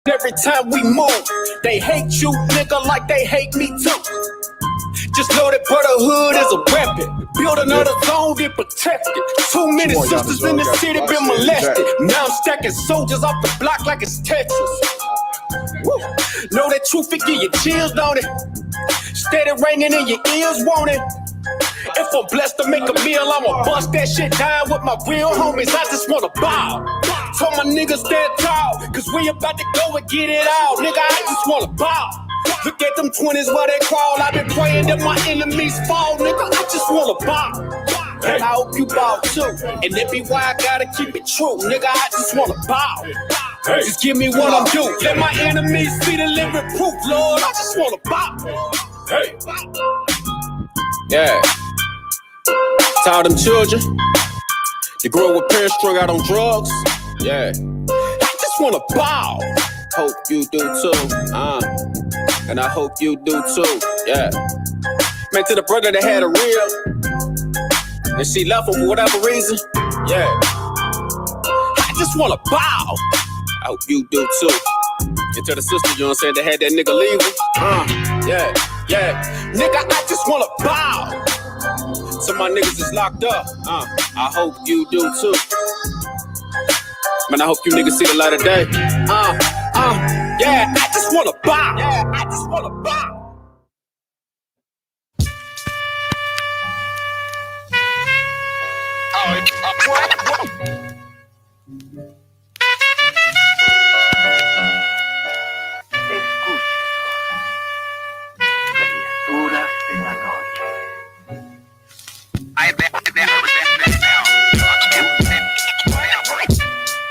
Every time we move, they hate you, nigga, like they hate me too. Just know that Brotherhood is a weapon. Build another zone, get protected. Too many sisters in the city been molested. Now I'm stacking soldiers off the block like it's Texas. Woo. Know that truth, it give you chills, don't it? Steady ringing in your ears, won't it? If I'm blessed to make a meal, I'ma bust that shit down with my real homies. I just wanna bow. Told my niggas stand tall, cause we about to go and get it out. Nigga, I just wanna bow. Look at them 20s where they crawl. I've been praying that my enemies fall. Nigga, I just wanna bow. And I hope you bow too. And that be why I gotta keep it true. Nigga, I just wanna bow. Just give me what I'm due. Let my enemies see the living proof, Lord. I just wanna bow. Hey. Yeah. To all them children that grew up with parents strung out on drugs. Yeah. I just wanna bow. Hope you do too. And I hope you do too. Yeah. Man, to the brother that had a real and she left him for whatever reason. Yeah. I just wanna bow. I hope you do too. And to the sister, you know what I'm saying, that had that nigga leaving. Yeah. Yeah. Nigga, I just wanna bow. Some of my niggas is locked up. I hope you do too. Man, I hope you niggas see the light of day. Yeah, I just wanna bow. Yeah, I just wanna bow.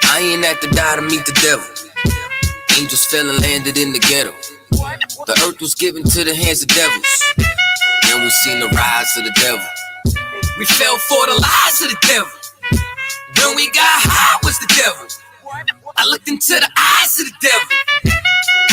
I ain't have to die to meet the devil. Angels fell and landed in the ghetto. The earth was given to the hands of devils. Then we seen the rise of the devil. We fell for the lies of the devil. When we got high was the devil. I looked into the eyes of the devil.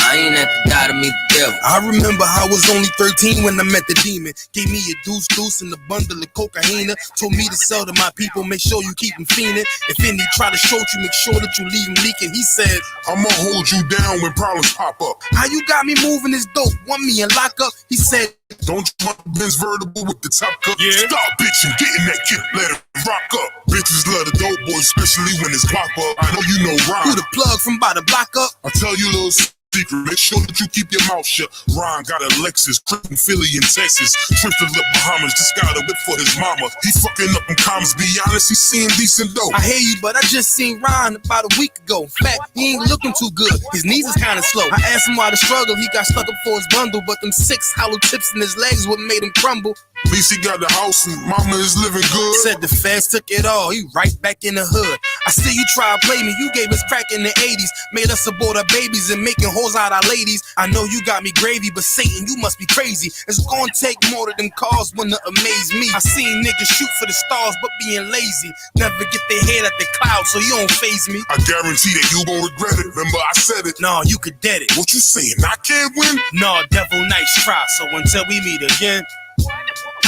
I ain't have to die to meet the devil. I remember I was only 13 when I met the demon. Gave me a deuce and a bundle of cocaine. Told me to sell to my people, make sure you keep them fiending. If any try to short you, make sure that you leave them leaking. He said, I'ma hold you down when problems pop up. How you got me moving this dope? Want me in lockup? He said, don't you want Benz vertible with the top cup? Yeah. Stop bitching, get in that kid, let it rock up. Bitches love the dope boy, especially when it's pop up. I know you know Ron. Who the plug from by the block up? I'll tell you a little secret, make sure that you keep your mouth shut. Ron got a Lexus, crib in Philly and Texas. Trip to the Bahamas, just got a whip for his mama. He fucking up in commas, be honest, he seeing decent dope. I hear you, but I just seen Ron about a week ago. In fact, he ain't looking too good, his knees is kinda slow. I asked him why the struggle, he got stuck up for his bundle. But them 6 hollow tips in his legs what made him crumble. At least he got the house and mama is living good. Said the feds took it all, he right back in the hood. I see you try to play me, you gave us crack in the 80s. Made us abort our babies and making hoes out our ladies. I know you got me gravy, but Satan, you must be crazy. It's gonna take more than them cars when to amaze me. I seen niggas shoot for the stars, but being lazy. Never get their head at the clouds, so you don't faze me. I guarantee that you gon' regret it, remember I said it. Nah, you could dead it. What you saying, I can't win? Nah, devil, nice try, so until we meet again.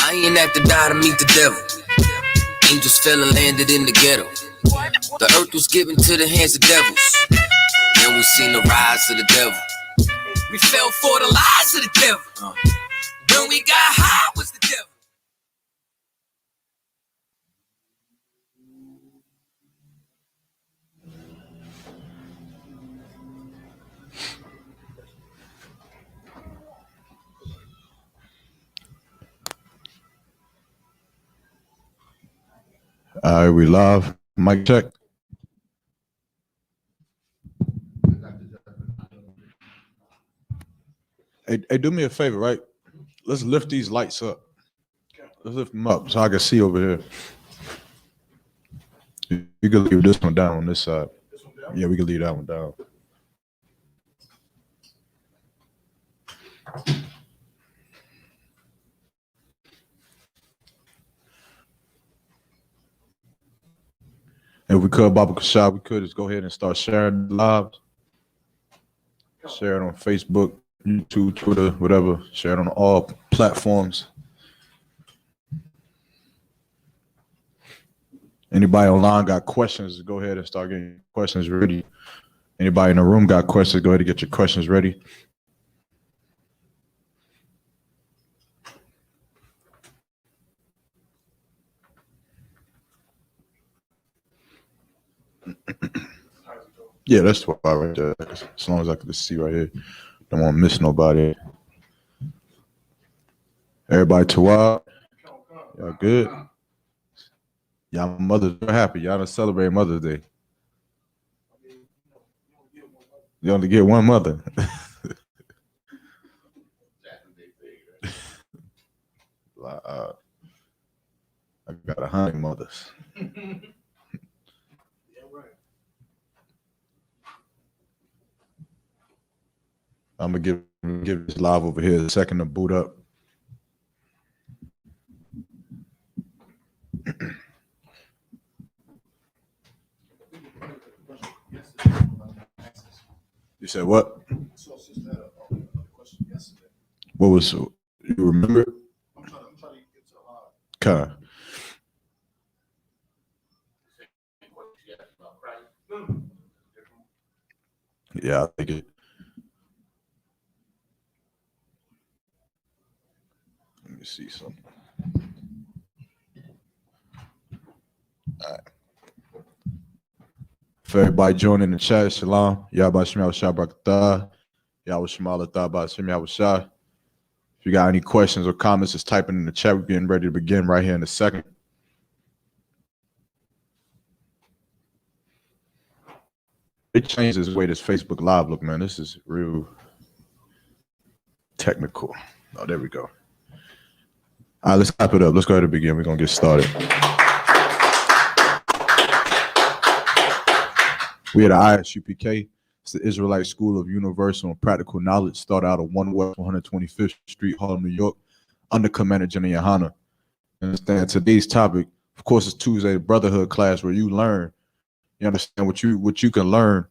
I ain't have to die to meet the devil. Angels fell and landed in the ghetto. The earth was given to the hands of devils. Then we seen the rise of the devil. We fell for the lies of the devil. When we got high was the devil. All right, we live. Mic check. Hey, do me a favor, right? Let's lift these lights up. Let's lift them up so I can see over here. You can leave this one down on this side. Yeah, we can leave that one down. If we could, Baba Kashab, we could just go ahead and start sharing lives. Share it on Facebook, YouTube, Twitter, whatever. Share it on all platforms. Anybody online got questions, go ahead and start getting questions ready. Anybody in the room got questions? Go ahead and get your questions ready. Yeah, that's 12 right there. As long as I can just see right here. Don't want to miss nobody. Everybody Tawab? Y'all good? Y'all mothers are happy. Y'all done celebrate Mother's Day. You only get one mother. I got 100 mothers. I'm gonna give this live over here a second to boot up. You said what? What was you remember? I'm trying to get to live. Okay. Yeah, I think it. Let me see something. All right. For everybody joining the chat, shalom. Yahba Shema Shabrakatah. Yahweh Shema Latah Shema Shah. If you got any questions or comments, just type it in the chat. We're getting ready to begin right here in a second. It changes the way this Facebook Live look, man. This is real technical. Oh, there we go. All right, let's clap it up. Let's go ahead and begin. We're going to get started. We at the ISUPK. It's the Israelite School of Universal and Practical Knowledge. Started out of 1 West 125th Street, Harlem, New York, under Commander General Yohana. Understand today's topic, of course, is Tuesday, the Brotherhood class, where you learn. You understand what you can learn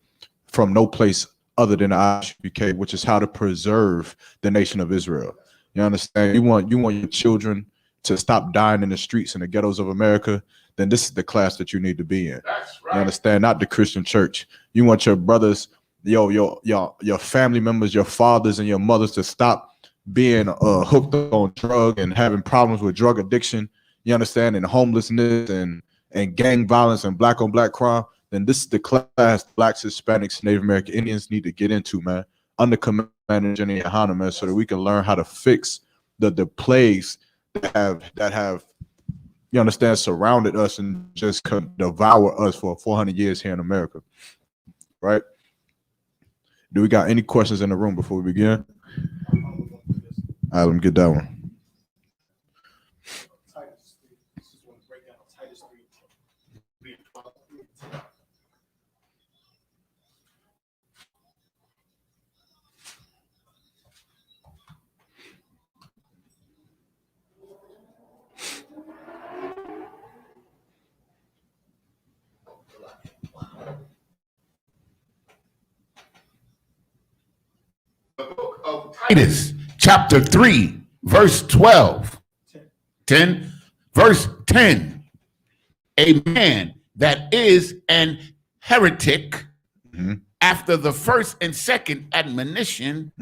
from no place other than the ISUPK, which is how to preserve the nation of Israel. You understand? You want your children to stop dying in the streets and the ghettos of America, then this is the class that you need to be in. That's right. You understand? Not the Christian church. You want your brothers, your family members, your fathers and your mothers to stop being hooked on drug and having problems with drug addiction. You understand? And homelessness and gang violence and black on black crime. Then this is the class Blacks, Hispanics, Native American Indians need to get into, man, under Commander General Yohana, man, so that we can learn how to fix the plagues that have you understand surrounded us and just devour us for 400 years here in America, right? Do we got any questions in the room before we begin? All right, let me get that one. Titus chapter 3 verse 12 10 verse 10, a man that is an heretic after the first and second admonition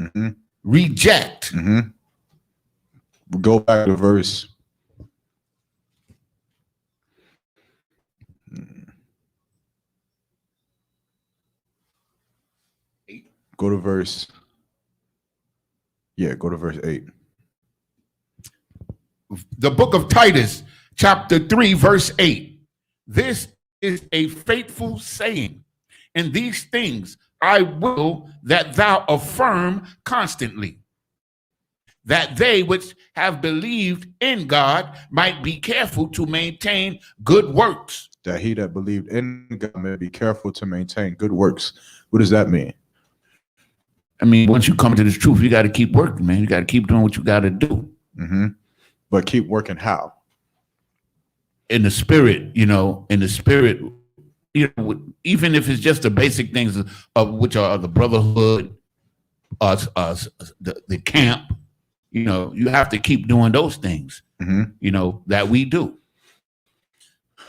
reject. We'll go back to verse go to verse 8. The book of Titus, chapter 3, verse 8. This is a faithful saying, and these things I will that thou affirm constantly, that they which have believed in God might be careful to maintain good works. That he that believed in God may be careful to maintain good works. What does that mean? I mean, once you come to this truth, you got to keep working, man. You got to keep doing what you got to do. But keep working how? In the spirit, in the spirit, even if it's just the basic things of which are the brotherhood, the camp, you have to keep doing those things, that we do.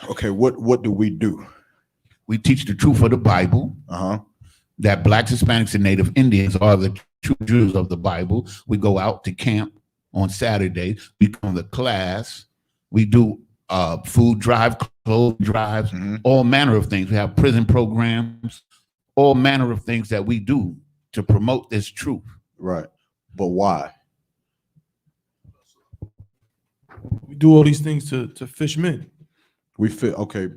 Okay, what do we do? We teach the truth of the Bible. that blacks, Hispanics, and Native Indians are the true Jews of the Bible. We go out to camp on Saturday. We come to class. We do food drive, clothes drives, all manner of things. We have prison programs, all manner of things that we do to promote this truth. Right. But why? We do all these things to fish men. We fit. Okay.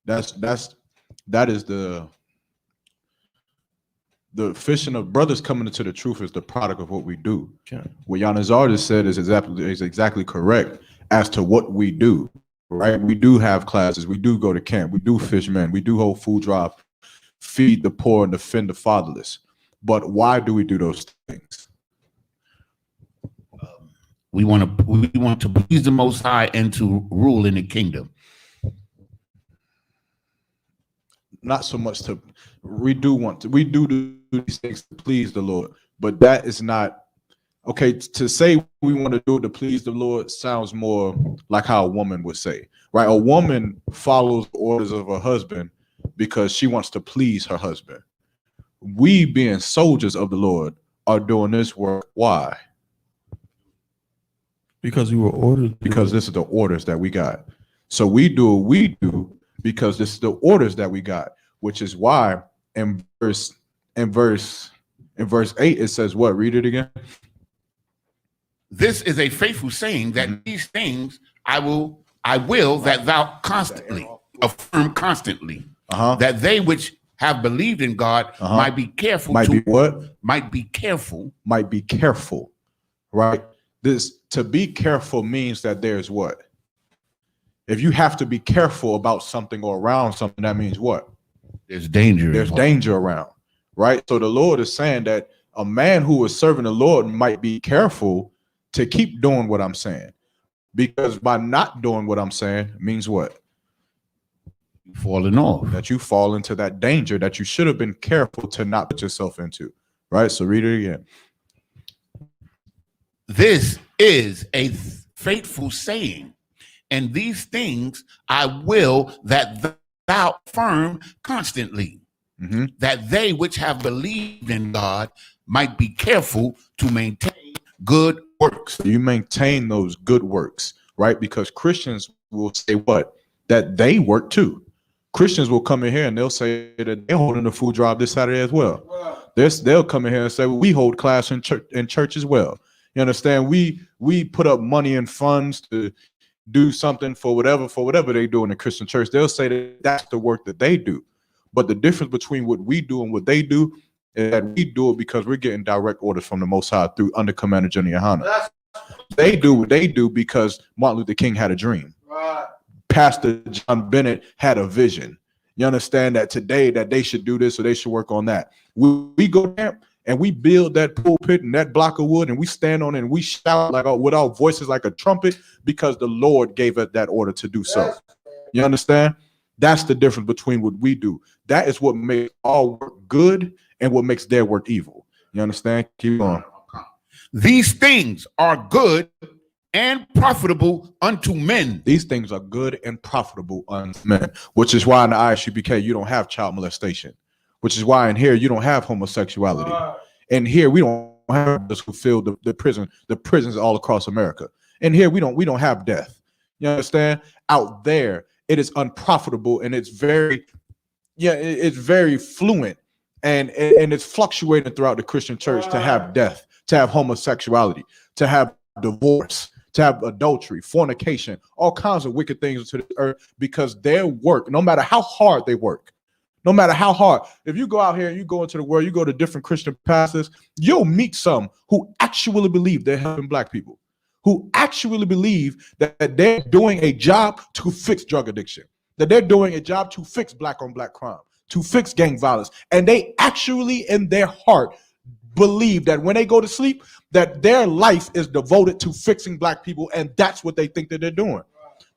That is the fishing of brothers coming into the truth is the product of what we do. Okay. What Yanazar just said is exactly correct as to what we do, right? We do have classes. We do go to camp. We do fish men. We do hold food drive, feed the poor and defend the fatherless. But why do we do those things? We want to please the Most High and to rule in the kingdom. Not so much to, we do these things to please the Lord, but that is not, okay, to say we want to do it to please the Lord sounds more like how a woman would say, right? A woman follows the orders of her husband because she wants to please her husband. We, being soldiers of the Lord, are doing this work. Why? Because we were ordered. Because this is the orders that we got. So we do what we do because this is the orders that we got, which is why in verse 8 it says what? Read it again. This is a faithful saying that these things I will that thou constantly affirm constantly, that they which have believed in God might be careful. Might be careful, right? This to be careful means that there's what? If you have to be careful about something or around something, that means what? There's danger. There's danger around, right? So the Lord is saying that a man who is serving the Lord might be careful to keep doing what I'm saying, because by not doing what I'm saying means what? Falling off. That you fall into that danger that you should have been careful to not put yourself into, right? So read it again. This is a faithful saying, and these things I will that thou affirm constantly, that they which have believed in God might be careful to maintain good works. You maintain those good works, right? Because Christians will say what? That they work too. Christians will come in here and they'll say that they're holding the food drive this Saturday as well. Wow. They'll come in here and say, well, we hold class in church as well. You understand? We put up money and funds to do something for whatever they do in the Christian church. They'll say that that's the work that they do. But the difference between what we do and what they do is that we do it because we're getting direct orders from the Most High through under Commander General Yohana. They do what they do because Martin Luther King had a dream. Right. Pastor John Bennett had a vision. You understand that today that they should do this or they should work on that. We go there and we build that pulpit and that block of wood and we stand on it and we shout like with our voices like a trumpet because the Lord gave us that order to do so. You understand? That's the difference between what we do. That is what makes our work good and what makes their work evil. You understand? Keep on. These things are good and profitable unto men. These things are good and profitable unto men, which is why in the ISUPK you don't have child molestation, which is why in here you don't have homosexuality. And here we don't have those who fill the prisons all across America. And here we don't have death. You understand? Out there it is unprofitable and it's very fluent and it's fluctuating throughout the Christian church to have death, to have homosexuality, to have divorce, to have adultery, fornication, all kinds of wicked things to the earth because their work, no matter how hard they work, no matter how hard, if you go out here and you go into the world, you go to different Christian pastors, you'll meet some who actually believe they're helping black people, who actually believe that they're doing a job to fix drug addiction, that they're doing a job to fix black on black crime, to fix gang violence. And they actually in their heart believe that when they go to sleep, that their life is devoted to fixing black people. And that's what they think that they're doing.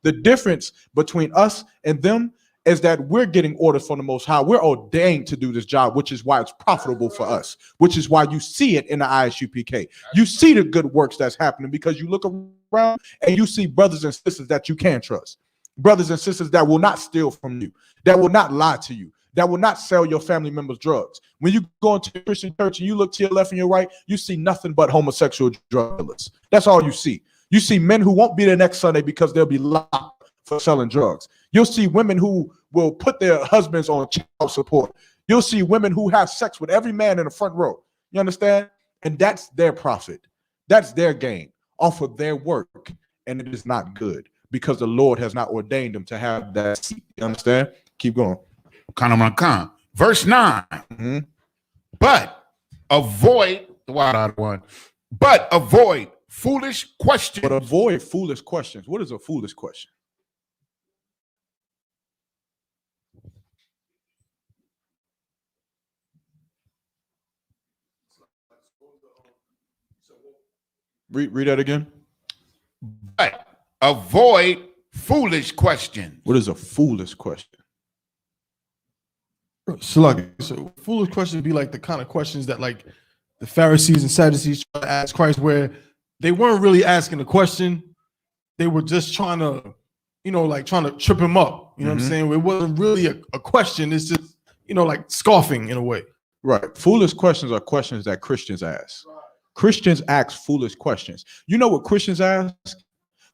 The difference between us and them is that we're getting orders from the Most High. We're ordained to do this job, which is why it's profitable for us, which is why you see it in the ISUPK. You see the good works that's happening because you look around and you see brothers and sisters that you can trust, brothers and sisters that will not steal from you, that will not lie to you, that will not sell your family members drugs. When you go into a Christian church and you look to your left and your right, you see nothing but homosexual drug dealers. That's all you see. You see men who won't be there next Sunday because they'll be locked for selling drugs. You'll see women who will put their husbands on child support. You'll see women who have sex with every man in the front row. You understand? And that's their profit. That's their gain off of their work. And it is not good because the Lord has not ordained them to have that seat. You understand? Keep going. Verse 9. Mm-hmm. But avoid foolish questions. But avoid foolish questions. What is a foolish question? Read that again. But avoid foolish questions. What is a foolish question? So foolish questions would be like the kind of questions that like the Pharisees and Sadducees try to ask Christ, where they weren't really asking a question. They were just trying to, trying to trip him up. You know what I'm saying? It wasn't really a question. It's just, like scoffing in a way. Right. Foolish questions are questions that Christians ask. Right. Christians ask foolish questions. You know what Christians ask?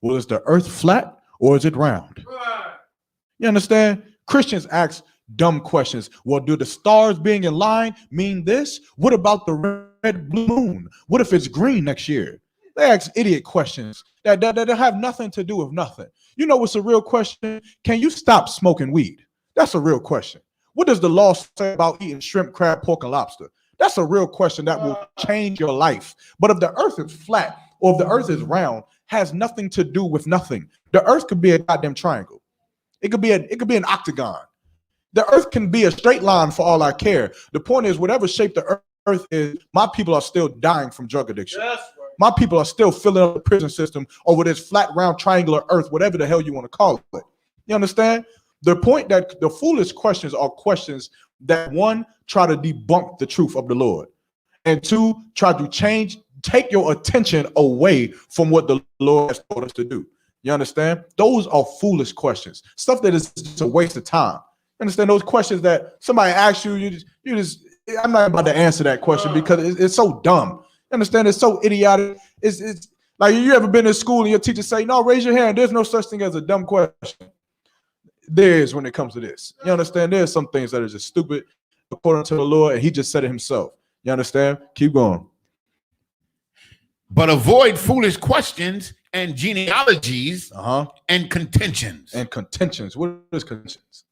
Well, is the earth flat or is it round? Right. You understand? Christians ask dumb questions. Well, do the stars being in line mean this? What about the red moon? What if it's green next year? They ask idiot questions that have nothing to do with nothing. You know what's a real question? Can you stop smoking weed? That's a real question. What does the law say about eating shrimp, crab, pork, and lobster? That's a real question that will change your life. But if the earth is flat or if the earth is round, has nothing to do with nothing. The earth could be a goddamn triangle. It could be an octagon. The earth can be a straight line for all I care. The point is, whatever shape the earth is, my people are still dying from drug addiction. Yes, my people are still filling up the prison system over this flat, round, triangular earth, whatever the hell you want to call it. You understand? The point that the foolish questions are questions that, one, try to debunk the truth of the Lord, and two, try to take your attention away from what the Lord has told us to do. You understand? Those are foolish questions, stuff that is just a waste of time. Understand? Those questions that somebody asks you, you just I'm not about to answer that question because it's so dumb. You understand? It's so idiotic. It's like, you ever been in school and your teacher say, no, raise your hand. There's no such thing as a dumb question. There is when it comes to this. You understand? There's some things that are just stupid according to the Lord, and he just said it himself. You understand? Keep going. But avoid foolish questions and genealogies and contentions. And contentions. What is contentions?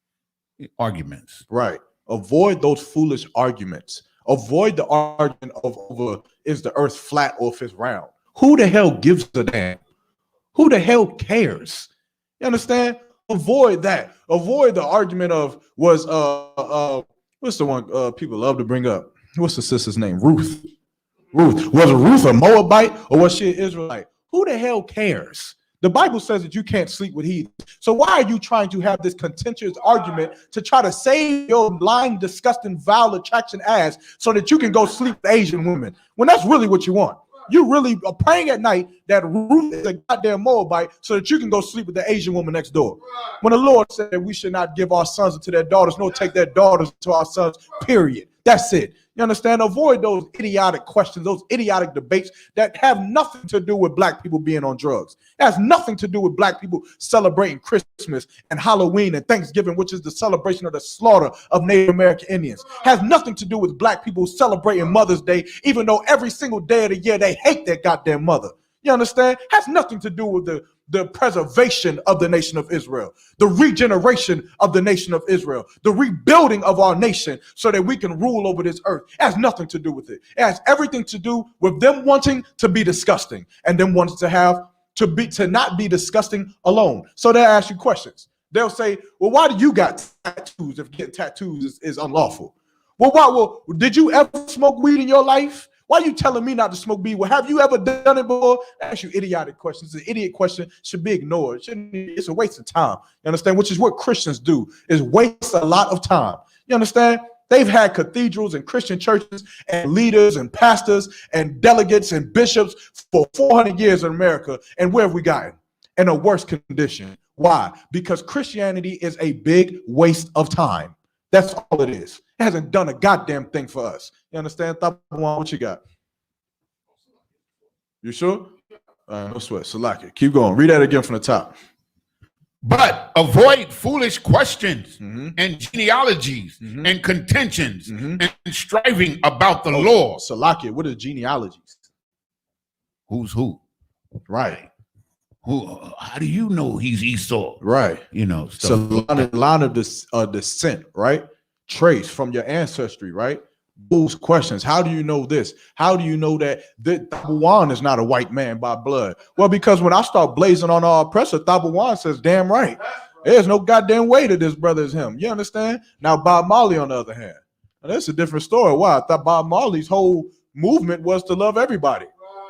Arguments. Right. Avoid those foolish arguments. Avoid the argument of is the earth flat or if it's round. Who the hell gives a damn? Who the hell cares? You understand? Avoid that. Avoid the argument of what's the one people love to bring up? What's the sister's name? Ruth. Was Ruth a Moabite or was she an Israelite? Who the hell cares? The Bible says that you can't sleep with heathens. So why are you trying to have this contentious argument to try to save your lying, disgusting, vile attraction ass so that you can go sleep with Asian women when that's really what you want? You really are praying at night that Ruth is a goddamn Moabite so that you can go sleep with the Asian woman next door. When the Lord said that we should not give our sons to their daughters, nor take their daughters to our sons, period. That's it. You understand? Avoid those idiotic questions, those idiotic debates that have nothing to do with black people being on drugs. It has nothing to do with black people celebrating Christmas and Halloween and Thanksgiving, which is the celebration of the slaughter of Native American Indians. It has nothing to do with black people celebrating Mother's Day, even though every single day of the year they hate their goddamn mother. You understand? It has nothing to do with the preservation of the nation of Israel, the regeneration of the nation of Israel, the rebuilding of our nation so that we can rule over this earth. It has nothing to do with it. It has everything to do with them wanting to be disgusting and them wanting to not be disgusting alone. So they'll ask you questions. They'll say, well, why do you got tattoos if getting tattoos is unlawful? Well, did you ever smoke weed in your life? Why are you telling me not to smoke weed? Well, have you ever done it before? I ask you idiotic questions. An idiot question should be ignored. It's a waste of time. You understand? Which is what Christians do, is waste a lot of time. You understand? They've had cathedrals and Christian churches and leaders and pastors and delegates and bishops for 400 years in America. And where have we gotten? In a worse condition. Why? Because Christianity is a big waste of time. That's all it is. It hasn't done a goddamn thing for us. You understand? Tabawan, what you got? You sure? No sweat. Salaki. Keep going. Read that again from the top. But avoid foolish questions and genealogies and contentions and striving about the law. Salaki, what is genealogies? Who's who? Right. Who? How do you know he's Esau? Right. You know, so line of descent, right? Trace from your ancestry, right? Those questions. How do you know this? How do you know that Tabawan is not a white man by blood? Well, because when I start blazing on our oppressor, Tabawan says, damn right. There's no goddamn way that this brother is him. You understand? Now, Bob Marley, on the other hand, and that's a different story. Why? I thought Bob Marley's whole movement was to love everybody.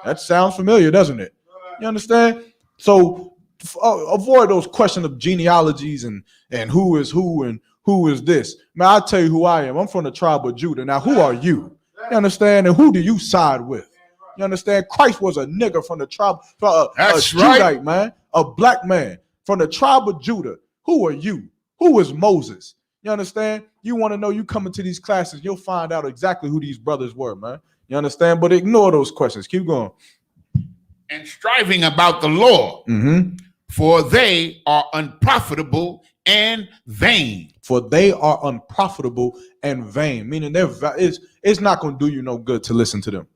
That sounds familiar, doesn't it? You understand? So avoid those questions of genealogies and who is who and who is this. Man, I'll tell you who I am. I'm from the tribe of Judah. Now, who are you? You understand? And who do you side with? You understand? Christ was a nigger from the tribe, That's a right. Judite man, a black man from the tribe of Judah. Who are you? Who is Moses? You understand? You want to know, you come into these classes, you'll find out exactly who these brothers were, man. You understand? But ignore those questions. Keep going. And striving about the law, for they are unprofitable and vain. For they are unprofitable and vain, meaning it's not going to do you no good to listen to them.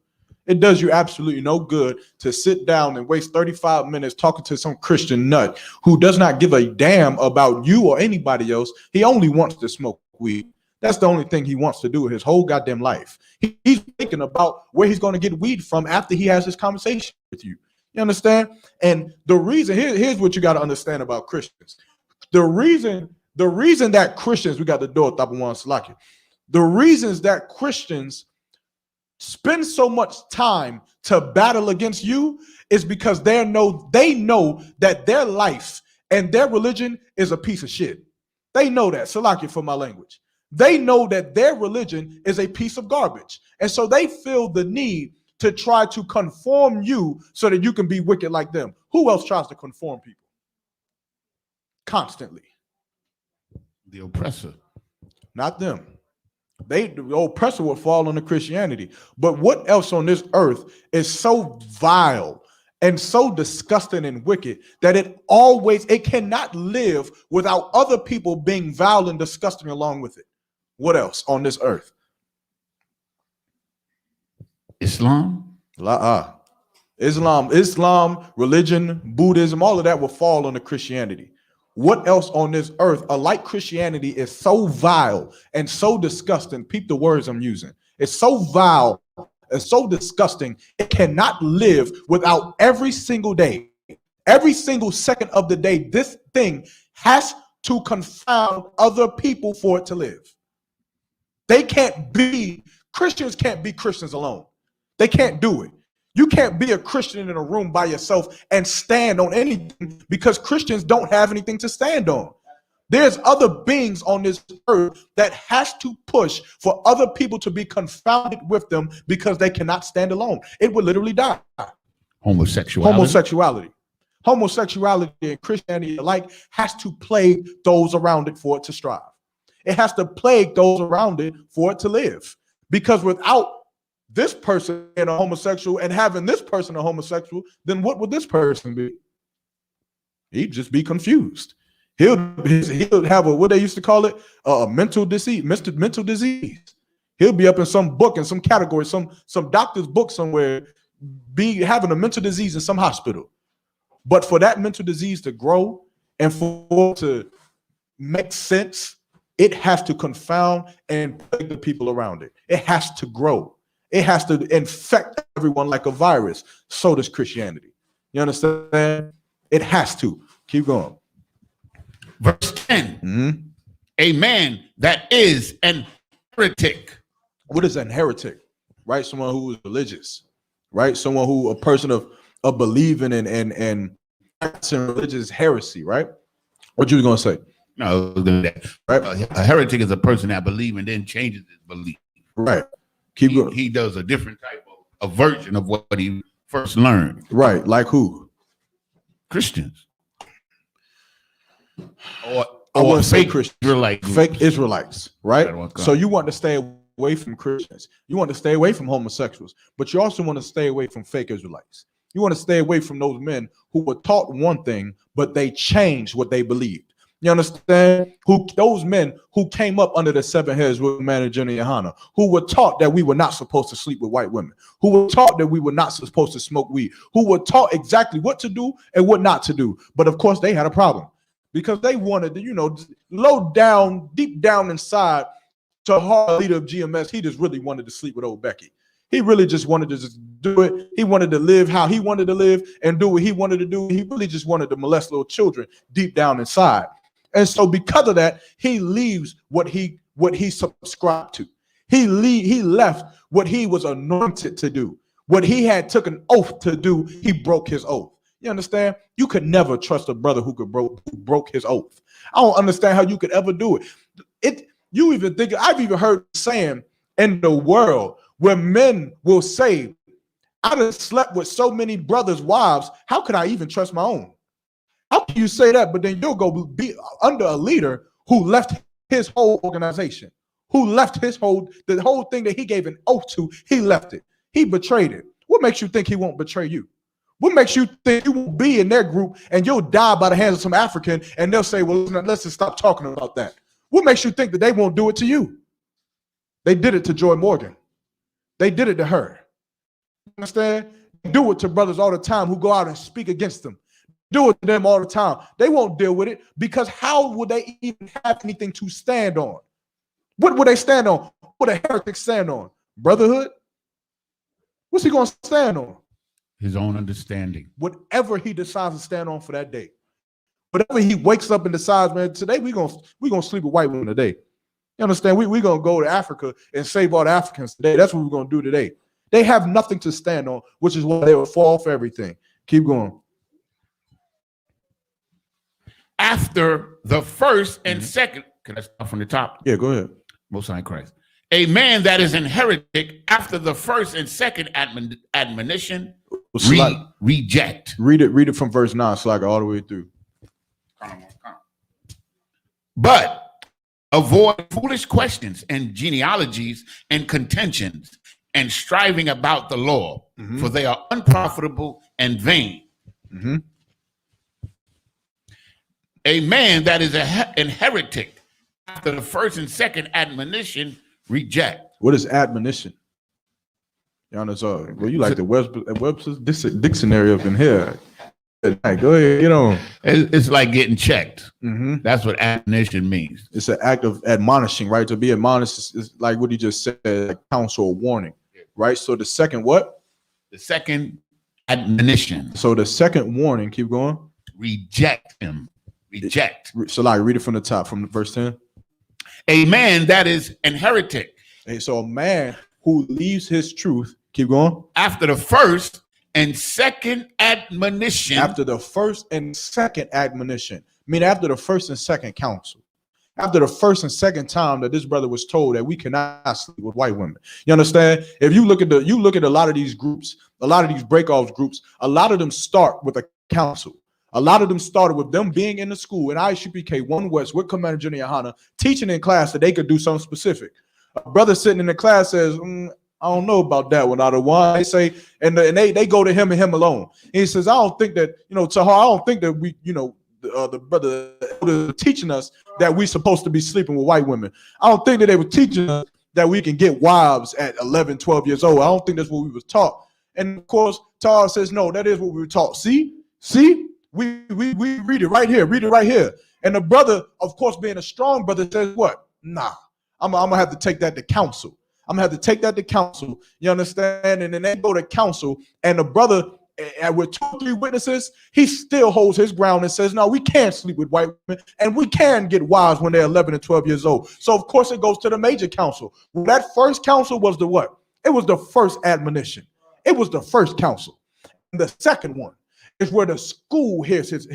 It does you absolutely no good to sit down and waste 35 minutes talking to some Christian nut who does not give a damn about you or anybody else. He only wants to smoke weed. That's the only thing he wants to do his whole goddamn life. He's thinking about where he's going to get weed from after he has this conversation with you. You understand? And the reason, here's what you got to understand about Christians. The reason that Christians, we got the door, Tabawan Salaki. The reasons that Christians spend so much time to battle against you is because they know that their life and their religion is a piece of shit. They know that. Salaki for my language. They know that their religion is a piece of garbage. And so they feel the need to try to conform you so that you can be wicked like them. Who else tries to conform people? Constantly. The oppressor. Not them. The oppressor would fall under Christianity. But what else on this earth is so vile and so disgusting and wicked that it cannot live without other people being vile and disgusting along with it? What else on this earth? Islam? Islam, religion, Buddhism, all of that will fall under Christianity. What else on this earth, like Christianity, is so vile and so disgusting? Peep the words I'm using. It's so vile and so disgusting, it cannot live without every single day, every single second of the day, this thing has to confound other people for it to live. Christians can't be Christians alone. They can't do it. You can't be a Christian in a room by yourself and stand on anything because Christians don't have anything to stand on. There's other beings on this earth that has to push for other people to be confounded with them because they cannot stand alone. It would literally die. Homosexuality and Christianity alike has to plague those around it for it to strive. It has to plague those around it for it to live. Because without this person being a homosexual and having this person a homosexual, then what would this person be? He'd just be confused. He'll have what they used to call it, a mental disease, mental disease. He'll be up in some book, in some category, some doctor's book somewhere, be having a mental disease in some hospital. But for that mental disease to grow and for it to make sense, it has to confound and plague the people around it. It has to grow. It has to infect everyone like a virus. So does Christianity. You understand? It has to. Keep going. Verse 10. A man that is an heretic. What is an heretic? Right? Someone who is religious. Right? Someone who, a person of believing and practicing religious heresy. Right? What you was going to say? No, right? A heretic is a person that believes and then changes his belief. Right. Keep going. He does a different type of a version of what he first learned. Right. Like who? Christians. Or I wouldn't say fake Christians, Israelite groups. fake Israelites, right? Right, okay. So you want to stay away from Christians. You want to stay away from homosexuals, but you also want to stay away from fake Israelites. You want to stay away from those men who were taught one thing, but they changed what they believed. You understand? Those men who came up under the 7 heads with man and Jenny and Hannah, who were taught that we were not supposed to sleep with white women, who were taught that we were not supposed to smoke weed, who were taught exactly what to do and what not to do. But of course, they had a problem because they wanted to, low down, deep down inside, to hard leader of GMS, he just really wanted to sleep with old Becky. He really just wanted to just do it. He wanted to live how he wanted to live and do what he wanted to do. He really just wanted to molest little children deep down inside. And so because of that, he leaves what he subscribed to. He left what he was anointed to do. What he had took an oath to do, he broke his oath. You understand? You could never trust a brother who broke his oath. I don't understand how you could ever do it. I've even heard saying in the world where men will say, I done slept with so many brothers' wives, how could I even trust my own? How can you say that, but then you'll go be under a leader who left his whole organization, who left the whole thing that he gave an oath to, he left it. He betrayed it. What makes you think he won't betray you? What makes you think you will be in their group and you'll die by the hands of some African and they'll say, well, let's just stop talking about that. What makes you think that they won't do it to you? They did it to Joy Morgan. They did it to her. You understand? They do it to brothers all the time who go out and speak against them. Do it to them all the time. They won't deal with it because how would they even have anything to stand on? What would they stand on? What would a heretic stand on? Brotherhood? What's he going to stand on? His own understanding. Whatever he decides to stand on for that day. Whatever he wakes up and decides, man, today we're gonna sleep with white women today. You understand? We're going to go to Africa and save all the Africans today. That's what we're going to do today. They have nothing to stand on, which is why they will fall for everything. Keep going. After the first and second, can I start from the top? Yeah, go ahead. Most High Christ. A man that is an heretic after the first and second admonition, reject. Read it from verse 9, Slacker, all the way through. But avoid foolish questions and genealogies and contentions and striving about the law, for they are unprofitable and vain. A man that is an heretic after the first and second admonition, reject. What is admonition? Well, you like the Webster's dictionary up in here. Hey, go ahead, get on. It's like getting checked. That's what admonition means. It's an act of admonishing, right? To be admonished is like what he just said, like counsel or warning, right? So the second what? The second admonition. So the second warning, keep going. Reject him. Reject. So like read it from the top, from verse 10. A man that is an heretic. And so a man who leaves his truth, keep going. After the first and second admonition. After the first and second admonition. I mean, after the first and second counsel. After the first and second time that this brother was told that we cannot sleep with white women. You understand? If you look at a lot of these groups, a lot of these breakoff groups, a lot of them start with a counsel. A lot of them started with them being in the school in Isupk 1 West with Commander Junior Hana, teaching in class that they could do something specific. A brother sitting in the class says, I don't know about that one out of one. They say, and they go to him and him alone. And he says, I don't think that, Tahar, I don't think that we, the brother was teaching us that we're supposed to be sleeping with white women. I don't think that they were teaching us that we can get wives at 11, 12 years old. I don't think that's what we was taught. And of course, Tahar says, no, that is what we were taught. See, we read it right here. And the brother, of course, being a strong brother, says what? Nah, I'm gonna have to take that to counsel. You understand? And then they go to counsel, and the brother, with 2 or 3 witnesses, he still holds his ground and says, no, we can't sleep with white women, and we can get wives when they're 11 and 12 years old. So, of course, it goes to the major council. Well, that first council was the what? It was the first admonition. It was the first council. And the second one is where the school hears his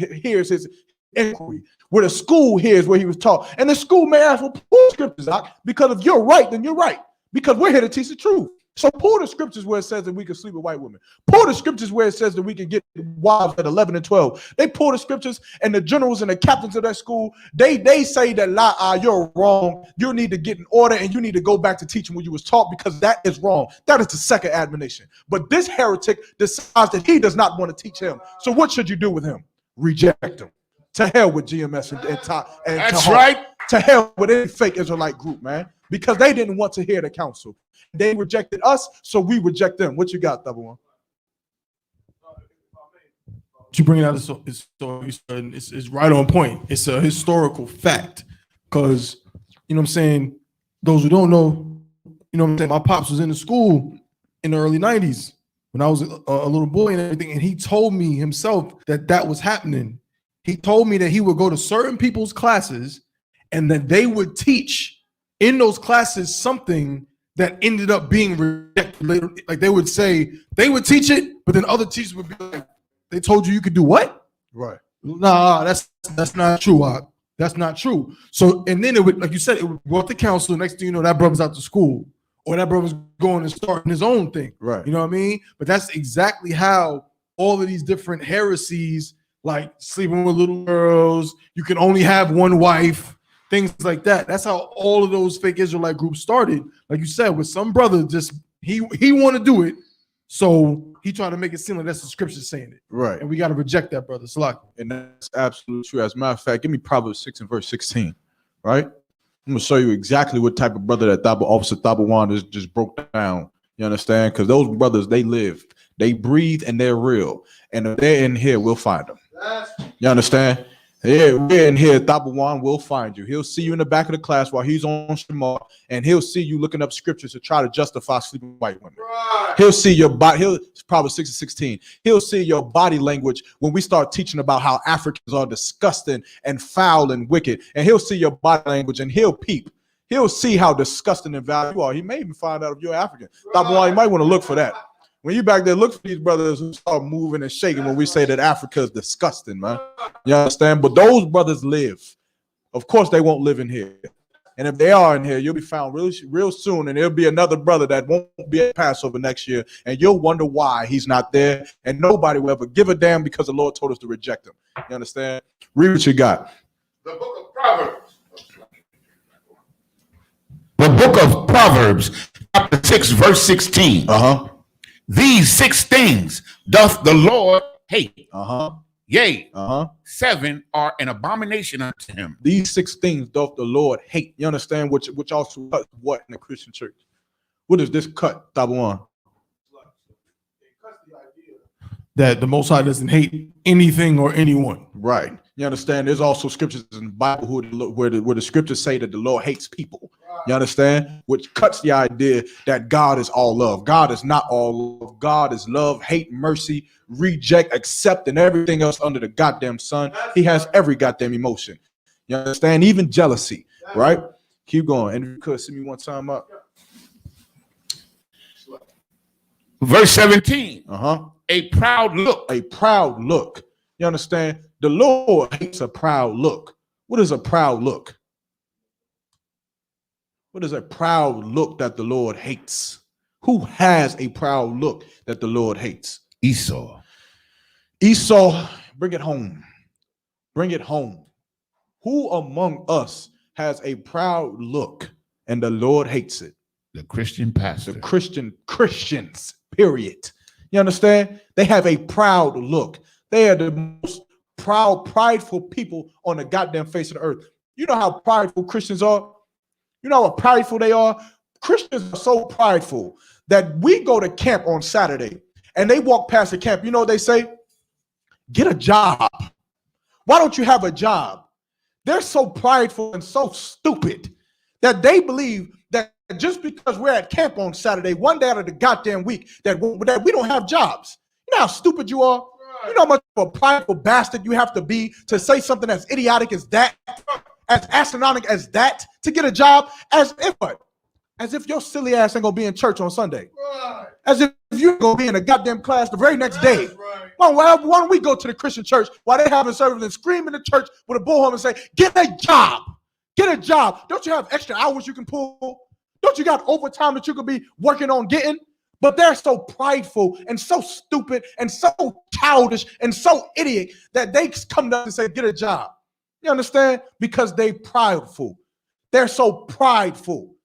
inquiry, where the school hears where he was taught. And the school may ask, well, pull scriptures out, because if you're right, then you're right. Because we're here to teach the truth. So pull the scriptures where it says that we can sleep with white women. Pull the scriptures where it says that we can get wives at 11 and 12. They pull the scriptures, and the generals and the captains of that school, they say that you're wrong. You need to get in order, and you need to go back to teaching what you was taught, because that is wrong. That is the second admonition. But this heretic decides that he does not want to teach him. So what should you do with him? Reject him. To hell with GMS and That's right. To hell with any fake Israelite group, man, because they didn't want to hear the counsel. They rejected us, so we reject them. What you got, Double One? You bring it out, it's right on point. It's a historical fact, because, you know what I'm saying, those who don't know, you know what I'm saying, my pops was in the school in the early 90s when I was a little boy and everything, and he told me himself that was happening. He told me that he would go to certain people's classes and that they would teach in those classes something that ended up being rejected later. Like they would teach it, but then other teachers would be like, they told you could do what? Right. Nah, that's not true. That's not true. So, and then it would, like you said, it would go up to council. Next thing you know, that brother's out to school, or that brother's going and starting his own thing. Right. You know what I mean? But that's exactly how all of these different heresies, like sleeping with little girls, you can only have one wife, things like that. That's how all of those fake Israelite groups started. Like you said, with some brother, just he want to do it, so he tried to make it seem like that's the scripture saying it. Right. And we got to reject that, brother. Salaki. And that's absolutely true. As a matter of fact, give me Proverbs 6 and verse 16. Right? I'm gonna show you exactly what type of brother that Officer Tabawan just broke down. You understand? Because those brothers, they live, they breathe, and they're real. And if they're in here, we'll find them. You understand? Yeah, we're in here. Tabawan will find you. He'll see you in the back of the class while he's on Shemar, and he'll see you looking up scriptures to try to justify sleeping with white women. Right. He'll see your body. Proverbs 6 and 16. He'll see your body language when we start teaching about how Africans are disgusting and foul and wicked. And he'll see your body language, and he'll peep. He'll see how disgusting and foul you are. He may even find out if you're African. Right. Tabawan, you might want to look for that. When you back there, look for these brothers who start moving and shaking when we say that Africa is disgusting, man. You understand? But those brothers live. Of course, they won't live in here. And if they are in here, you'll be found real soon, and there'll be another brother that won't be at Passover next year, and you'll wonder why he's not there, and nobody will ever give a damn because the Lord told us to reject him. You understand? Read what you got. The book of Proverbs. The book of Proverbs, chapter 6, verse 16. These 6 things doth the Lord hate. Yea, 7 are an abomination unto him. These 6 things doth the Lord hate. You understand? Which also cuts what in the Christian church? What does this cut, Tabawan? That the Most High doesn't hate anything or anyone. Right. You understand? There's also scriptures in the Bible where the scriptures say that the Lord hates people. You understand? Which cuts the idea that God is all love. God is not all love. God is love, hate, mercy, reject, accept, and everything else under the goddamn sun. He has every goddamn emotion. You understand? Even jealousy, right? Keep going. And if you could see me one time up. Verse 17. A proud look. A proud look. You understand? The Lord hates a proud look. What is a proud look? What is a proud look that the Lord hates? Who has a proud look that the Lord hates? Esau. Esau, bring it home. Bring it home. Who among us has a proud look and the Lord hates it? The Christian pastor. The Christians, period. You understand? They have a proud look. They are the most prideful people on the goddamn face of the earth. You know how prideful Christians are? You know how prideful they are? Christians are so prideful that we go to camp on Saturday and they walk past the camp. You know what they say? Get a job. Why don't you have a job? They're so prideful and so stupid that they believe that just because we're at camp on Saturday, one day out of the goddamn week, that we don't have jobs. You know how stupid you are? You know how much of a prideful bastard you have to be to say something as idiotic as that, as astronomical as that, to get a job? As if your silly ass ain't gonna be in church on Sunday. Right. As if you're gonna be in a goddamn class the very next day. Right. Why don't we go to the Christian church while they're having service and scream in the church with a bullhorn and say, get a job. Get a job. Don't you have extra hours you can pull? Don't you got overtime that you could be working on getting? But they're so prideful and so stupid and so childish and so idiot that they come down and say, get a job. You understand? Because they prideful. They're so prideful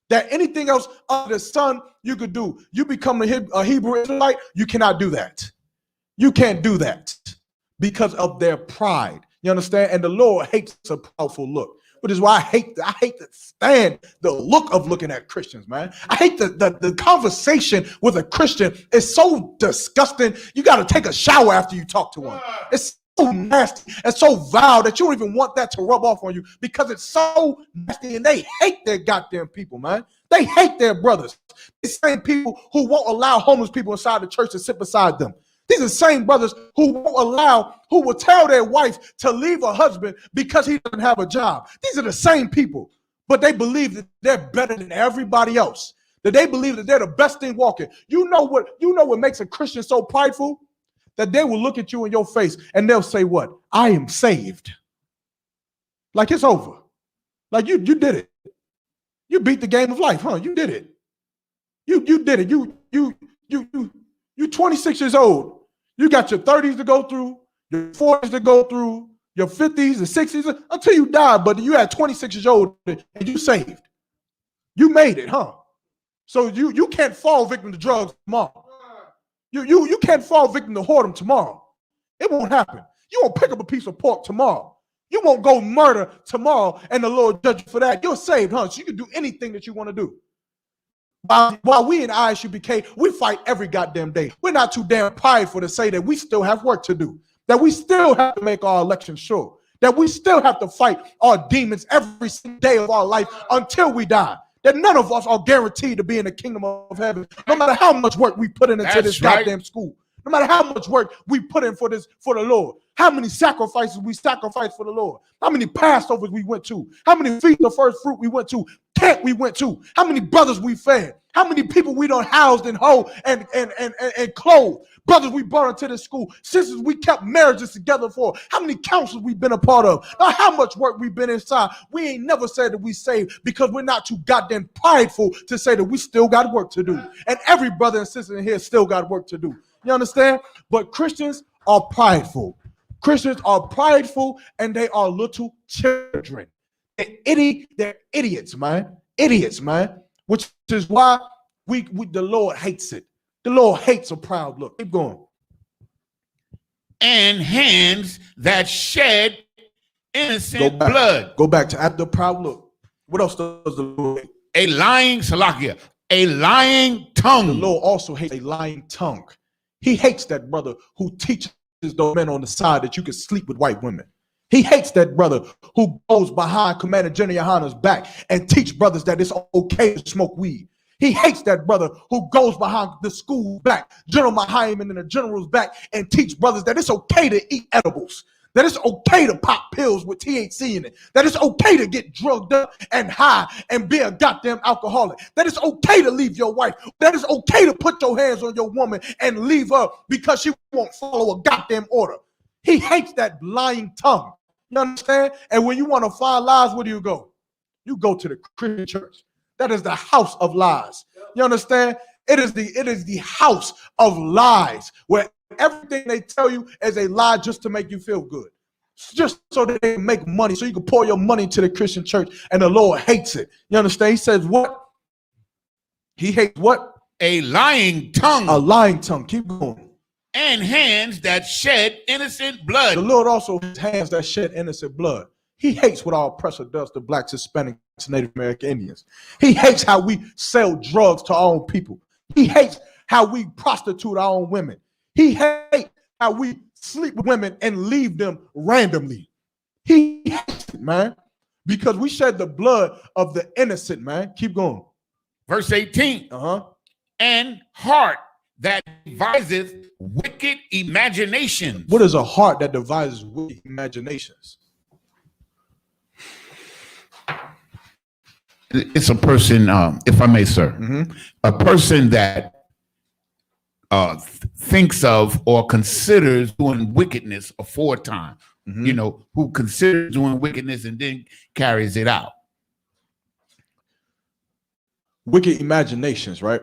that anything else under the sun you could do. You become a Hebrew Israelite, you cannot do that. You can't do that because of their pride. You understand? And the Lord hates a powerful look. Which is why I hate to stand the look of looking at Christians, man. I hate the conversation with a Christian is so disgusting. You got to take a shower after you talk to one. It's so nasty and so vile that you don't even want that to rub off on you because it's so nasty and they hate their goddamn people, man. They hate their brothers. The same people who won't allow homeless people inside the church to sit beside them. These are the same brothers who will tell their wife to leave a husband because he doesn't have a job. These are the same people, but they believe that they're better than everybody else. That they believe that they're the best thing walking. You know what makes a Christian so prideful? That they will look at you in your face and they'll say what? I am saved. Like it's over. Like you did it. You beat the game of life, huh? You did it. You did it. You 26 years old. You got your 30s to go through, your 40s to go through, your 50s and 60s until you die. But you had 26 years old and you saved. You made it, huh? So you can't fall victim to drugs tomorrow. You can't fall victim to whoredom tomorrow. It won't happen. You won't pick up a piece of pork tomorrow. You won't go murder tomorrow and the Lord judge you for that. You're saved, huh? So you can do anything that you want to do. While we in ISUPK, we fight every goddamn day. We're not too damn prideful to say that we still have work to do, that we still have to make our election sure, that we still have to fight our demons every single day of our life until we die, that none of us are guaranteed to be in the kingdom of heaven, no matter how much work we put into this goddamn school, no matter how much work we put in for the Lord, how many sacrifices we sacrificed for the Lord, how many Passovers we went to, how many feast of first fruit we went to, camp we went to, how many brothers we fed, how many people we done housed and hold and clothed, brothers we brought into this school, sisters we kept marriages together for, how many councils we've been a part of, how much work we've been inside. We ain't never said that we saved because we're not too goddamn prideful to say that we still got work to do. And every brother and sister in here still got work to do. You understand? But Christians are prideful. Christians are prideful and they are little children. They're idiots, man. Idiots, man. Which is why the Lord hates it. The Lord hates a proud look. Keep going. And hands that shed innocent blood. Go back to after the proud look. What else does the Lord hate? A lying salakia, a lying tongue. The Lord also hates a lying tongue. He hates that brother who teaches those men on the side that you can sleep with white women. He hates that brother who goes behind Commander General Yohana's back and teach brothers that it's okay to smoke weed. He hates that brother who goes behind the school back, General Mahayim and the general's back and teach brothers that it's okay to eat edibles, that it's okay to pop pills with THC in it, that it's okay to get drugged up and high and be a goddamn alcoholic, that it's okay to leave your wife, that it's okay to put your hands on your woman and leave her because she won't follow a goddamn order. He hates that lying tongue. You understand? And when you want to find lies, where do you go? You go to the Christian church. That is the house of lies. You understand? It is the house of lies where everything they tell you is a lie just to make you feel good. Just so that they can make money, so you can pour your money to the Christian church, and the Lord hates it. You understand? He says what? He hates what? A lying tongue. A lying tongue. Keep going. And hands that shed innocent blood. The Lord also has hands that shed innocent blood. He hates what our oppressor does to blacks, Hispanics, Native American Indians. He hates how we sell drugs to our own people. He hates how we prostitute our own women. He hates how we sleep with women and leave them randomly. He hates it, man, because we shed the blood of the innocent, man. Keep going. Verse 18. And heart that deviseth wicked imaginations. What is a heart that devises wicked imaginations? It's a person, if I may, sir, a person that thinks of or considers doing wickedness aforetime, you know, who considers doing wickedness and then carries it out. Wicked imaginations, right?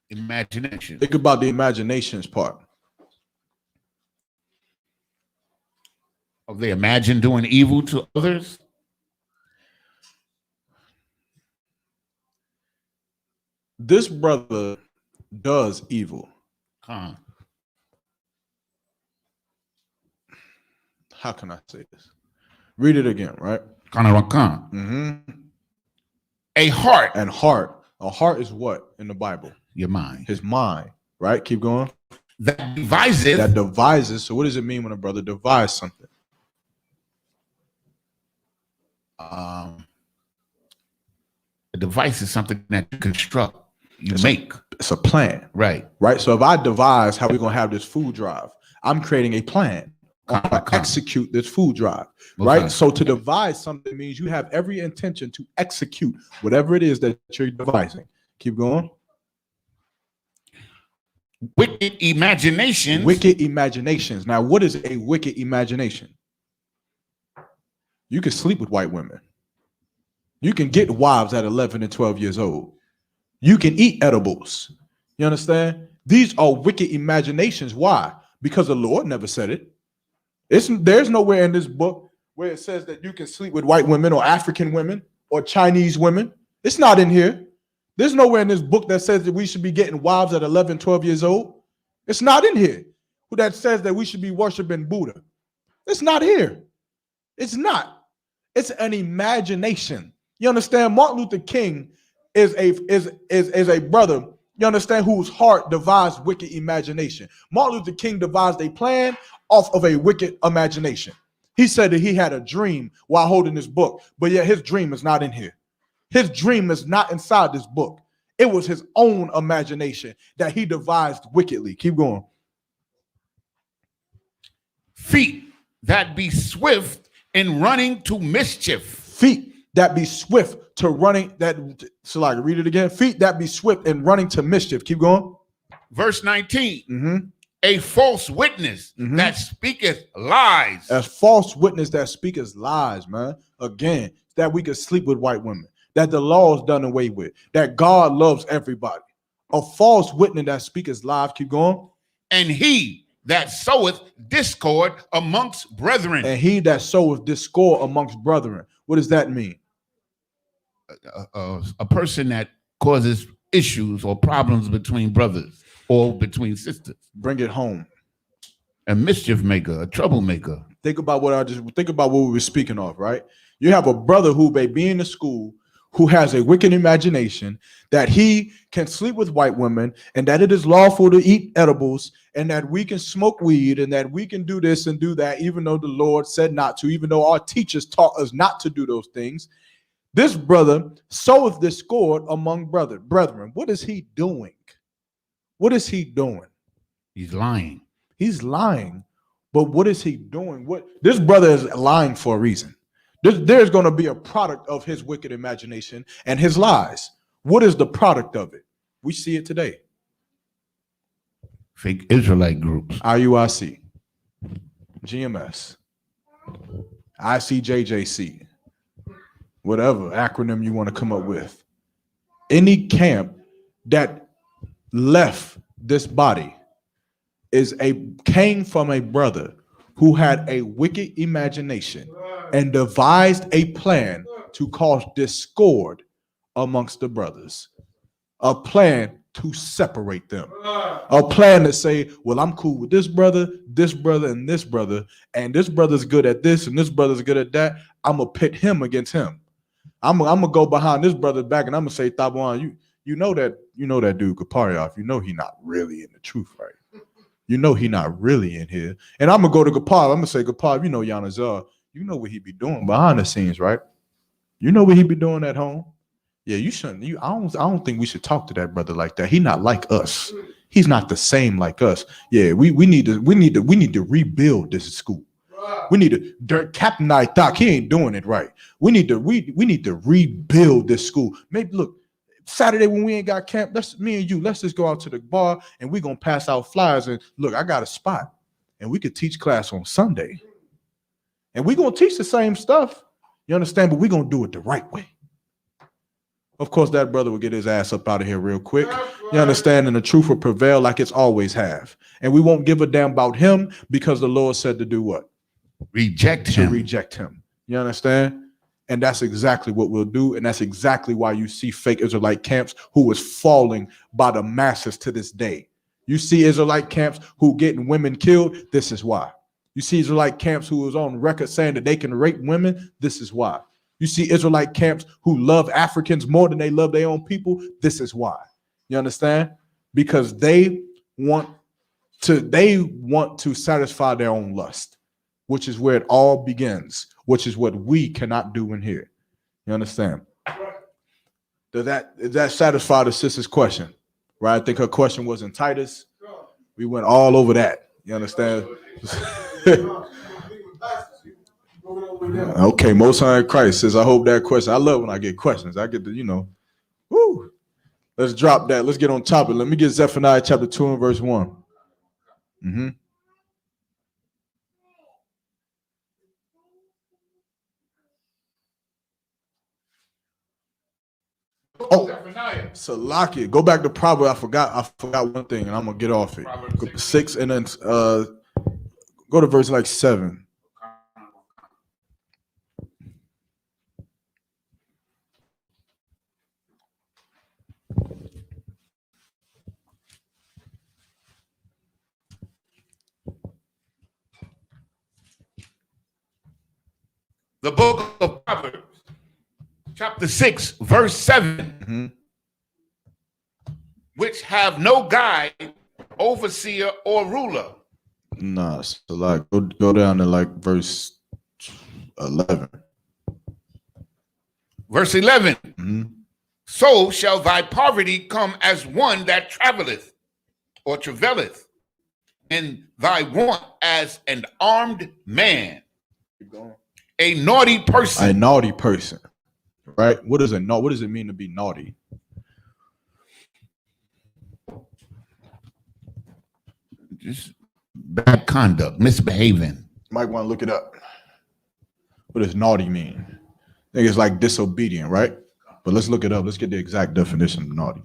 Imagination. Think about the imaginations part. Oh, they imagine doing evil to others. This brother does evil. Huh. How can I say this? Read it again, right? Mm-hmm. A heart. And heart. A heart is what in the Bible? Your mind. His mind, right? Keep going. That devises. That devises. So what does it mean when a brother devises something? A device is something that you construct, make. It's a plan. Right. Right. So if I devise how we're going to have this food drive, I'm creating a plan. Execute this food drive. Right. Okay. So to devise something means you have every intention to execute whatever it is that you're devising. Keep going. Wicked imaginations. Wicked imaginations. Now, what is a wicked imagination? You can sleep with white women. You can get wives at 11 and 12 years old. You can eat edibles. You understand? These are wicked imaginations. Why? Because the Lord never said it. There's nowhere in this book where it says that you can sleep with white women or African women or Chinese women. It's not in here. There's nowhere in this book that says that we should be getting wives at 11, 12 years old. It's not in here. That says that we should be worshiping Buddha. It's not here. It's not. It's an imagination. You understand? Martin Luther King is a brother, you understand, whose heart devised wicked imagination. Martin Luther King devised a plan off of a wicked imagination. He said that he had a dream while holding this book, but yet his dream is not in here. His dream is not inside this book. It was his own imagination that he devised wickedly. Keep going. Feet that be swift in running to mischief. Feet that be swift to running, so like read it again. Feet that be swift in running to mischief. Keep going. Verse 19. Mm-hmm. A false witness that speaketh lies. A false witness that speaketh lies, man. Again, that we could sleep with white women, that the law is done away with, that God loves everybody. A false witness that speaketh lies. Keep going. And he that soweth discord amongst brethren. And he that soweth discord amongst brethren. What does that mean? A person that causes issues or problems between brothers or between sisters. Bring it home. A mischief maker, a troublemaker. Think about what we were speaking of, right? You have a brother who may be in the school who has a wicked imagination that he can sleep with white women and that it is lawful to eat edibles and that we can smoke weed and that we can do this and do that, even though the Lord said not to, even though our teachers taught us not to do those things. This brother soweth discord among brethren. What is he doing? What is he doing? He's lying. He's lying. But what is he doing? This brother is lying for a reason. There's going to be a product of his wicked imagination and his lies. What is the product of it? We see it today. Fake Israelite groups. IUIC, GMS, ICJJC, whatever acronym you want to come up with. Any camp that left this body came from a brother who had a wicked imagination and devised a plan to cause discord amongst the brothers, a plan to separate them, a plan to say, well, I'm cool with this brother, and this brother, and this brother's good at this, and this brother's good at that. I'm going to pit him against him. I'm going to go behind this brother's back, and I'm going to say, Tabuan, you know that dude Kaparioff, you know he not really in the truth, right? You know he not really in here. And I'm going to go to Gapar. I'm going to say, Gapar, you know Yanazar, you know what he be doing behind the scenes, right? You know what he be doing at home? Yeah, you shouldn't. I don't think we should talk to that brother like that. He not like us. He's not the same like us. Yeah, we need to rebuild this school. We need to Captain Itak, he ain't doing it right. We need to rebuild this school. Maybe look, Saturday when we ain't got camp, me and you, let's just go out to the bar and we're gonna pass out flyers and look, I got a spot and we could teach class on Sunday. And we're gonna teach the same stuff, you understand, but we're gonna do it the right way. of course, that brother would get his ass up out of here real quick. You understand? And the truth will prevail like it's always have. And we won't give a damn about him because the Lord said to do what? Reject To him. reject him. You understand? And that's exactly what we'll do. And that's exactly why you see fake Israelite camps who is falling by the masses to this day. You see Israelite camps who getting women killed. This is why. You see Israelite camps who is on record saying that they can rape women. This is why. You see Israelite camps who love Africans more than they love their own people. This is why. You understand? Because they want to satisfy their own lust, which is where it all begins, which is what we cannot do in here. You understand? Does that satisfy the sister's question? Right? I think her question was in Titus. We went all over that. You understand? Okay, Most High in Christ says, I hope that question. I love when I get questions. I get to, whoo. Let's drop that. Let's get on topic. Let me get Zephaniah chapter 2 and verse 1. Mm-hmm. Oh, Salakia. Go back to Proverbs. I forgot one thing, and I'm gonna get off it. 6 and then go to verse like 7. The book of Proverbs, chapter 6, verse 7, which have no guide, overseer, or ruler. Nah, so like go down to like verse 11. Verse 11. So shall thy poverty come as one that traveleth or travaileth, and thy want as an armed man. Keep going. A naughty person. A naughty person, right? What does it mean to be naughty? Just bad conduct, misbehaving. Might want to look it up. What does naughty mean? I think it's like disobedient, right? But let's look it up. Let's get the exact definition of naughty.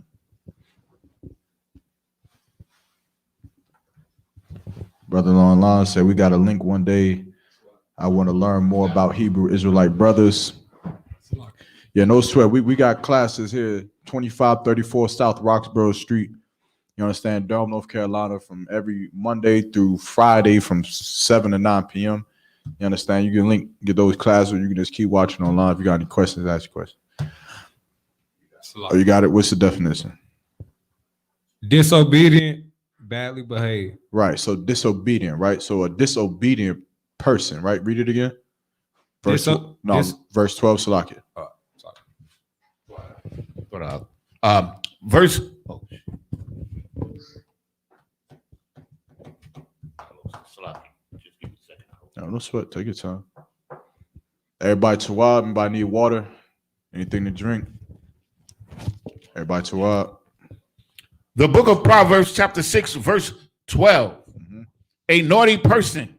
Brother online said we got a link one day. I want to learn more about Hebrew Israelite brothers. Yeah, no sweat. We got classes here, 2534 South Roxborough Street. You understand? Durham, North Carolina, from every Monday through Friday from 7 to 9 p.m. You understand? You can get those classes, or you can just keep watching online. If you got any questions, ask your question. Oh, you got it? What's the definition? Disobedient, badly behaved. Right. So disobedient, right? So a disobedient person, right? Read it again. Verse 12, Salakia. Verse. No sweat. Take your time. Everybody tawab. Anybody need water? Anything to drink? Everybody tawab. The book of Proverbs, chapter 6, verse 12. A naughty person,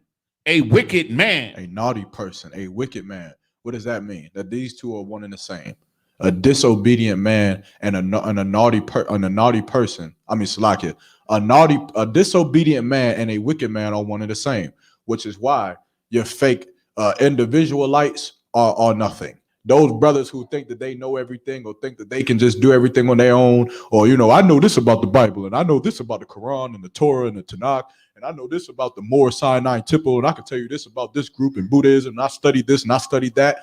a wicked man. A naughty person, a wicked man. What does that mean? That these two are one and the same. A disobedient man and a naughty person. I mean, Salakia. A disobedient man and a wicked man are one and the same. Which is why your fake individualites are nothing. Those brothers who think that they know everything or think that they can just do everything on their own, or I know this about the Bible and I know this about the Quran and the Torah and the Tanakh, and I know this about the Moor Sinai Temple, and I can tell you this about this group in Buddhism, and I studied this and I studied that.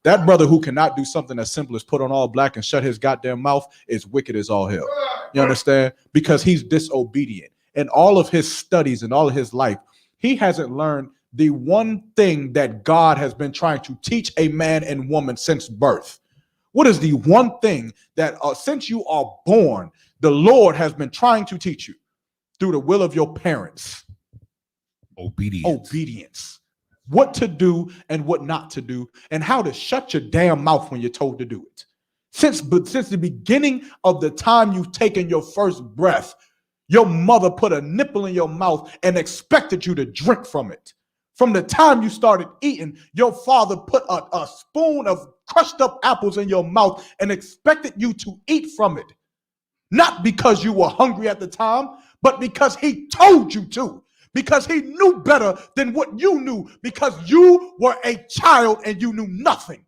That brother who cannot do something as simple as put on all black and shut his goddamn mouth is wicked as all hell. You understand? Because he's disobedient. In all of his studies and all of his life, he hasn't learned the one thing that God has been trying to teach a man and woman since birth. What is the one thing that since you are born, the Lord has been trying to teach you through the will of your parents? Obedience. What to do and what not to do, and how to shut your damn mouth when you're told to do it. Since the beginning of the time you've taken your first breath, your mother put a nipple in your mouth and expected you to drink from it. From the time you started eating, your father put a spoon of crushed up apples in your mouth and expected you to eat from it. Not because you were hungry at the time, but because he told you to. Because he knew better than what you knew. Because you were a child and you knew nothing.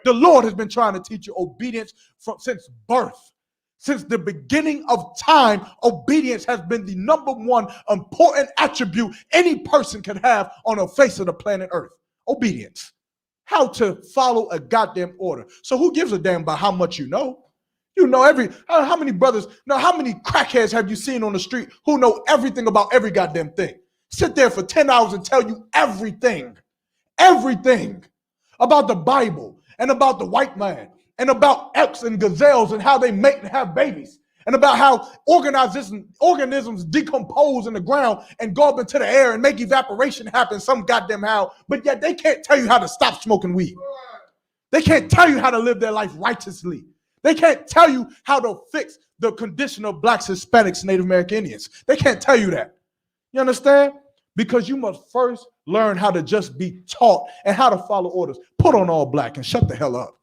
The Lord has been trying to teach you obedience since birth. Since the beginning of time, obedience has been the number one important attribute any person can have on the face of the planet Earth. Obedience. How to follow a goddamn order. So who gives a damn about how much you know? You know how many brothers, no, how many crackheads have you seen on the street who know everything about every goddamn thing? Sit there for 10 hours and tell you everything about the Bible and about the white man and about elks and gazelles and how they mate and have babies and about how organisms decompose in the ground and go up into the air and make evaporation happen some goddamn how, but yet they can't tell you how to stop smoking weed. They can't tell you how to live their life righteously. They can't tell you how to fix the condition of blacks, Hispanics, Native American Indians. They can't tell you that. You understand? Because you must first learn how to just be taught and how to follow orders. Put on all black and shut the hell up.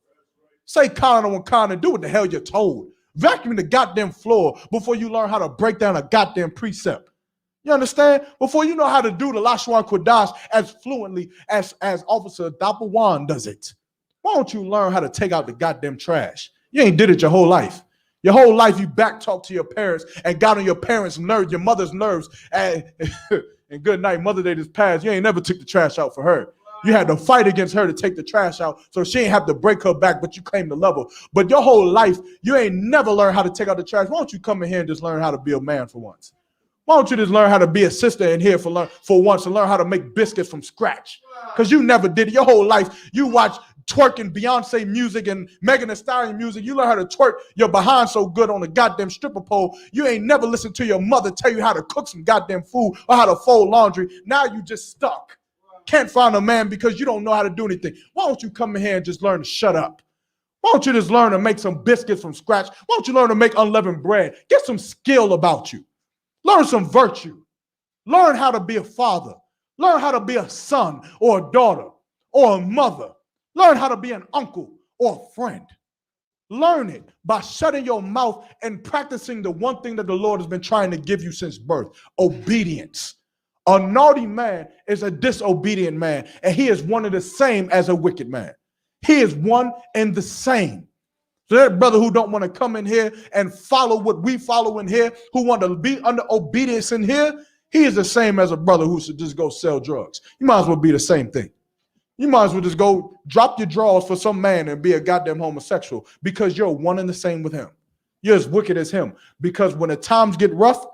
Say kind on kind and do what the hell you're told. Vacuum the goddamn floor before you learn how to break down a goddamn precept. You understand? Before you know how to do the Lashwan Kodash as fluently as Officer Dapawan does it. Why don't you learn how to take out the goddamn trash? You ain't did it your whole life. Your whole life you back talked to your parents and got on your parents' nerves, your mother's nerves. And good night, Mother Day just passed. You ain't never took the trash out for her. You had to fight against her to take the trash out so she ain't have to break her back, but you claim to love her. But your whole life, you ain't never learned how to take out the trash. Why don't you come in here and just learn how to be a man for once? Why don't you just learn how to be a sister in here for once and learn how to make biscuits from scratch? Because you never did it. Your whole life, you watch twerking Beyonce music and Megan Thee Stallion music. You learn how to twerk your behind so good on a goddamn stripper pole. You ain't never listened to your mother tell you how to cook some goddamn food or how to fold laundry. Now you just stuck. Can't find a man because you don't know how to do anything. Why don't you come in here and just learn to shut up? Why don't you just learn to make some biscuits from scratch? Why don't you learn to make unleavened bread? Get some skill about you. Learn some virtue. Learn how to be a father. Learn how to be a son or a daughter or a mother. Learn how to be an uncle or a friend. Learn it by shutting your mouth and practicing the one thing that the Lord has been trying to give you since birth: obedience. A naughty man is a disobedient man, and he is one and the same as a wicked man. He is one and the same. So that brother who don't want to come in here and follow what we follow in here, who want to be under obedience in here, he is the same as a brother who should just go sell drugs. You might as well be the same thing. You might as well just go drop your drawers for some man and be a goddamn homosexual because you're one and the same with him. You're as wicked as him. Because when the times get rough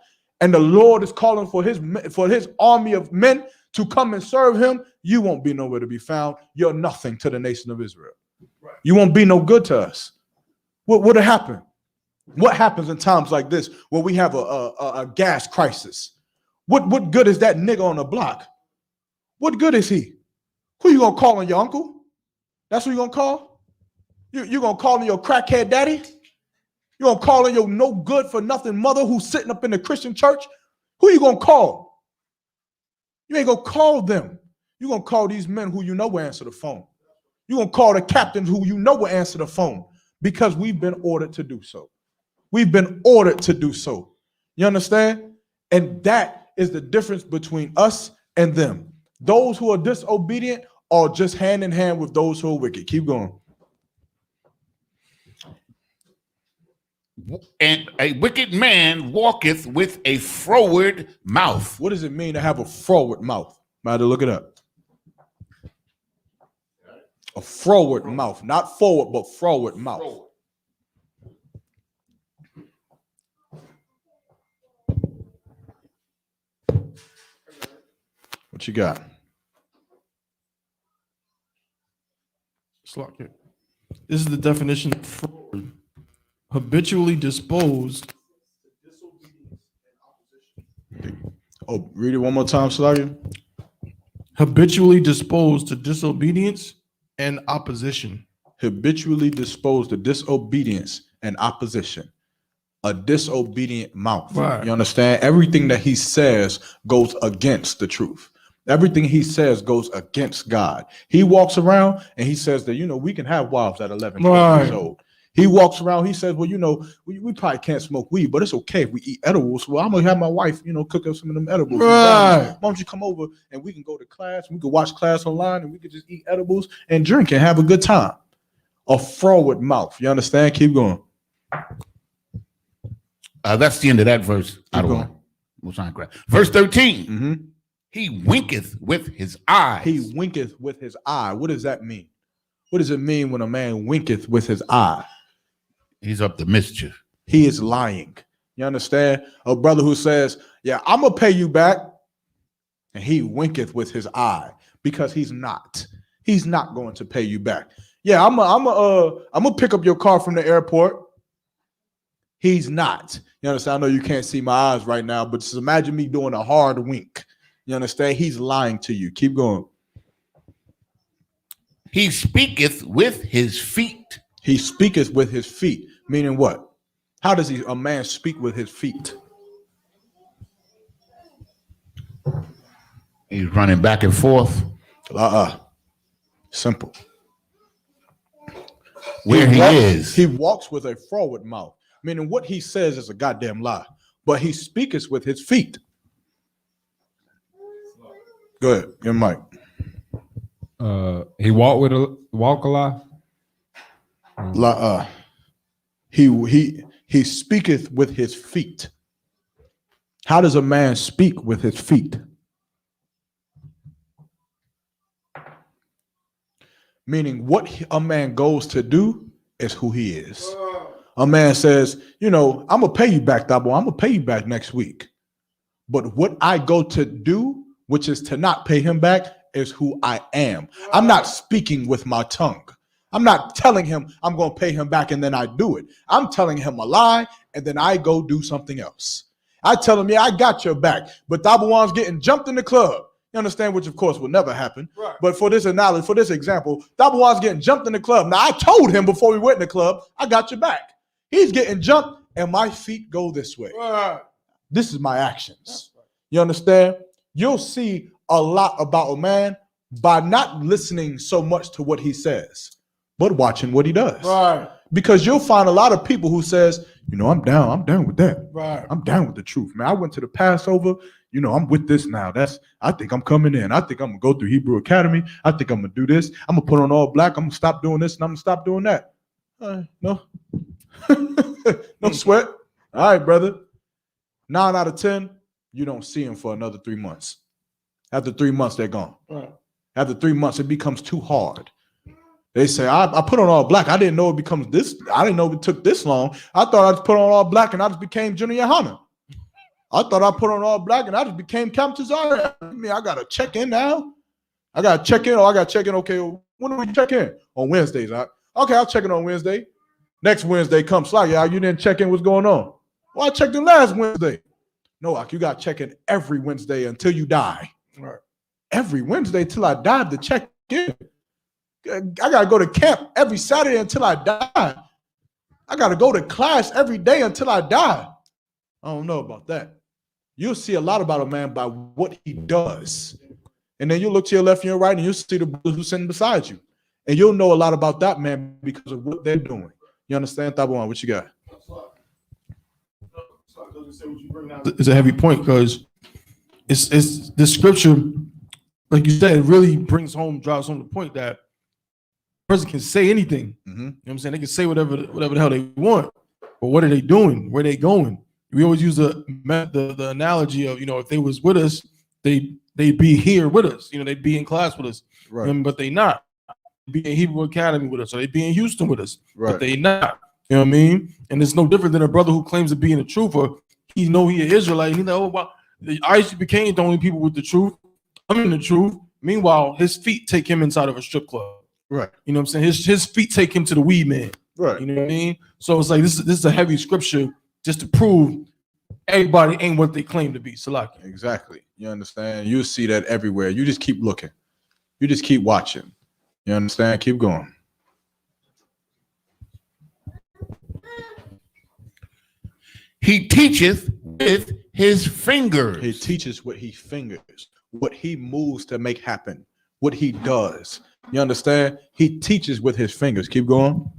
and the Lord is calling for his army of men to come and serve him, you won't be nowhere to be found. You're nothing to the nation of Israel. You won't be no good to us. What would have happened? What happens in times like this where we have a gas crisis? What good is that nigga on the block? What good is he? Who you gonna call on your uncle? That's who you gonna call? You gonna call on your crackhead daddy? You gonna call on your no good for nothing mother who's sitting up in the Christian church? Who you gonna call? You ain't gonna call them. You gonna call these men who you know will answer the phone. You gonna call the captains who you know will answer the phone because we've been ordered to do so. We've been ordered to do so. You understand? And that is the difference between us and them. Those who are disobedient are just hand in hand with those who are wicked. Keep going. And a wicked man walketh with a froward mouth. What does it mean to have a froward mouth? Might have to look it up. A froward mouth, not forward, but froward mouth. What you got? This is the definition of froward. Habitually disposed. Oh, read it one more time, Sluggy. Habitually disposed to disobedience and opposition. Habitually disposed to disobedience and opposition. A disobedient mouth. Right. You understand? Everything that he says goes against the truth. Everything he says goes against God. He walks around and he says that, we can have wives at 11, 12 years old. He walks around, he says, well, we probably can't smoke weed, but it's okay if we eat edibles. Well, I'm going to have my wife, cook up some of them edibles. Why don't you come over and we can go to class, we can watch class online, and we can just eat edibles and drink and have a good time. A forward mouth. You understand? Keep going. That's the end of that verse. I don't know. Verse 13. Mm-hmm. He winketh with his eyes. He winketh with his eye. What does that mean? What does it mean when a man winketh with his eye? He's up to mischief. He is lying. You understand? A brother who says, yeah, I'm going to pay you back. And he winketh with his eye because he's not. He's not going to pay you back. Yeah, I'm gonna pick up your car from the airport. He's not. You understand? I know you can't see my eyes right now, but just imagine me doing a hard wink. You understand? He's lying to you. Keep going. He speaketh with his feet. He speaketh with his feet. Meaning what? How does a man speak with his feet? He's running back and forth. Simple. Where he is. He walks with a forward mouth. Meaning what he says is a goddamn lie. But he speaketh with his feet. Go ahead. Your mic. He walk a lot. He speaketh with his feet. How does a man speak with his feet? Meaning what a man goes to do is who he is. A man says, I'm going to pay you back, Dabo. I'm going to pay you back next week. But what I go to do, which is to not pay him back, is who I am. I'm not speaking with my tongue. I'm not telling him I'm going to pay him back and then I do it. I'm telling him a lie and then I go do something else. I tell him, yeah, I got your back. But Dabawan's getting jumped in the club. You understand, which of course will never happen. Right. But for this analogy, for this example, Dabawan's getting jumped in the club. Now I told him before we went in the club, I got your back. He's getting jumped and my feet go this way. Right. This is my actions. You understand? You'll see a lot about a man by not listening so much to what he says, but watching what he does. Right. Because you'll find a lot of people who says, I'm down with that. Right. I'm down with the truth, man. I went to the Passover. I'm with this now. I think I'm coming in. I think I'm going to go through Hebrew Academy. I think I'm going to do this. I'm going to put on all black. I'm going to stop doing this and I'm going to stop doing that. No. No sweat. All right, brother. 9 out of 10, you don't see them for another 3 months. After 3 months, they're gone. Right. After 3 months, it becomes too hard. They say, I put on all black. I didn't know it becomes this. I didn't know it took this long. I thought I just put on all black and I just became Junior Hunter. I thought I put on all black and I just became Captain Zara. I mean, I got to check in now. I got to check in. Okay, when do we check in? On Wednesdays. Okay, I'll check in on Wednesday. Next Wednesday comes. Slack, you didn't check in. What's going on? Well, I checked in last Wednesday. No, you got to check in every Wednesday until you die. Right. Every Wednesday till I die to check in. I got to go to camp every Saturday until I die. I got to go to class every day until I die. I don't know about that. You'll see a lot about a man by what he does. And then you look to your left and your right and you'll see the brother who's sitting beside you. And you'll know a lot about that man because of what they're doing. You understand, Tabawan? What you got? It's a heavy point because it's the scripture, like you said, it really drives home the point that a person can say anything. Mm-hmm. You know what I'm saying? They can say whatever the hell they want, but what are they doing? Where are they going? We always use the analogy of, if they was with us, they'd be here with us. They'd be in class with us. Right. But they not. They'd be in Hebrew Academy with us, or they'd be in Houston with us. Right. But they not. You know what I mean? And it's no different than a brother who claims to be in the truth, or he know he an Israelite. He's like, oh, well, Isupk became the only people with the truth. I'm in the truth. Meanwhile, his feet take him inside of a strip club. Right. You know what I'm saying? His feet take him to the weed man. Right. You know what I mean? So it's like this is a heavy scripture just to prove everybody ain't what they claim to be. Salaki. Exactly. You understand? You see that everywhere. You just keep looking. You just keep watching. You understand? Keep going. He teacheth with his fingers. He teaches with his fingers. what he moves to make happen, what he does. You understand? He teaches with his fingers. Keep going.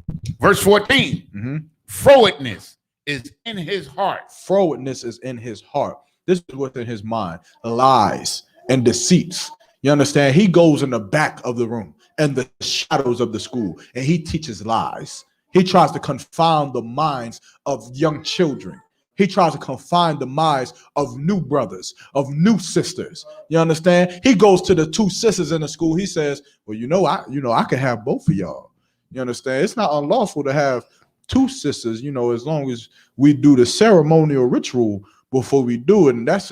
Verse 14. Mm-hmm. Frowardness is in his heart. Frowardness is in his heart. This is what's in his mind. Lies and deceits. You understand? He goes in the back of the room and the shadows of the school, and he teaches lies. He tries to confound the minds of young children. He tries to confine the minds of new brothers, of new sisters. You understand? He goes to the two sisters in the school. He says, well, I can have both of y'all. You understand? It's not unlawful to have two sisters, as long as we do the ceremonial ritual before we do it. And that's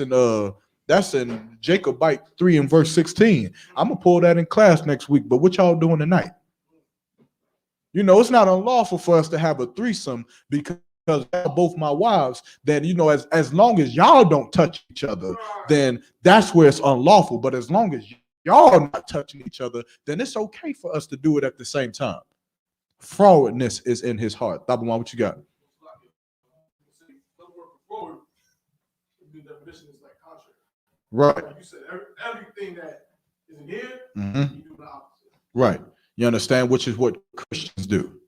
in Jacobite 3 and verse 16. I'm gonna pull that in class next week. But what y'all doing tonight? It's not unlawful for us to have a threesome because both my wives, that as long as y'all don't touch each other, then that's where it's unlawful. But as long as y'all not touching each other, then it's okay for us to do it at the same time. Frowardness is in his heart. Tabawan, what you got? The definition is like contrary. Right. Like you said, everything that is in here, Mm-hmm. you do the opposite. Right. You understand? Which is what Christians do.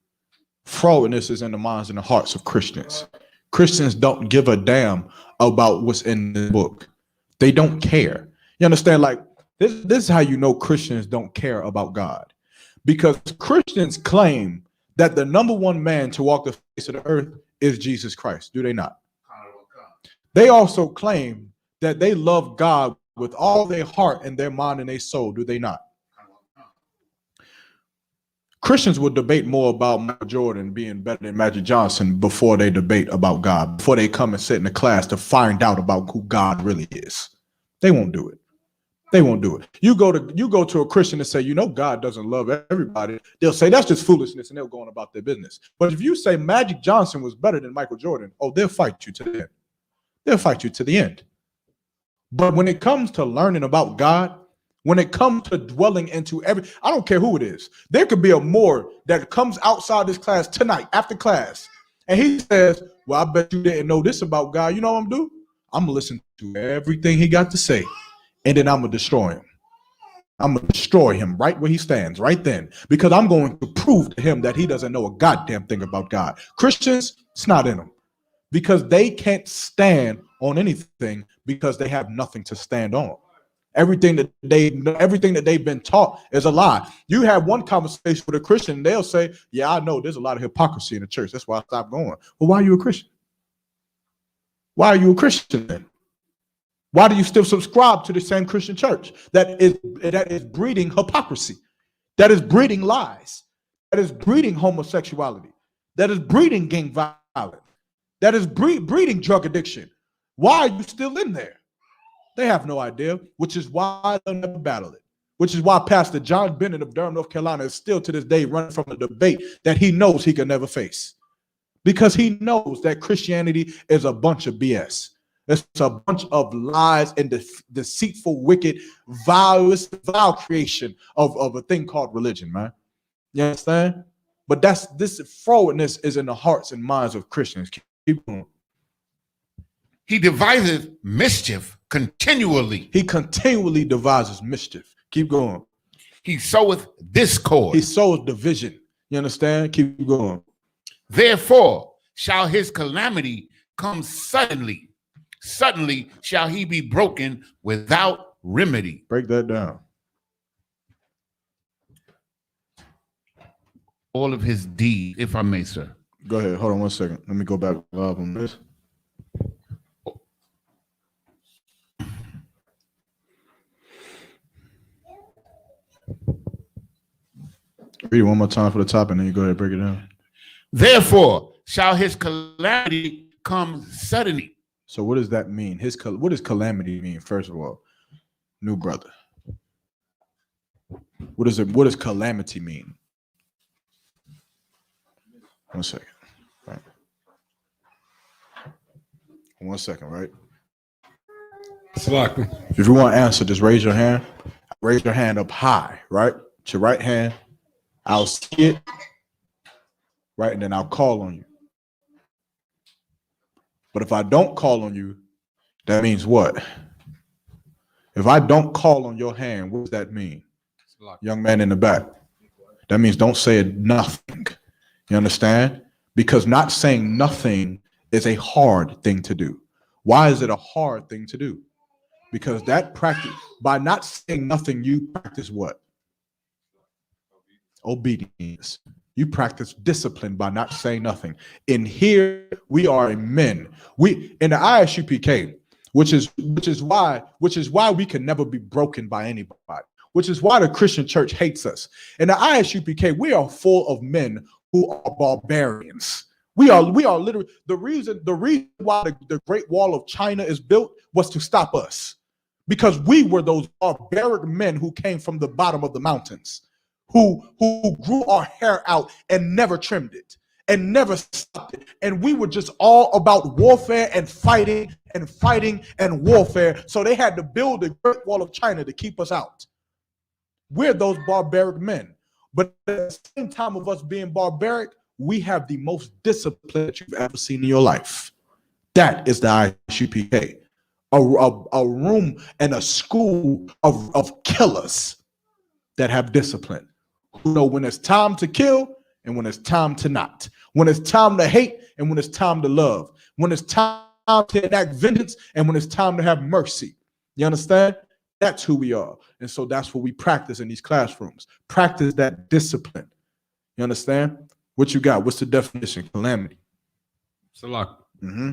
Frowardness is in the minds and the hearts of Christians. Christians don't give a damn about what's in the book. They don't care. You understand? Like this is how you know Christians don't care about God. Because Christians claim that the number one man to walk the face of the earth is Jesus Christ. Do they not? They also claim that they love God with all their heart and their mind and their soul. Do they not? Christians will debate more about Michael Jordan being better than Magic Johnson before they debate about God, before they come and sit in the class to find out about who God really is. They won't do it. They won't do it. You go to a Christian and say, God doesn't love everybody. They'll say that's just foolishness, and they'll go on about their business. But if you say Magic Johnson was better than Michael Jordan, they'll fight you to the end. They'll fight you to the end. But when it comes to learning about God, when it comes to dwelling into I don't care who it is. There could be a Moor that comes outside this class tonight after class, and he says, well, I bet you didn't know this about God. You know what I'm going to do? I'm going to listen to everything he got to say, and then I'm going to destroy him. I'm going to destroy him right where he stands, right then, because I'm going to prove to him that he doesn't know a goddamn thing about God. Christians, it's not in them, because they can't stand on anything because they have nothing to stand on. Everything that they've been taught is a lie. You have one conversation with a Christian, and they'll say, yeah, I know there's a lot of hypocrisy in the church. That's why I stopped going. Well, why are you a Christian? Why are you a Christian then? Why do you still subscribe to the same Christian church that is breeding hypocrisy, that is breeding lies, that is breeding homosexuality, that is breeding gang violence, that is breeding drug addiction? Why are you still in there? They have no idea, which is why they'll never battle it, which is why Pastor John Bennett of Durham, North Carolina is still to this day running from a debate that he knows he can never face, because he knows that Christianity is a bunch of BS. It's a bunch of lies and deceitful, wicked, vile creation of a thing called religion, man. You understand? But this forwardness is in the hearts and minds of Christians. Keep going. He devises mischief continually. He continually devises mischief. Keep going. He soweth discord. He sows division. You understand? Keep going. Therefore shall his calamity come suddenly. Suddenly shall he be broken without remedy. Break that down. All of his deeds, if I may, sir. Go ahead. Hold on 1 second. Let me go back live on this. Read it one more time for the top, and then you go ahead and break it down. Therefore shall his calamity come suddenly. So what does that mean? What does calamity mean, first of all? New brother. What does calamity mean? 1 second. Right. 1 second, right? If you want to answer, just raise your hand. Raise your hand up high, right? With your right hand. I'll see it, right? And then I'll call on you. But if I don't call on you, that means what? If I don't call on your hand, what does that mean? Young man in the back. That means don't say nothing. You understand? Because not saying nothing is a hard thing to do. Why is it a hard thing to do? Because that practice, by not saying nothing, you practice what? Obedience. You practice discipline by not saying nothing. In here, we are men. We in the ISUPK, which is why we can never be broken by anybody. Which is why the Christian church hates us. In the ISUPK, we are full of men who are barbarians. We are literally the reason why the Great Wall of China is built was to stop us, because we were those barbaric men who came from the bottom of the mountains, who grew our hair out and never trimmed it and never stopped it, and we were just all about warfare and fighting and warfare. So they had to build the Great Wall of China to keep us out. We're those barbaric men, but at the same time of us being barbaric, we have the most discipline that you've ever seen in your life. That is the ISUPK, a room and a school of killers that have discipline, who know when it's time to kill and when it's time to not, when it's time to hate and when it's time to love, when it's time to enact vengeance and when it's time to have mercy. You understand? That's who we are. And so that's what we practice in these classrooms. Practice that discipline. You understand? What you got? What's the definition? Calamity. Salak. Mm-hmm.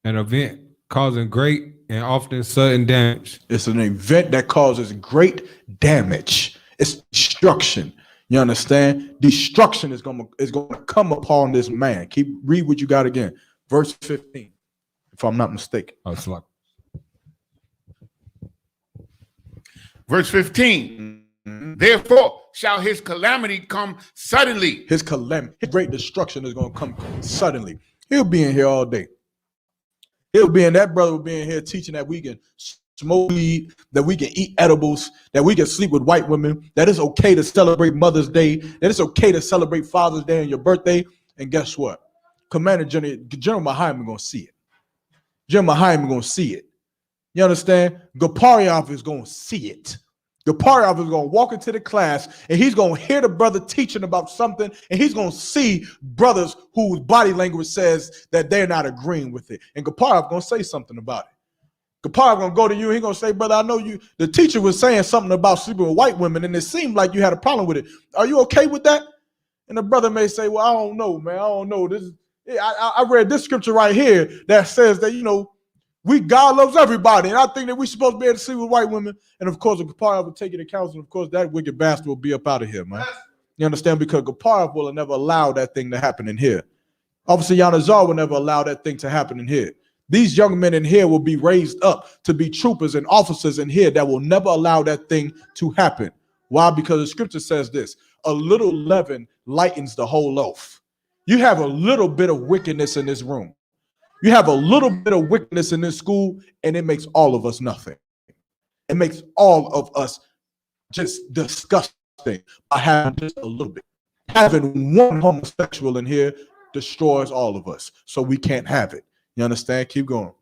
An event causing great and often sudden damage. It's an event that causes great damage. It's destruction. You understand? Destruction is going to come upon this man. Read what you got again. Verse 15, if I'm not mistaken. Oh, Salak. Verse 15. Therefore shall his calamity come suddenly. His calamity, his great destruction is going to come suddenly. He'll be in here all day. That brother will be in here teaching that we can smoke weed, that we can eat edibles, that we can sleep with white women, that it's okay to celebrate Mother's Day, that it's okay to celebrate Father's Day and your birthday. And guess what? Commander General Mahaim is going to see it. General Mahaim is going to see it. You understand? Gapariev is going to see it. Gapariev is going to walk into the class and he's going to hear the brother teaching about something, and he's going to see brothers whose body language says that they're not agreeing with it. And Gapariev going to say something about it. Gapariev going to go to you. He's going to say, brother, I know you. The teacher was saying something about sleeping with white women and it seemed like you had a problem with it. Are you okay with that? And the brother may say, well, I don't know, man. I don't know. I read this scripture right here that says that, God loves everybody, and I think that we're supposed to be able to sleep with white women. And of course, if Gapariev will take it to counsel, of course, that wicked bastard will be up out of here, man. You understand? Because Gapariev will never allow that thing to happen in here. Obviously, Yanazar will never allow that thing to happen in here. These young men in here will be raised up to be troopers and officers in here that will never allow that thing to happen. Why? Because the scripture says this: a little leaven lightens the whole loaf. You have a little bit of wickedness in this room. You have a little bit of wickedness in this school, and it makes all of us nothing. It makes all of us just disgusting by having just a little bit. Having one homosexual in here destroys all of us, so we can't have it. You understand? Keep going.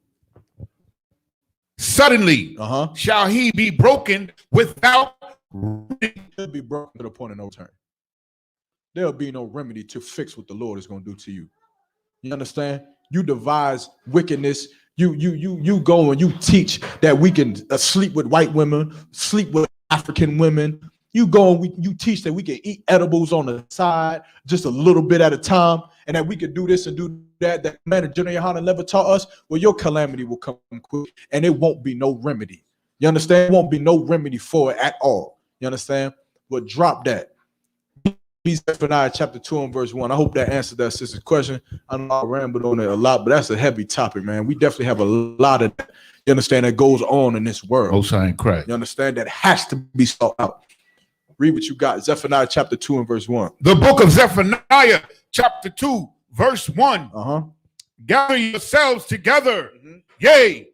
Suddenly shall he be broken without remedy. He'll be broken to the point of no return. There'll be no remedy to fix what the Lord is going to do to you. You understand? You devise wickedness. You go and you teach that we can sleep with white women, sleep with African women. You go and you teach that we can eat edibles on the side, just a little bit at a time, and that we can do this and do that. That man, General Yohanan never taught us. Well, your calamity will come quick, and it won't be no remedy. You understand? It won't be no remedy for it at all. You understand? But drop that. Zephaniah chapter 2 and verse 1. I hope that answered that sister's question. I know I rambled on it a lot, but that's a heavy topic, man. We definitely have a lot of that, you understand, that goes on in this world. Most High in Christ. You understand? That has to be sought out. Read what you got. Zephaniah chapter 2 and verse 1. The book of Zephaniah chapter 2 verse 1. Gather yourselves together. Yea,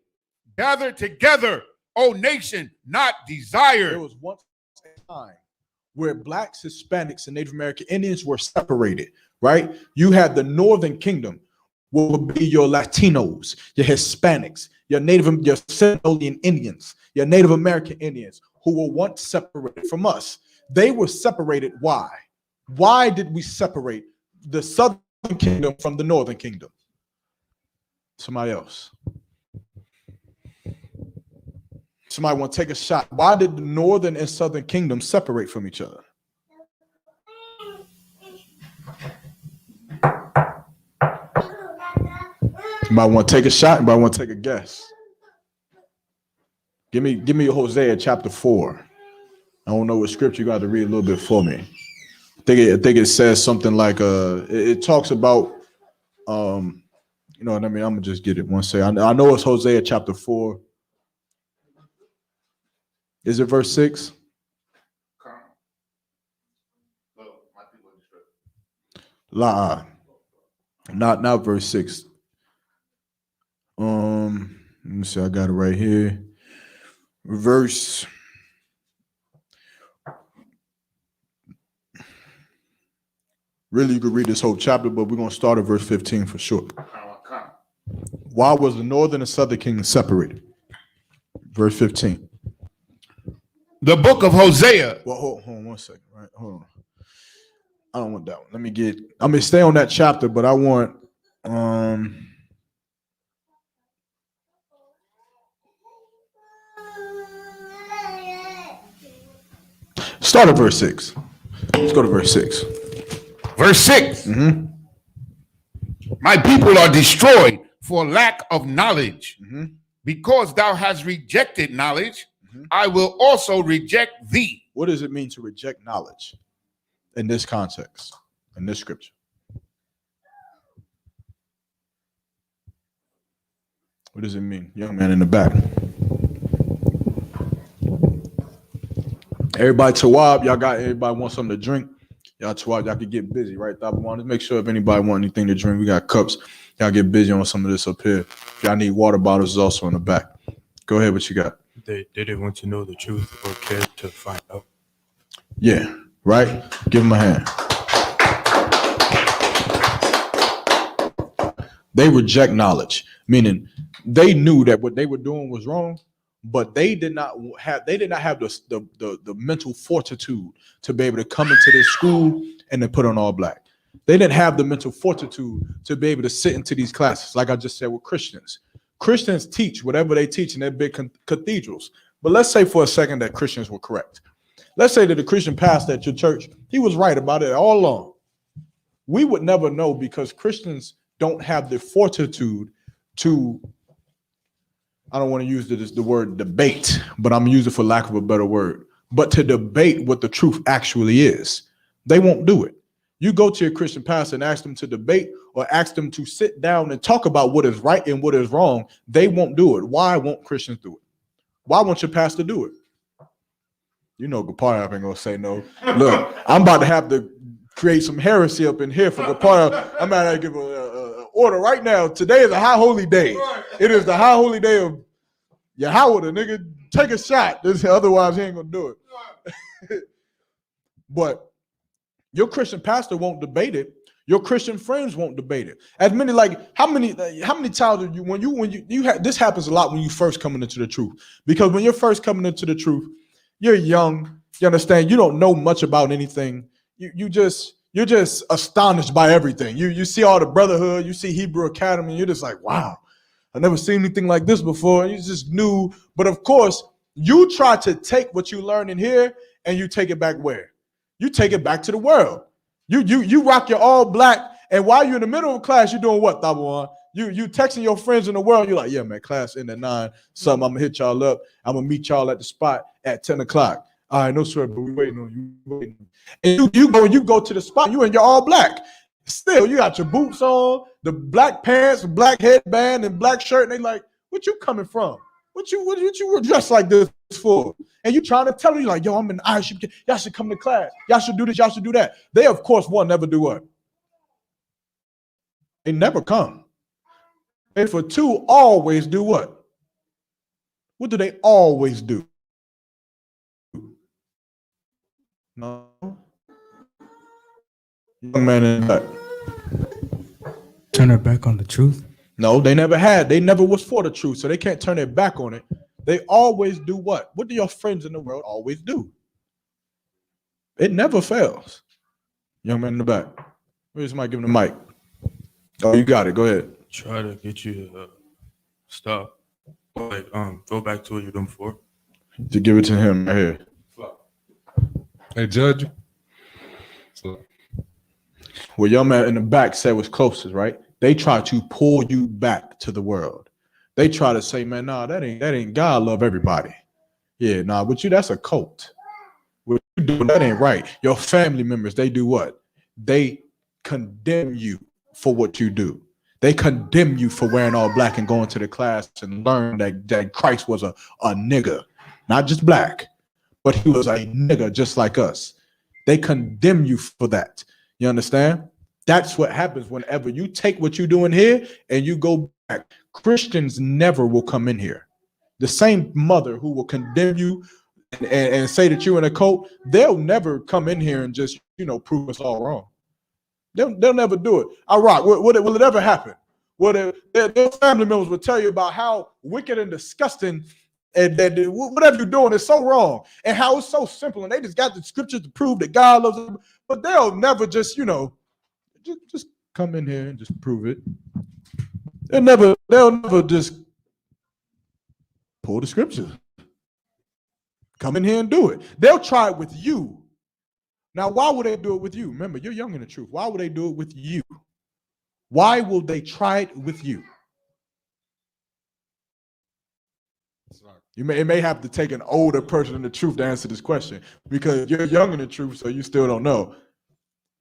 gather together, O nation not desired. There was once a time where blacks, Hispanics, and Native American Indians were separated, right? You had the northern kingdom, what would be your Latinos, your Hispanics, your Sentinelian Indians, your Native American Indians, who were once separated from us. They were separated. Why? Why did we separate the Southern Kingdom from the Northern Kingdom? Somebody else. Somebody want to take a shot. Why did the Northern and Southern Kingdom separate from each other? Somebody want to take a shot? Anybody want to take a guess? Give me Hosea chapter 4. I don't know what scripture, you got to read a little bit for me. I think it says something like it talks about you know what I mean. I'm gonna just get it one second. I know it's Hosea chapter 4. Is it verse 6? Not verse 6. Let me see, I got it right here. Verse. Really, you could read this whole chapter, but we're gonna start at verse 15 for sure. Why was the northern and southern kingdom separated? Verse 15. The book of Hosea. Well, hold on one second. Right, hold on. I don't want that one. I'm gonna stay on that chapter, but I want start at verse 6. Let's go to verse 6. Verse 6. Mm-hmm. My people are destroyed for lack of knowledge. Mm-hmm. Because thou hast rejected knowledge, Mm-hmm. I will also reject thee. What does it mean to reject knowledge in this context, in this scripture? What does it mean? Young man in the back. Everybody Tawab, everybody want something to drink? Y'all Tawab, y'all can get busy, right? Let's make sure if anybody want anything to drink, we got cups. Y'all get busy on some of this up here. If y'all need water bottles, is also in the back. Go ahead, what you got? They didn't want to know the truth or care to find out. Yeah, right? Give them a hand. They reject knowledge, meaning they knew that what they were doing was wrong, but they did not have the mental fortitude to be able to come into this school and then put on all black. They didn't have the mental fortitude to be able to sit into these classes, like I just said with Christians. Christians teach whatever they teach in their big cathedrals. But let's say for a second that Christians were correct. Let's say that the Christian pastor at your church, he was right about it all along. We would never know because Christians don't have the fortitude to, I don't want to use the word debate, but I'm using it for lack of a better word, but to debate what the truth actually is. They won't do it. You go to your Christian pastor and ask them to debate or ask them to sit down and talk about what is right and what is wrong. They won't do it. Why won't Christians do it? Why won't your pastor do it? You know, Gapar ain't gonna say no. Look, I'm about to have to create some heresy up in here for Gapar. I'm about to give a order right now. Today is a high holy day. It is the high holy day of Yahweh, the nigga. Take a shot. Otherwise, he ain't gonna do it. But your Christian pastor won't debate it. Your Christian friends won't debate it. As many, like, how many times are you when you have this happens a lot when you first coming into the truth. Because when you're first coming into the truth, you're young, you understand, you don't know much about anything. You're just astonished by everything. You see all the Brotherhood, you see Hebrew Academy, you're just like, wow, I've never seen anything like this before. You just new. But of course, you try to take what you learn in here and you take it back where? You take it back to the world. You rock your all black, and while you're in the middle of class, you're doing what, Tabawan? You texting your friends in the world. You're like, yeah, man, class in at 9. Something, I'm gonna hit y'all up. I'm gonna meet y'all at the spot at 10 o'clock. All right, no sweat, but we waiting on you. And you go to the spot. You in your all black. Still, you got your boots on, the black pants, black headband, and black shirt. And they like, what you coming from? What you were dressed like this for? And you trying to tell them, like, yo, I'm in Isupk. Y'all should come to class. Y'all should do this. Y'all should do that. They, of course, one never do what? They never come. And for two, always do what? What do they always do? No. Young man in that. turn their back on the truth? No, they never was for the truth, so they can't turn their back on it. They always do what? What do your friends in the world always do? It never fails. Young man in the back. Where's somebody giving the mic? Oh, you got it. Go ahead. Try to get you to stop. Like, go back to what you're doing before. To give it to him right here. Hey, Judge. So, What young man in the back said was closest, right? They try to pull you back to the world. They try to say, man, nah, that ain't God love everybody. Yeah, nah, with you, that's a cult. What you doing, that ain't right. Your family members, they do what? They condemn you for what you do. They condemn you for wearing all black and going to the class and learn that Christ was a nigga, not just black, but he was a nigga just like us. They condemn you for that. You understand? That's what happens whenever you take what you're doing here and you go back. Christians never will come in here. The same mother who will condemn you and say that you're in a cult, they'll never come in here and just, prove us all wrong. They'll never do it. All right, will it ever happen? Their family members will tell you about how wicked and disgusting and whatever you're doing is so wrong and how it's so simple and they just got the scriptures to prove that God loves them, but they'll never just, just come in here and just prove it. They'll never just pull the scripture. Come in here and do it. They'll try it with you. Now, why would they do it with you? Remember, you're young in the truth. Why would they do it with you? Why will they try it with you? It may have to take an older person in the truth to answer this question because you're young in the truth, so you still don't know.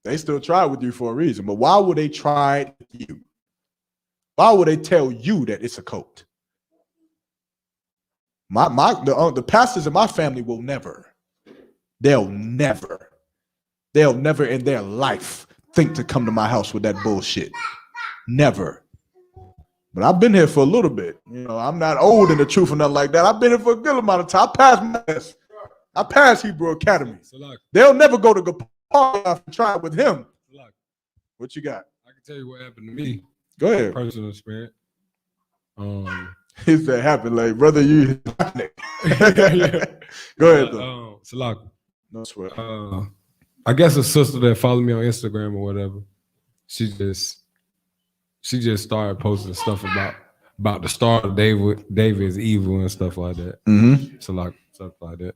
They still try it with you for a reason. But why would they try it with you? Why would they tell you that it's a cult? The pastors in my family will never. They'll never in their life think to come to my house with that bullshit. Never. But I've been here for a little bit. I'm not old in the truth or nothing like that. I've been here for a good amount of time. I passed Hebrew Academy. They'll never go to Gapar and try it with him. What you got? I can tell you what happened to me. Go ahead. Personal experience. He said happened like brother, you Go ahead though. Salaka. No sweat. I guess a sister that followed me on Instagram or whatever, she just started posting stuff about the star of David is evil and stuff like that. Mm-hmm. So stuff like that.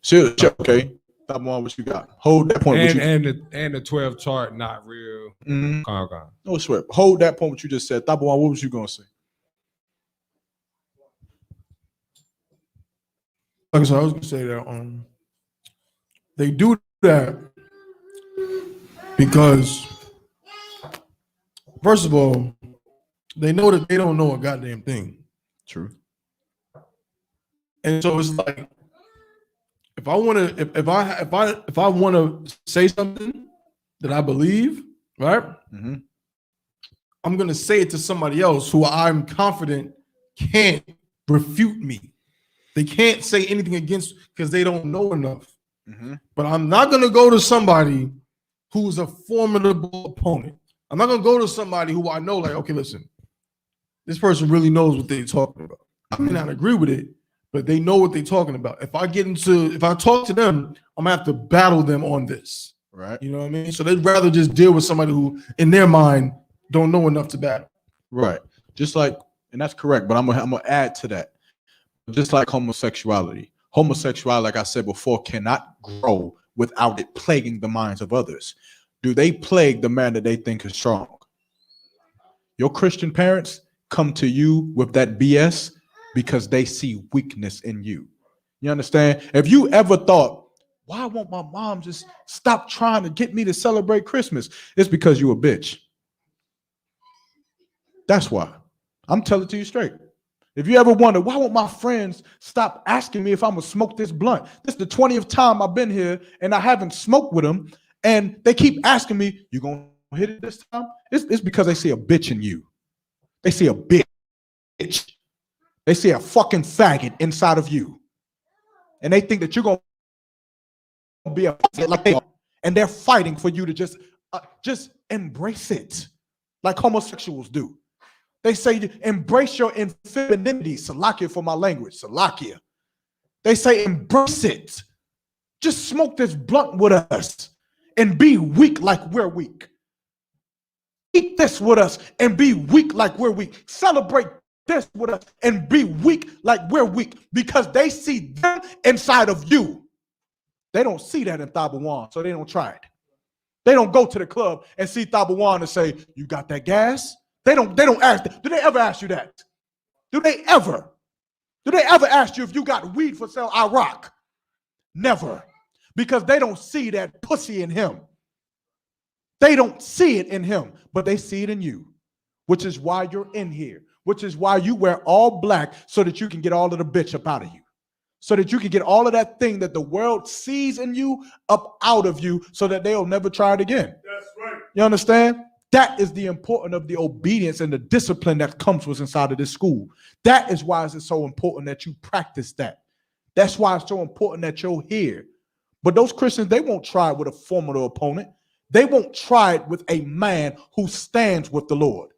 Sure, okay. Top one, what you got? Hold that point. And the 12 chart not real. Mm-hmm. Calm. No sweat. Hold that point. What you just said. Top one, what was you gonna say? Like I said, I was gonna say that they do that because, first of all, they know that they don't know a goddamn thing. True. And so it's like, if I want to say something that I believe, right? Mm-hmm. I'm gonna say it to somebody else who I'm confident can't refute me. They can't say anything against because they don't know enough. Mm-hmm. But I'm not gonna go to somebody who's a formidable opponent. I'm not gonna go to somebody who I know, like, okay, listen, this person really knows what they're talking about. I may not agree with it, but they know what they're talking about. If I talk to them, I'm gonna have to battle them on this. Right. You know what I mean? So they'd rather just deal with somebody who, in their mind, don't know enough to battle. Right. Just like, and that's correct, but I'm gonna add to that. Just like homosexuality. Homosexuality, like I said before, cannot grow without it plaguing the minds of others. Do they plague the man that they think is strong? Your Christian parents come to you with that BS because they see weakness in you. You understand? If you ever thought, why won't my mom just stop trying to get me to celebrate Christmas? It's because you a bitch. That's why. I'm telling it to you straight. If you ever wonder, why won't my friends stop asking me if I'm gonna smoke this blunt? This is the 20th time I've been here and I haven't smoked with them. And they keep asking me, you gonna hit it this time? It's because they see a bitch in you. They see a bitch. They see a fucking faggot inside of you. And they think that you're gonna be a faggot like they are. And they're fighting for you to just embrace it. like homosexuals do. They say, embrace your femininity. Salakia for my language. Salakia. They say, embrace it. Just smoke this blunt with us and be weak like we're weak. Eat this with us and be weak like we're weak. Celebrate this with us and be weak like we're weak, because they see them inside of you. They don't see that in Thabawan, so they don't try it. They don't go to the club and see Thabawan and say, you got that gas? They don't ask that. Do they ever ask you that? Do they ever ask you if you got weed for sale? I rock. Never. Because they don't see that pussy in him. They don't see it in him, but they see it in you, which is why you're in here, which is why you wear all black, so that you can get all of the bitch up out of you, so that you can get all of that thing that the world sees in you up out of you, so that they'll never try it again. That's right. You understand? That is the importance of the obedience and the discipline that comes with inside of this school. That is why it's so important that you practice that. That's why it's so important that you're here. But those Christians, they won't try it with a formidable opponent. They won't try it with a man who stands with the Lord.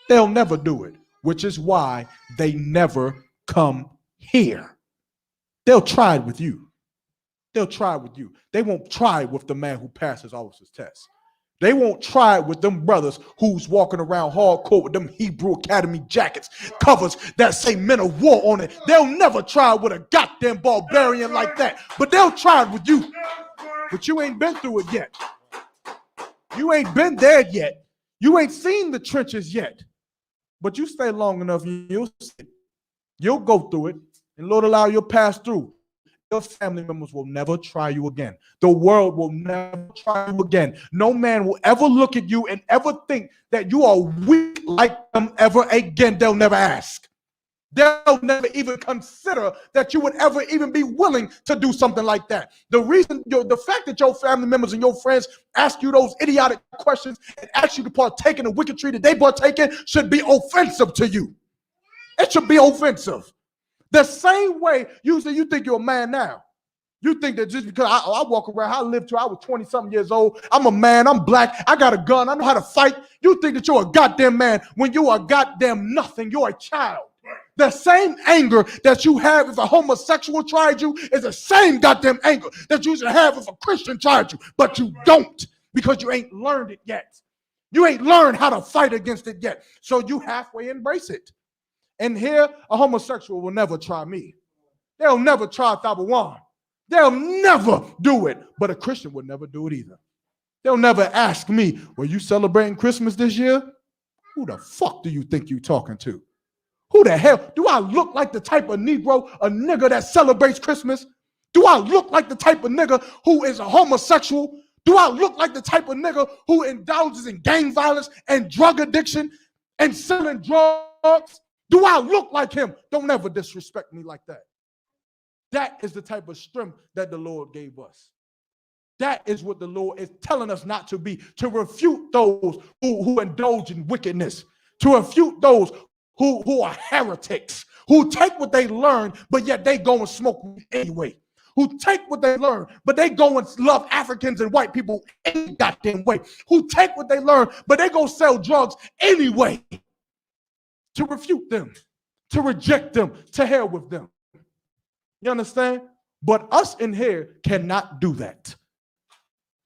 They'll never do it, which is why they never come here. They'll try it with you. They'll try it with you. They won't try it with the man who passes all of his tests. They won't try it with them brothers who's walking around hardcore with them Hebrew Academy jackets, covers that say Men of War on it. They'll never try it with a goddamn barbarian like that. But they'll try it with you. But you ain't been through it yet. You ain't been there yet. You ain't seen the trenches yet. But you stay long enough, you'll go through it, and Lord allow you'll pass through. Your family members will never try you again. The world will never try you again. No man will ever look at you and ever think that you are weak like them ever again. They'll never ask. They'll never even consider that you would ever even be willing to do something like that. The fact that your family members and your friends ask you those idiotic questions and ask you to partake in the wickedry that they partake in should be offensive to you. It should be offensive. The same way you think you're a man now. You think that just because I walk around, I lived till I was 20-something years old, I'm a man, I'm black, I got a gun, I know how to fight. You think that you're a goddamn man when you are goddamn nothing. You're a child. The same anger that you have if a homosexual tried you is the same goddamn anger that you should have if a Christian tried you. But you don't, because you ain't learned it yet. You ain't learned how to fight against it yet. So you halfway embrace it. And here, a homosexual will never try me. They'll never try Thabawan. They'll never do it. But a Christian would never do it either. They'll never ask me, were you celebrating Christmas this year? Who the fuck do you think you're talking to? Who the hell? Do I look like the type of Negro, a nigga that celebrates Christmas? Do I look like the type of nigga who is a homosexual? Do I look like the type of nigga who indulges in gang violence and drug addiction and selling drugs? Do I look like him? Don't ever disrespect me like that. That is the type of strength that the Lord gave us. That is what the Lord is telling us not to be, to refute those who indulge in wickedness, to refute those who are heretics, who take what they learn, but yet they go and smoke anyway, who take what they learn, but they go and love Africans and white people any goddamn way, who take what they learn, but they go sell drugs anyway. To refute them, to reject them, to hell with them. You understand? But us in here cannot do that.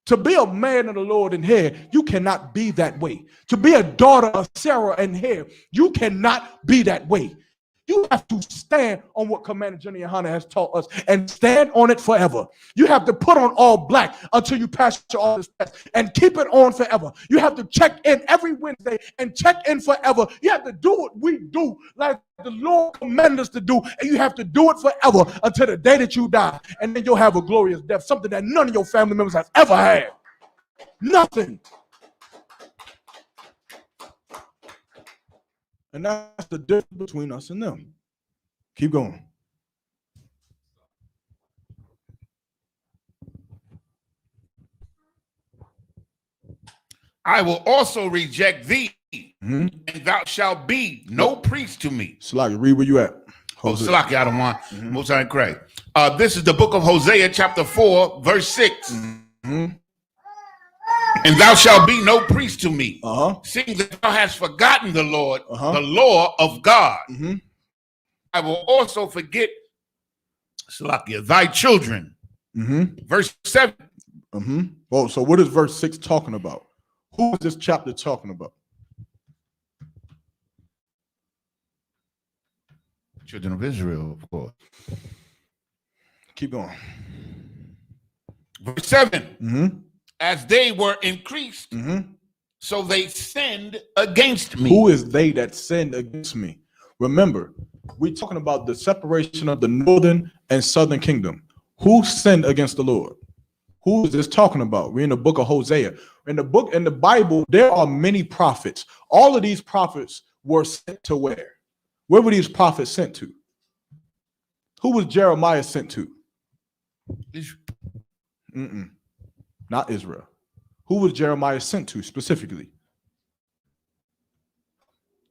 To be a man of the Lord in here, you cannot be that way. To be a daughter of Sarah in here, you cannot be that way. You have to stand on what Commander Jenny Hanna has taught us and stand on it forever. You have to put on all black until you pass your office test and keep it on forever. You have to check in every Wednesday and check in forever. You have to do what we do like the Lord commanded us to do, and you have to do it forever until the day that you die. And then you'll have a glorious death, something that none of your family members have ever had. Nothing. And that's the difference between us and them. Keep going. I will also reject thee, and thou shalt be no priest to me. Salaki, read where you at. Salaki, I don't want. Most I cray. This is the book of Hosea, chapter 4, verse 6. And thou shalt be no priest to me, Uh-huh. seeing that thou hast forgotten the Lord, Uh-huh. the law of God. Mm-hmm. I will also forget, Salakia, thy children. Mm-hmm. Verse 7. Mm-hmm. Well, so what is verse 6 talking about? Who is this chapter talking about? Children of Israel, of course. Keep going. Verse 7. Mm-hmm. As they were increased, Mm-hmm. so they sinned against me. Who is they that sinned against me? Remember, we're talking about the separation of the northern and southern kingdom. Who sinned against the Lord? Who is this talking about? We're in the book of Hosea. In the Bible, there are many prophets. All of these prophets were sent to where? Where were these prophets sent to? Who was Jeremiah sent to? Not Israel. Who was Jeremiah sent to specifically?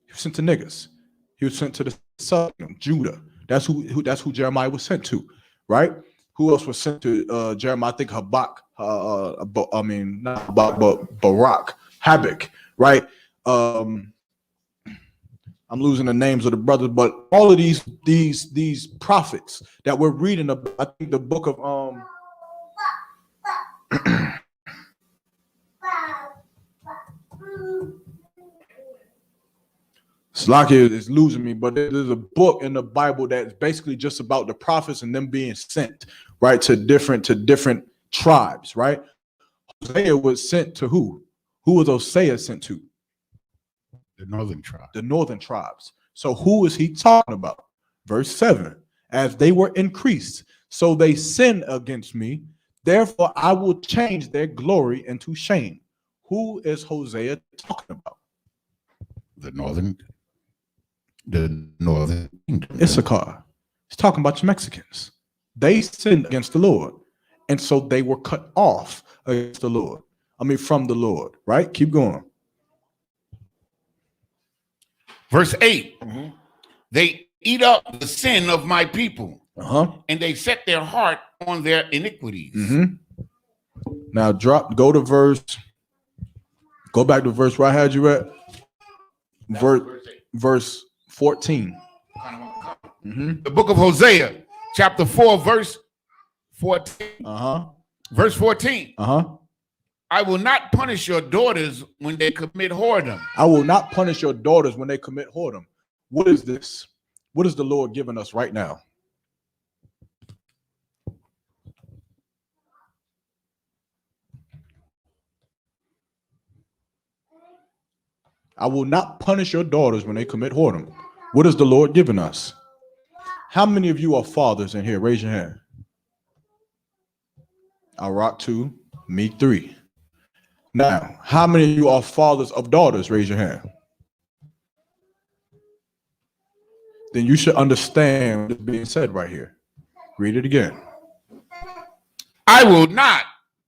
He was sent to niggas. He was sent to the southern Judah. That's who Jeremiah was sent to, right? Who else was sent to Jeremiah? I think Habakkuk. Not Habakkuk, but Barak, Habakkuk, right? I'm losing the names of the brothers, but all of these prophets that we're reading about, I think the book of Slakia is losing me, but there's a book in the Bible that's basically just about the prophets and them being sent, right, to different tribes, right? Hosea was sent to who? Who was Hosea sent to? The northern tribe. The northern tribes. So who is he talking about? Verse 7. As they were increased, so they sinned against me. Therefore, I will change their glory into shame. Who is Hosea talking about? The northern kingdom. Issachar. He's talking about the Mexicans. They sinned against the Lord, and so they were cut off against the Lord. From the Lord, right? Keep going. Verse 8. They eat up the sin of my people, and they set their heart on their iniquities. Now go back to verse where I had you at. Verse 14. The book of Hosea, chapter 4, verse 14. Verse 14. I will not punish your daughters when they commit whoredom. I will not punish your daughters when they commit whoredom. What is this? What is the Lord giving us right now? I will not punish your daughters when they commit whoredom. What is the Lord giving us? How many of you are fathers in here? Raise your hand. I'll rock 2, me 3. Now, how many of you are fathers of daughters? Raise your hand. Then you should understand what's being said right here. Read it again. I will not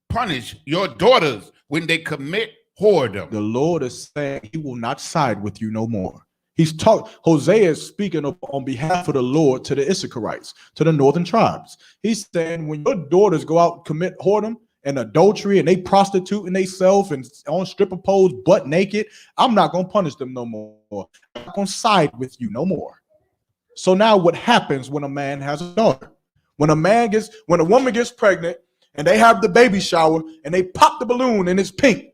punish your daughters when they commit whoredom. The Lord is saying he will not side with you no more. Hosea is speaking on behalf of the Lord to the Issacharites, to the northern tribes. He's saying when your daughters go out and commit whoredom and adultery and they prostituting themselves and on stripper poles butt naked, I'm not going to punish them no more. I'm not going to side with you no more. So now what happens when a man has a daughter? When a woman gets pregnant and they have the baby shower and they pop the balloon and it's pink.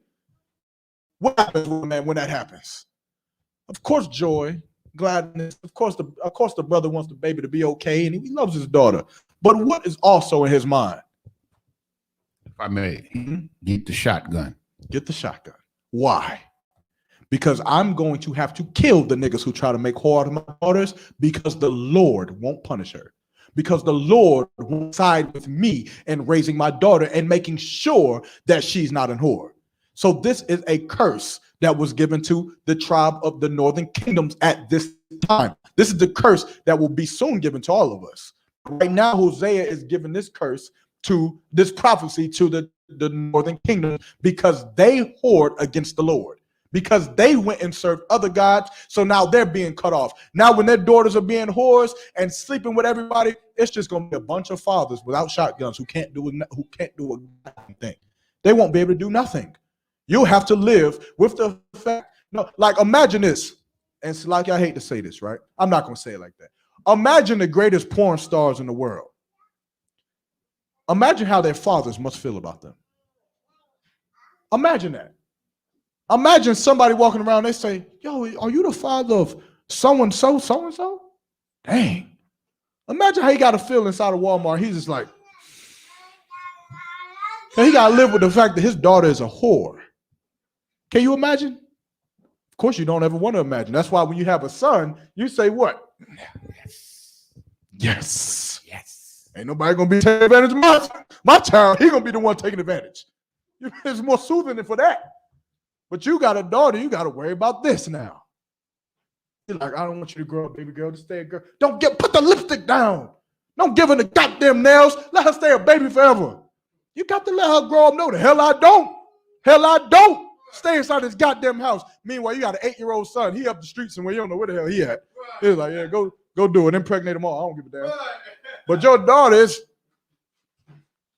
What happens with a man when that happens? Of course, joy, gladness. Of course, the brother wants the baby to be okay and he loves his daughter. But what is also in his mind? If I may, get the shotgun. Get the shotgun. Why? Because I'm going to have to kill the niggas who try to make whore out of my daughters because the Lord won't punish her. Because the Lord won't side with me in raising my daughter and making sure that she's not a whore. So this is a curse that was given to the tribe of the northern kingdoms at this time. This is the curse that will be soon given to all of us. Right now, Hosea is giving this curse to this prophecy to the northern kingdom because they whored against the Lord. Because they went and served other gods, so now they're being cut off. Now when their daughters are being whores and sleeping with everybody, it's just going to be a bunch of fathers without shotguns who can't do a thing. They won't be able to do nothing You have to live with the fact. No, like imagine this, and it's like I hate to say this, right? I'm not gonna say it like that. Imagine the greatest porn stars in the world. Imagine how their fathers must feel about them. Imagine that. Imagine somebody walking around, they say, yo, are you the father of so-and-so, so-and-so? Dang. Imagine how he got to feel inside of Walmart. He's just like, he got to live with the fact that his daughter is a whore. Can you imagine? Of course, you don't ever want to imagine. That's why when you have a son, you say what? Yes. Yes. Yes. Ain't nobody going to be taking advantage of my child. He going to be the one taking advantage. It's more soothing than for that. But you got a daughter, you got to worry about this now. You're like, I don't want you to grow up, baby girl. Just stay a girl. Put the lipstick down. Don't give her the goddamn nails. Let her stay a baby forever. You got to let her grow up. No, the hell I don't. Hell I don't. Stay inside this goddamn house. Meanwhile, you got an 8-year-old son. He up the street somewhere. You don't know where the hell he at. He's like, yeah, go do it. Impregnate them all. I don't give a damn. But your daughter is,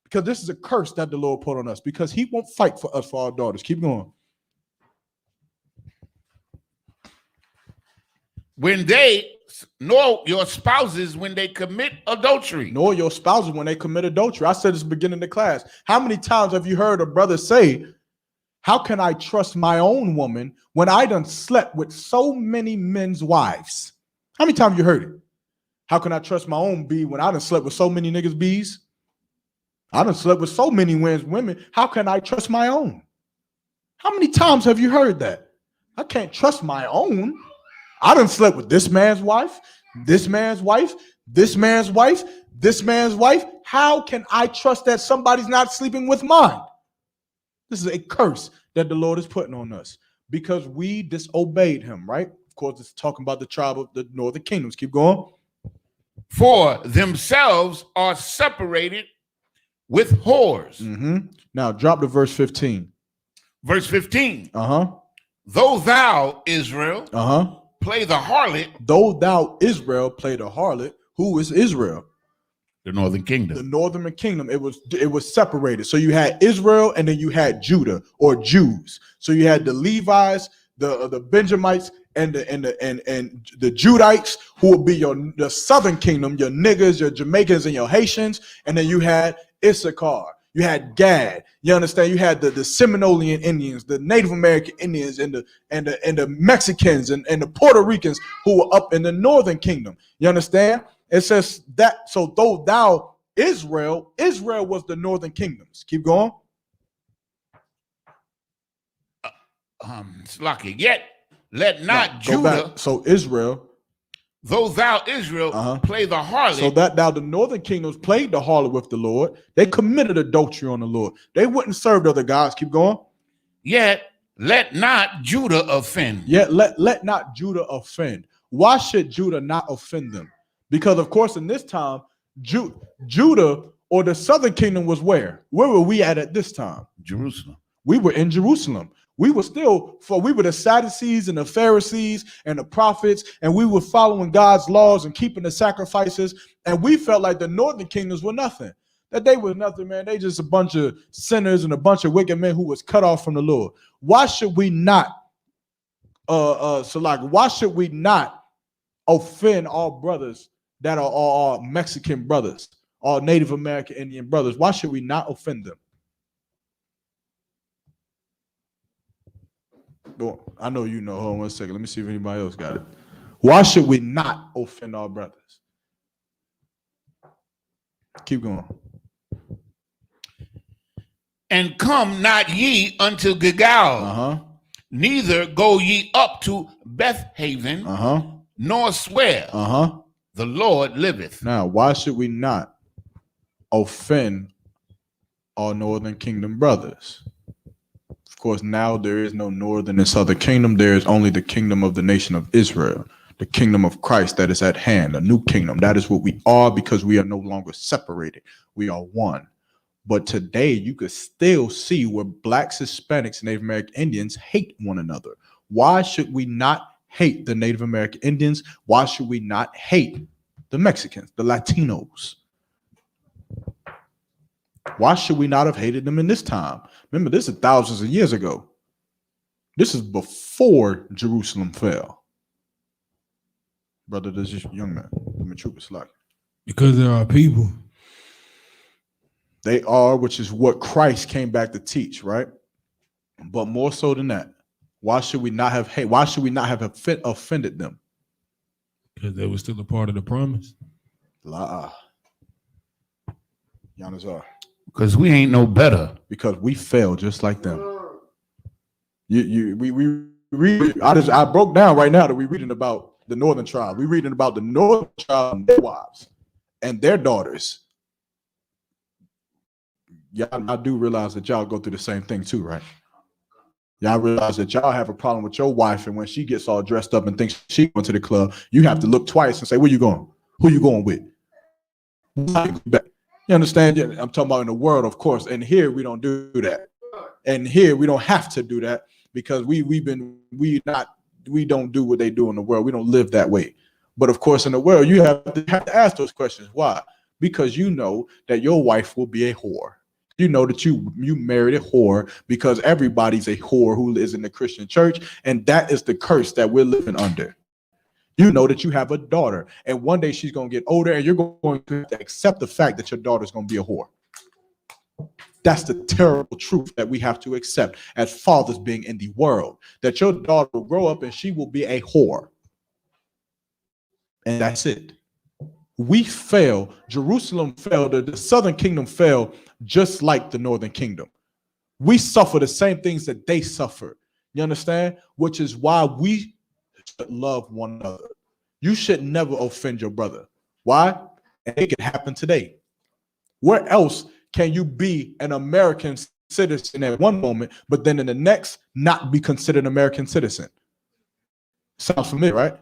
because this is a curse that the Lord put on us, because he won't fight for us, for our daughters. Keep going. When they, nor your spouses when they commit adultery. Nor your spouses when they commit adultery. I said this at the beginning of the class. How many times have you heard a brother say, how can I trust my own woman when I done slept with so many men's wives? How many times you heard it? How can I trust my own bee when I done slept with so many niggas' bees? I done slept with so many women. How can I trust my own? How many times have you heard that? I can't trust my own. I done slept with this man's wife, this man's wife, this man's wife, this man's wife. How can I trust that somebody's not sleeping with mine? This is a curse that the Lord is putting on us because we disobeyed him, right? Of course, it's talking about the tribe of the northern kingdoms. Keep going. For themselves are separated with whores. Mm-hmm. Now drop to verse 15. Verse 15. Uh-huh. Though thou, Israel, uh-huh, play the harlot. Though thou, Israel, play the harlot. Who is Israel? The northern kingdom. The northern kingdom. It was separated. So you had Israel and then you had Judah or Jews. So you had the Levites, the Benjamites, and the Judites, who would be the southern kingdom, your niggas, your Jamaicans, and your Haitians. And then you had Issachar. You had Gad. You understand? You had the Seminolean Indians, the Native American Indians, and the Mexicans and the Puerto Ricans who were up in the northern kingdom. You understand? It says that, so though thou, Israel was the northern kingdoms. Keep going. It's lucky. Yet let not Judah. So Israel. Though thou, Israel, play the harlot. So that thou, the northern kingdoms, played the harlot with the Lord. They committed adultery on the Lord. They wouldn't serve other gods. Keep going. Yet let not Judah offend. Yet let not Judah offend. Why should Judah not offend them? Because, of course, in this time, Judah or the southern kingdom was where? Where were we at this time? Jerusalem. We were in Jerusalem. We were the Sadducees and the Pharisees and the prophets, and we were following God's laws and keeping the sacrifices. And we felt like the northern kingdoms were nothing. That they were nothing, man. They just a bunch of sinners and a bunch of wicked men who was cut off from the Lord. Why should we not, why should we not offend our brothers that are our Mexican brothers, our Native American Indian brothers? Why should we not offend them? I know you know. Hold on 1 second. Let me see if anybody else got it. Why should we not offend our brothers? Keep going. And come not ye unto Gilgal, neither go ye up to Bethaven, nor swear, the Lord liveth. Now, why should we not offend our northern kingdom brothers? Of course, now there is no northern and southern kingdom. There is only the kingdom of the nation of Israel, the kingdom of Christ that is at hand, a new kingdom. That is what we are, because we are no longer separated. We are one. But today you could still see where blacks, Hispanics, and Native American Indians hate one another. Why should we not hate the Native American Indians? Why should we not hate the Mexicans, the Latinos? Why should we not have hated them in this time? Remember, this is thousands of years ago. This is before Jerusalem fell. Brother, this is young man. I'm a trooper slack. Because there are people. They are, which is what Christ came back to teach, right? But more so than that, why should we not have hate? Why should we not have offended them? Because they were still a part of the promise. La. Yanazar. Because we ain't no better. Because we failed just like them. We read. I broke down right now that we're reading about the northern tribe. We're reading about the northern tribe and their wives and their daughters. Y'all do realize that y'all go through the same thing too, right? Y'all realize that y'all have a problem with your wife, and when she gets all dressed up and thinks she's going to the club, you have to look twice and say, where you going? Who you going with? You understand? I'm talking about in the world, of course. And here we don't do that. And here we don't have to do that because we don't do what they do in the world. We don't live that way. But of course, in the world, you have to ask those questions. Why? Because you know that your wife will be a whore. You know that you married a whore because everybody's a whore who lives in the Christian church, and that is the curse that we're living under. You know that you have a daughter, and one day she's going to get older, and you're going to accept the fact that your daughter's going to be a whore. That's the terrible truth that we have to accept as fathers being in the world, that your daughter will grow up and she will be a whore. And that's it. We fell. Jerusalem fell. The southern kingdom fell just like the northern kingdom. We suffer the same things that they suffered. You understand? Which is why we should love one another. You should never offend your brother. Why? And it can happen today. Where else can you be an American citizen at one moment, but then in the next not be considered an American citizen? Sounds familiar, right?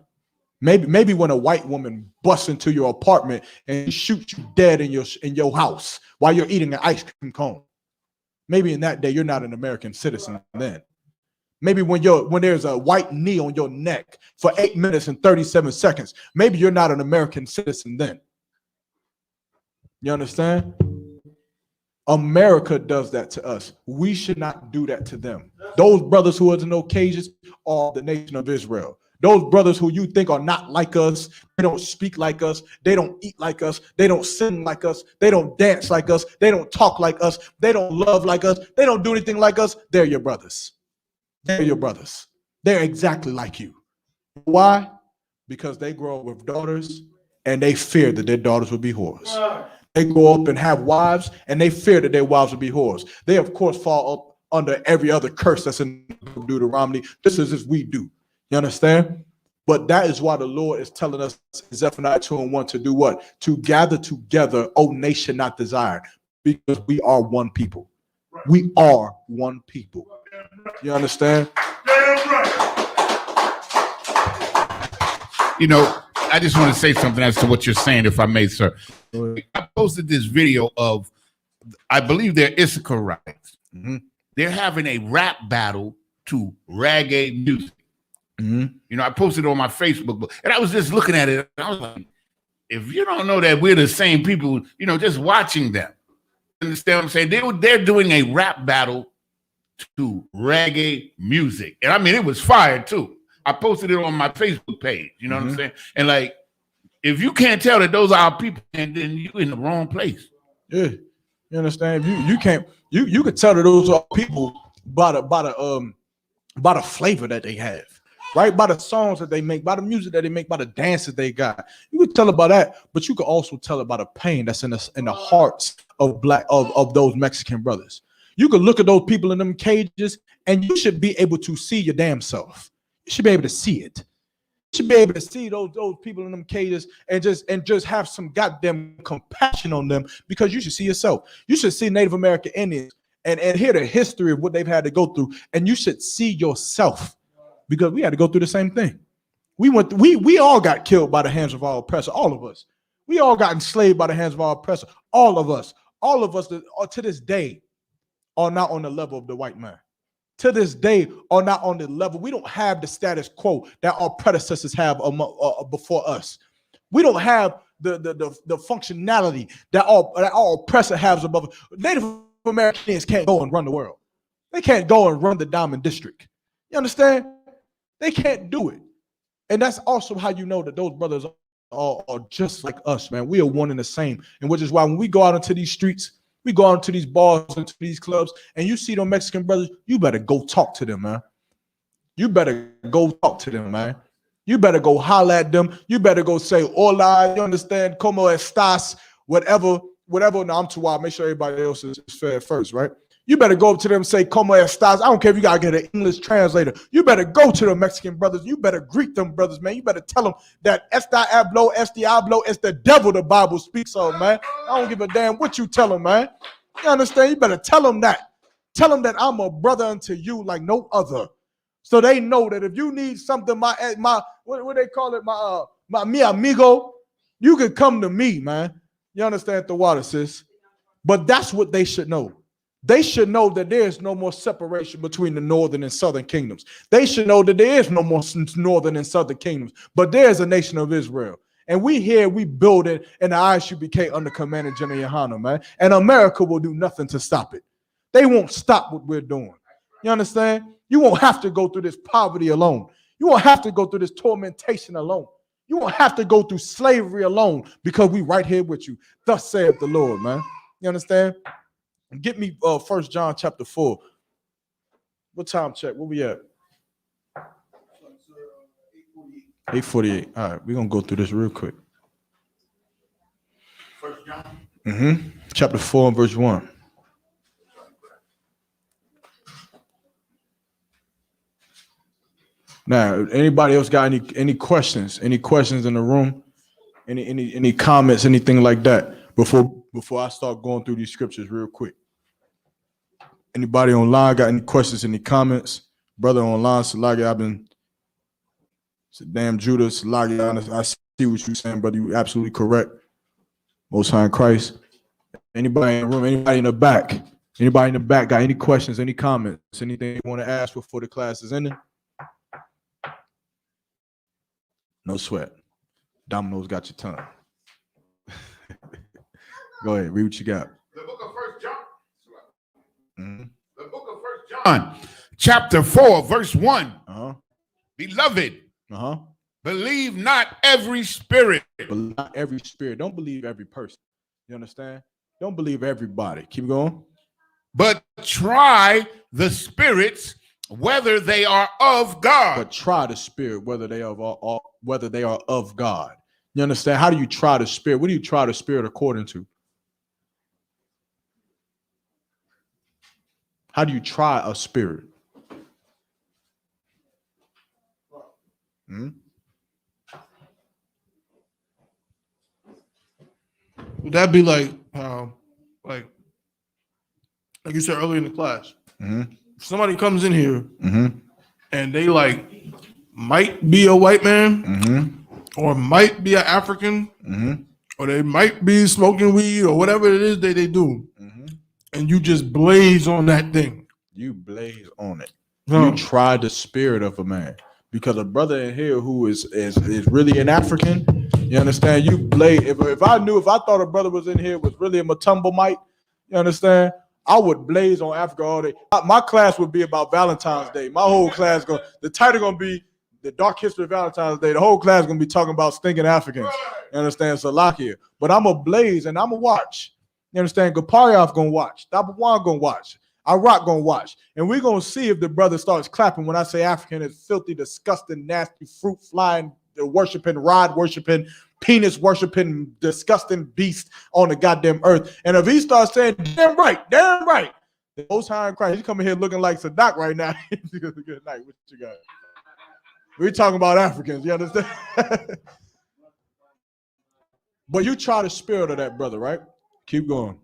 Maybe when a white woman busts into your apartment and shoots you dead in your house while you're eating an ice cream cone. Maybe in that day you're not an American citizen then. Maybe when there's a white knee on your neck for 8 minutes and 37 seconds, maybe you're not an American citizen then. You understand? America does that to us. We should not do that to them. Those brothers who are in those cages are the nation of Israel. Those brothers who you think are not like us, they don't speak like us, they don't eat like us, they don't sing like us, they don't dance like us, they don't talk like us, they don't love like us, they don't do anything like us. They're your brothers. They're your brothers. They're exactly like you. Why? Because they grow up with daughters and they fear that their daughters will be whores. They grow up and have wives and they fear that their wives will be whores. They, of course, fall up under every other curse that's in Deuteronomy, just as we do. You understand? But that is why the Lord is telling us in Zephaniah 2:1 to do what? To gather together, O nation not desired, because we are one people. We are one people. You understand? You know, I just want to say something as to what you're saying, if I may, sir. I posted this video of, I believe they're Issacharites. Mm-hmm. They're having a rap battle to reggae music. Mm-hmm. You know, I posted it on my Facebook, and I was just looking at it, and I was like, if you don't know that we're the same people, you know, just watching them. Understand what I'm saying? They're doing a rap battle to reggae music. And I mean, it was fire too. I posted it on my Facebook page. You know what I'm saying? And like, if you can't tell that those are our people, and then you're in the wrong place. Yeah. You understand? You can't, you could tell that those are people by the flavor that they have. Right, by the songs that they make, by the music that they make, by the dances they got. You could tell about that, but you could also tell about the pain that's in the hearts of of those Mexican brothers. You could look at those people in them cages, and you should be able to see your damn self. You should be able to see it. You should be able to see those people in them cages and just have some goddamn compassion on them, because you should see yourself. You should see Native American Indians and hear the history of what they've had to go through, and you should see yourself. Because we had to go through the same thing. We all got killed by the hands of our oppressor, all of us. We all got enslaved by the hands of our oppressor, all of us. All of us that are, to this day, are not on the level of the white man. To this day, are not on the level. We don't have the status quo that our predecessors have before us. We don't have the functionality that our oppressor has above us. Native Americans can't go and run the world. They can't go and run the Diamond District. You understand? They can't do it. And that's also how you know that those brothers are just like us, man. We are one and the same. And which is why when we go out into these streets, we go out into these bars, into these clubs, and you see them Mexican brothers, you better go talk to them, man. You better go talk to them, man. You better go holler at them. You better go say, hola, you understand, como estas, whatever. Now, I'm too wild. Make sure everybody else is fair first, right? You better go up to them and say, como estas. I don't care if you got to get an English translator. You better go to the Mexican brothers. You better greet them brothers, man. You better tell them that este diablo, it's the devil the Bible speaks of, man. I don't give a damn what you tell them, man. You understand? You better tell them that. Tell them that I'm a brother unto you like no other. So they know that if you need something, my what they call it, my mi amigo, you can come to me, man. You understand the water, sis? But that's what they should know. They should know that there is no more separation between the northern and southern kingdoms. They should know that there is no more northern and southern kingdoms, but there is a nation of Israel. And we build it in the Isupk under command of General Yohana, man. And America will do nothing to stop it. They won't stop what we're doing. You understand? You won't have to go through this poverty alone. You won't have to go through this tormentation alone. You won't have to go through slavery alone because we right here with you. Thus saith the Lord, man. You understand? Get me 1 John chapter 4. What time check? Where we at? 8:48. All right, we're going to go through this real quick. 1 John? Chapter 4 and verse 1. Now, anybody else got any questions? Any questions in the room? Any comments? Anything like that? Before I start going through these scriptures real quick. Anybody online got any questions? Any comments? Brother online, Salagi, damn Judas, Salagi, I see what you're saying, brother. You're absolutely correct. Most High in Christ. Anybody in the room? Anybody in the back? Anybody in the back got any questions? Any comments? Anything you want to ask before the class is ending? No sweat. Domino's got your tongue. Go ahead, read what you got. The book of 1 John. The book of 1 John, chapter 4, verse 1. Beloved, believe not every spirit. Believe not every spirit. Don't believe every person. You understand? Don't believe everybody. Keep going. But try the spirits whether they are of God. But try the spirit whether they are of God. You understand? How do you try the spirit? What do you try the spirit according to? How do you try a spirit? Would that be like you said earlier in the class? If somebody comes in here and they might be a white man or might be an African or they might be smoking weed or whatever it is that they do, and you just blaze on that thing. You blaze on it. You try the spirit of a man. Because a brother in here who is really an African, you understand? You blaze. If I thought a brother was in here was really a Matumbomite, you understand? I would blaze on Africa all day. My class would be about Valentine's Day. My whole class the title gonna be the dark history of Valentine's Day. The whole class gonna be talking about stinking Africans. You understand? Salakia. But I'm a blaze and I'm a watch. You understand? Gapariaf gonna watch. Dabawan gonna watch. Iraq gonna watch. And we're gonna see if the brother starts clapping when I say African is filthy, disgusting, nasty, fruit flying, worshiping, rod worshiping, penis worshiping, disgusting beast on the goddamn earth. And if he starts saying, damn right, the Most High in Christ, he's coming here looking like Sadak right now. Good night. What you got? We're talking about Africans, you understand? But you try the spirit of that brother, right? Keep going.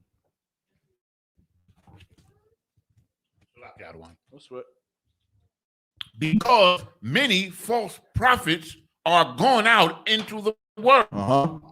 Because many false prophets are gone out into the world.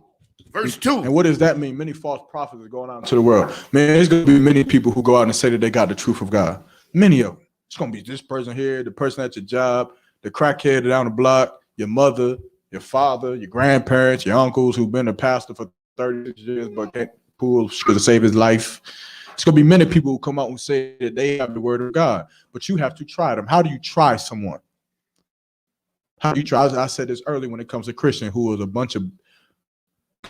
Verse 2. And what does that mean? Many false prophets are going out into the world. Man, there's going to be many people who go out and say that they got the truth of God. Many of them. It's going to be this person here, the person at your job, the crackhead down the block, your mother, your father, your grandparents, your uncles who've been a pastor for 30 years but can't pull to save his life. It's going to be many people who come out and say that they have the word of God, but you have to try them. How do you try someone? How do you try? I said this early when it comes to Christian, who was a bunch of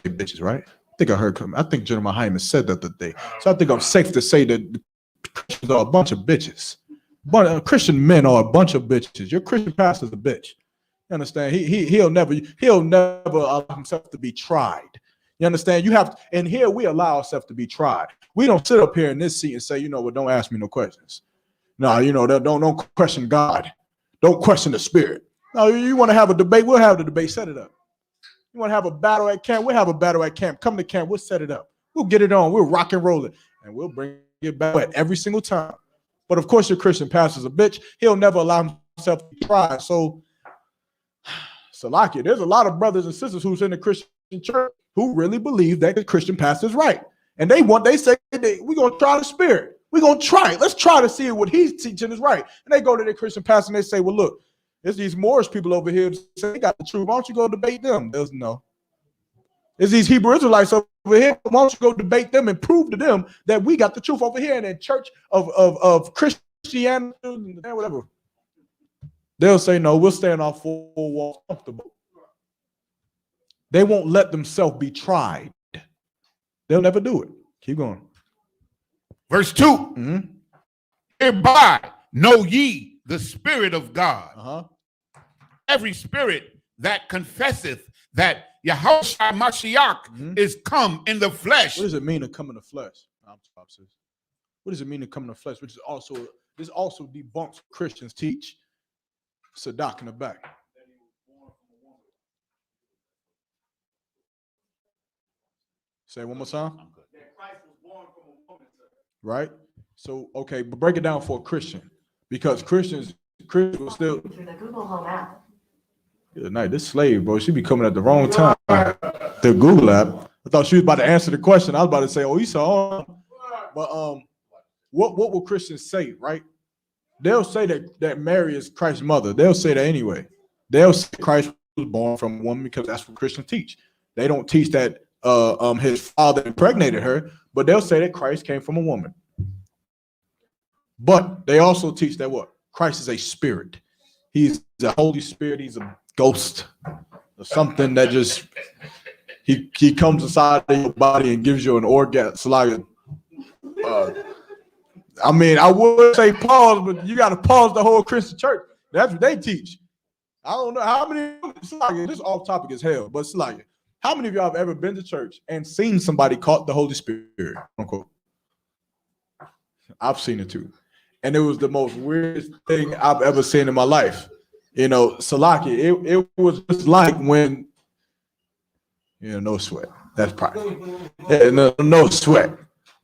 bitches, right? I think General Hyman said that the day. So I think I'm safe to say that Christians are a bunch of bitches. But Christian men are a bunch of bitches. Your Christian pastor's a bitch. You understand? He'll never allow himself to be tried. You understand? You have to, and here we allow ourselves to be tried. We don't sit up here in this seat and say, you know what, don't ask me no questions. No, you know, don't question God. Don't question the Spirit. No, you want to have a debate, we'll have the debate, set it up. You want to have a battle at camp, we'll have a battle at camp. Come to camp, we'll set it up. We'll get it on, we'll rock and roll it, and we'll bring it back every single time. But of course, your Christian pastor's a bitch. He'll never allow himself to be tried. So, Salaki, there's a lot of brothers and sisters who's in the Christian church who really believe that the Christian pastor's right. And they say, we're going to try the Spirit. We're going to try it. Let's try to see what he's teaching is right. And they go to their Christian pastor and they say, well, look, there's these Moorish people over here who say they got the truth. Why don't you go debate them? There's no. There's these Hebrew Israelites over here. Why don't you go debate them and prove to them that we got the truth over here in the church of Christianity and whatever. They'll say, no, we'll stay in our four walls comfortable. They won't let themselves be tried. They'll never do it. Keep going. Verse 2. Mm-hmm. Hereby know ye the Spirit of God. Every spirit that confesseth that Yahushua Mashiach is come in the flesh. What does it mean to come in the flesh? What does it mean to come in the flesh? This also debunks Christians teach. Sadak in the back. Say one more time. Right? So, okay, but break it down for a Christian. Because Christians will still. Through the Google Home app. Good night. This slave, bro, she be coming at the wrong time. The Google app. I thought she was about to answer the question. I was about to say, oh, Esau. But what will Christians say, right? They'll say that Mary is Christ's mother. They'll say that anyway. They'll say Christ was born from a woman because that's what Christians teach. They don't teach that his father impregnated her, but they'll say that Christ came from a woman. But they also teach that what? Christ is a spirit. He's the Holy Spirit. He's a ghost or something that just he comes inside of your body and gives you an orgasm. Like I mean, I would say pause, but you got to pause the whole Christian church. That's what they teach. I don't know how many. This off topic as hell, but it's like, how many of y'all have ever been to church and seen somebody caught the Holy Spirit? Unquote. I've seen it too, and it was the most weirdest thing I've ever seen in my life. You know, Salaki, it was just like when, no sweat. That's probably no sweat.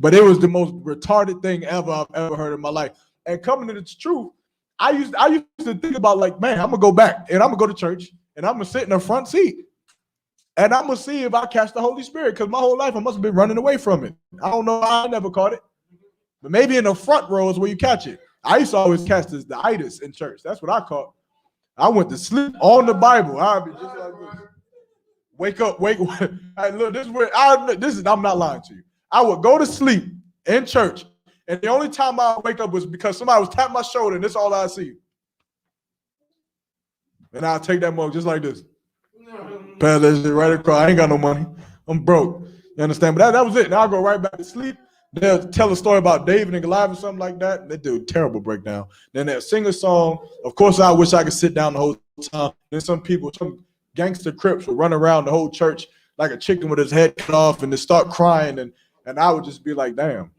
But it was the most retarded thing ever I've ever heard in my life. And coming to the truth, I used to think about like, man, I'm gonna go back and I'm gonna go to church and I'm gonna sit in the front seat and I'm gonna see if I catch the Holy Spirit, because my whole life I must have been running away from it. I don't know how I never caught it, but maybe in the front row is where you catch it. I used to always catch the itis in church. That's what I caught. I went to sleep on the Bible. I'd be just like this. Wake up. Hey, look, I'm not lying to you. I would go to sleep in church, and the only time I wake up was because somebody was tapping my shoulder, and that's all I see. And I'll take that mug just like this. Pass that shit right across. I ain't got no money. I'm broke. You understand? But that was it. Now I go right back to sleep. They'll tell a story about David and Goliath or something like that. They do a terrible breakdown. Then they'll sing a song. Of course, I wish I could sit down the whole time. Then some gangster Crips would run around the whole church like a chicken with his head cut off and they start crying. And I would just be like, damn,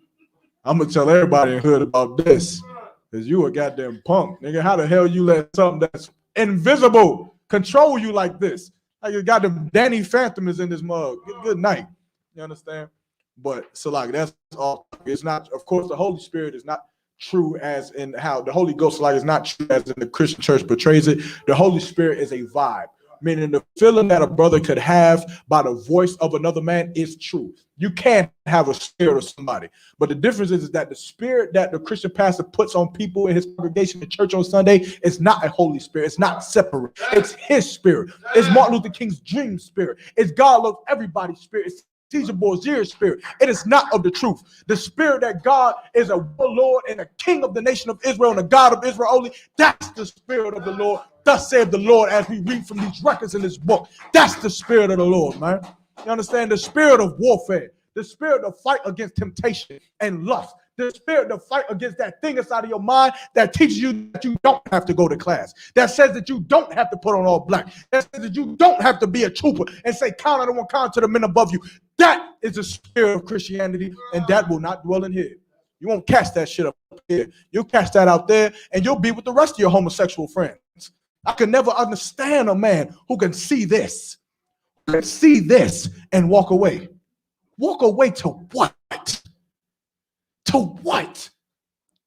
I'm going to tell everybody in the hood about this. Because you a goddamn punk. Nigga, how the hell you let something that's invisible control you like this? Like you got them Danny Phantom is in this mug. Good night. You understand? But so like that's all. It's not, of course, the Holy Spirit is not true as in how the Holy Ghost like is not true as in the Christian church portrays it. The Holy Spirit is a vibe, meaning the feeling that a brother could have by the voice of another man is true. You can't have a spirit of somebody, but the difference is that the spirit that the Christian pastor puts on people in his congregation in church on Sunday is not a Holy Spirit. It's not separate. It's his spirit. It's Martin Luther King's dream spirit. It's God loves everybody's spirit. It's teachable spirit. It is not of the truth. The spirit that God is a Lord and a king of the nation of Israel and a God of Israel only. That's the spirit of the Lord. Thus saith the Lord, as we read from these records in this book. That's the spirit of the Lord, man. You understand? The spirit of warfare, the spirit of fight against temptation and lust, the spirit to fight against that thing inside of your mind that teaches you that you don't have to go to class, that says that you don't have to put on all black, that says that you don't have to be a trooper and say count on one count to the men above you. That is the spirit of Christianity, and that will not dwell in here. You won't cast that shit up here. You'll cast that out there, and you'll be with the rest of your homosexual friends. I can never understand a man who can see this and walk away. Walk away to what? To what?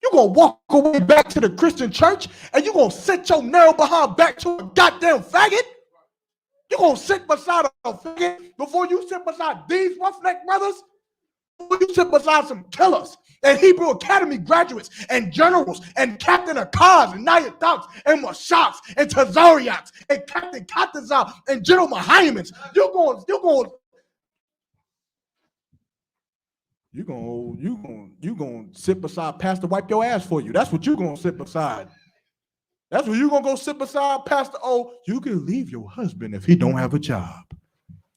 You're going to walk away back to the Christian church and you're going to sit your narrow behind back to a goddamn faggot? You're going to sit beside a faggot before you sit beside these roughneck brothers? Before you sit beside some killers and Hebrew Academy graduates and generals and Captain Akaz and Nayataks and Mashaks and Tazariaks and Captain Katazal and General Mahimans. You're going sit beside Pastor wipe your ass for you. That's what you're gonna sit beside. That's what you're gonna go sit beside Pastor O. You can leave your husband if he don't have a job.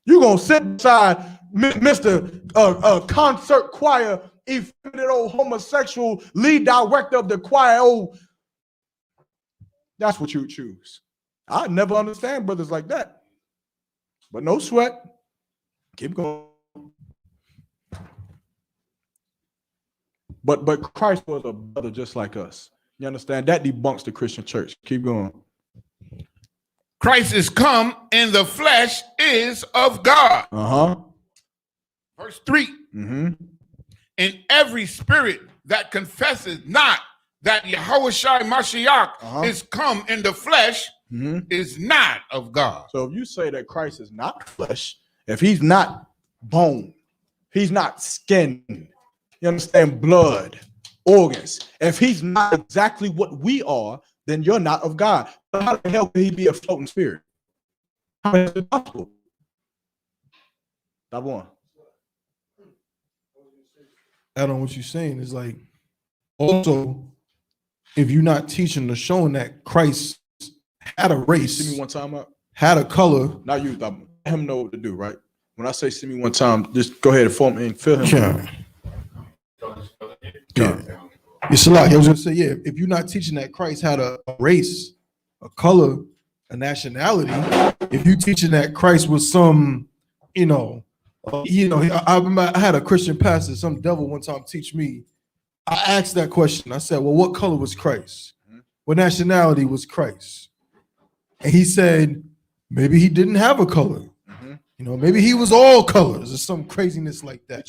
You're gonna sit beside Mr. Concert Choir, effeminate old homosexual lead director of the choir. Oh, that's what you choose. I never understand brothers like that. But no sweat. Keep going. But Christ was a brother just like us. You understand? That debunks the Christian church. Keep going. Christ is come in the flesh is of God. Verse 3. And every spirit that confesses not that Yahushua Mashiach is come in the flesh is not of God. So if you say that Christ is not flesh, if he's not bone, he's not skin, you understand, blood, organs. If he's not exactly what we are, then you're not of God. But how the hell can he be a floating spirit? How is it possible? That one. Add on what you're saying is like, also, if you're not teaching or showing that Christ had a race, see me one time up, had a color. Not you, let him know what to do, right? When I say see me one time, just go ahead and form and fill him. Yeah. It's a lot. I was gonna say, yeah, if you're not teaching that Christ had a race, a color, a nationality, if you're teaching that Christ was some, I remember I had a Christian pastor, some devil one time teach me. I asked that question. I said, well, what color was Christ? What nationality was Christ? And he said, maybe he didn't have a color. Maybe he was all colors or some craziness like that.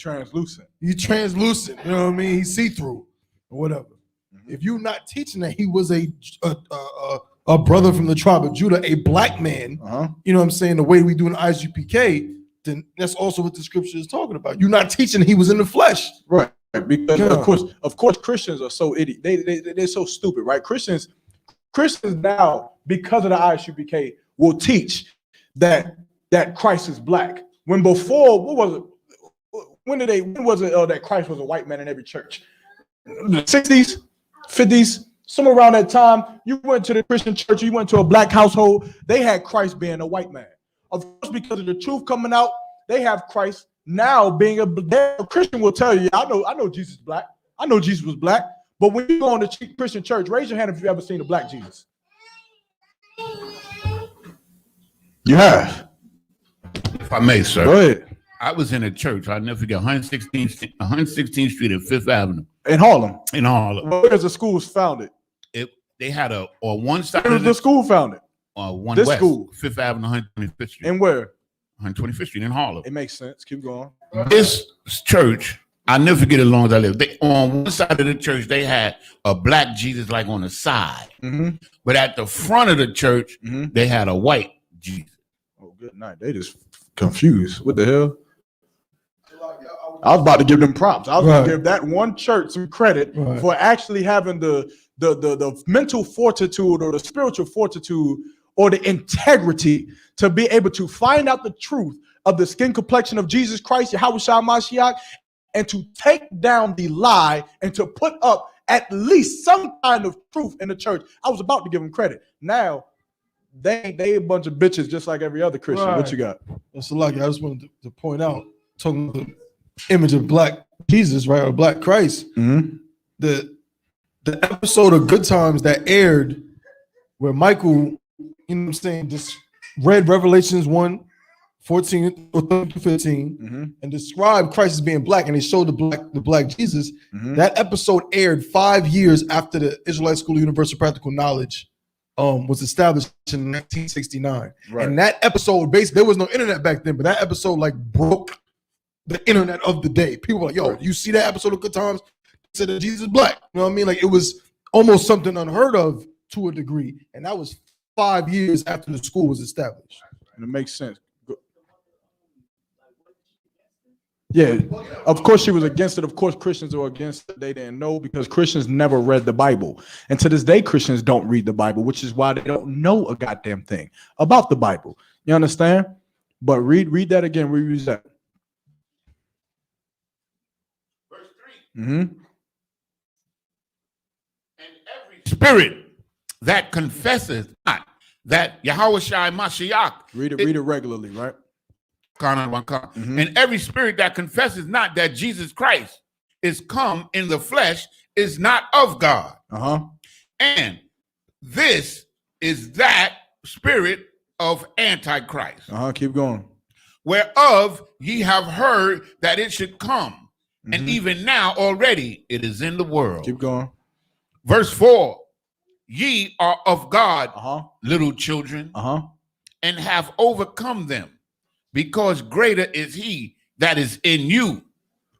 He's translucent. You know what I mean? He's see-through or whatever. If you're not teaching that he was a brother from the tribe of Judah, a black man, you know what I'm saying, the way we do in ISUPK, then that's also what the scripture is talking about. You're not teaching he was in the flesh. Right. Because of course Christians are so idiot. They're so stupid, right? Christians now, because of the ISUPK, will teach that Christ is black. When before, when was it that Christ was a white man in every church? The 60s, 50s, somewhere around that time, you went to the Christian church, you went to a black household, they had Christ being a white man. Of course, because of the truth coming out, they have Christ now being a Christian will tell you, I know Jesus is black. I know Jesus was black. But when you go on the Christian church, raise your hand if you've ever seen a black Jesus. You have. If I may, sir. Go ahead. I was in a church. I'll never forget 116th Street and 5th Avenue. In Harlem. Where's the school founded? They had on one side. Where's the school founded? One this west, school. 5th Avenue, 125th Street. And where? 125th Street in Harlem. It makes sense. Keep going. This church, I'll never forget it as long as I live. On one side of the church, they had a black Jesus like on the side. But at the front of the church, they had a white Jesus. Oh, good night. They just confused. What the hell? I was about to give them props. I was going to give that one church some credit for actually having the mental fortitude or the spiritual fortitude or the integrity to be able to find out the truth of the skin complexion of Jesus Christ, Yahweh Shai Mashiach, and to take down the lie and to put up at least some kind of truth in the church. I was about to give them credit. Now, they a bunch of bitches just like every other Christian. Right. What you got? That's lucky. I just wanted to point out, talking about the image of black Jesus, right, or black Christ. Mm-hmm. The episode of Good Times that aired where Michael, you know what I'm saying, just read Revelations 1:14 or 15, mm-hmm. and described Christ as being black, and they showed the black Jesus. Mm-hmm. That episode aired 5 years after the Israelite School of Universal Practical Knowledge was established in 1969. Right. And that episode, basically, there was no internet back then, but that episode like broke the internet of the day. People were like, yo, you see that episode of Good Times? Said that Jesus is black. You know what I mean? Like, it was almost something unheard of to a degree. And that was 5 years after the school was established. And it makes sense. Yeah, of course she was against it. Of course Christians are against it. They didn't know because Christians never read the Bible. And to this day, Christians don't read the Bible, which is why they don't know a goddamn thing about the Bible. You understand? But read that again. Read that. Verse 3. Mm-hmm. And every spirit that confesseth not that Yahweh Shai Mashiach. Read it regularly, right? Mm-hmm. And every spirit that confesses not that Jesus Christ is come in the flesh is not of God. Uh-huh. And this is that spirit of Antichrist. Uh-huh. Keep going. Whereof ye have heard that it should come. Mm-hmm. And even now already it is in the world. Keep going. Verse 4. Ye are of God, little children, and have overcome them. Because greater is he that is in you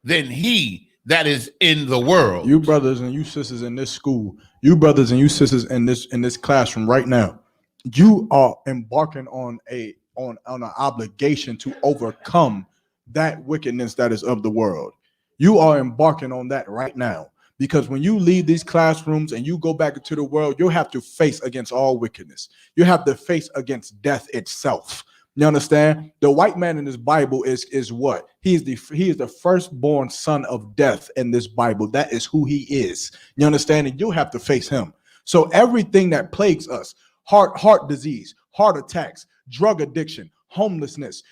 than he that is in the world. You brothers and you sisters in this school, you brothers and you sisters in this classroom right now, you are embarking on an obligation to overcome that wickedness that is of the world. You are embarking on that right now. Because when you leave these classrooms and you go back into the world, you'll have to face against all wickedness. You have to face against death itself. You understand? The white man in this Bible is what? He is the firstborn son of death in this Bible. That is who he is. You understand? And you'll have to face him. So everything that plagues us, heart disease, heart attacks, drug addiction, homelessness,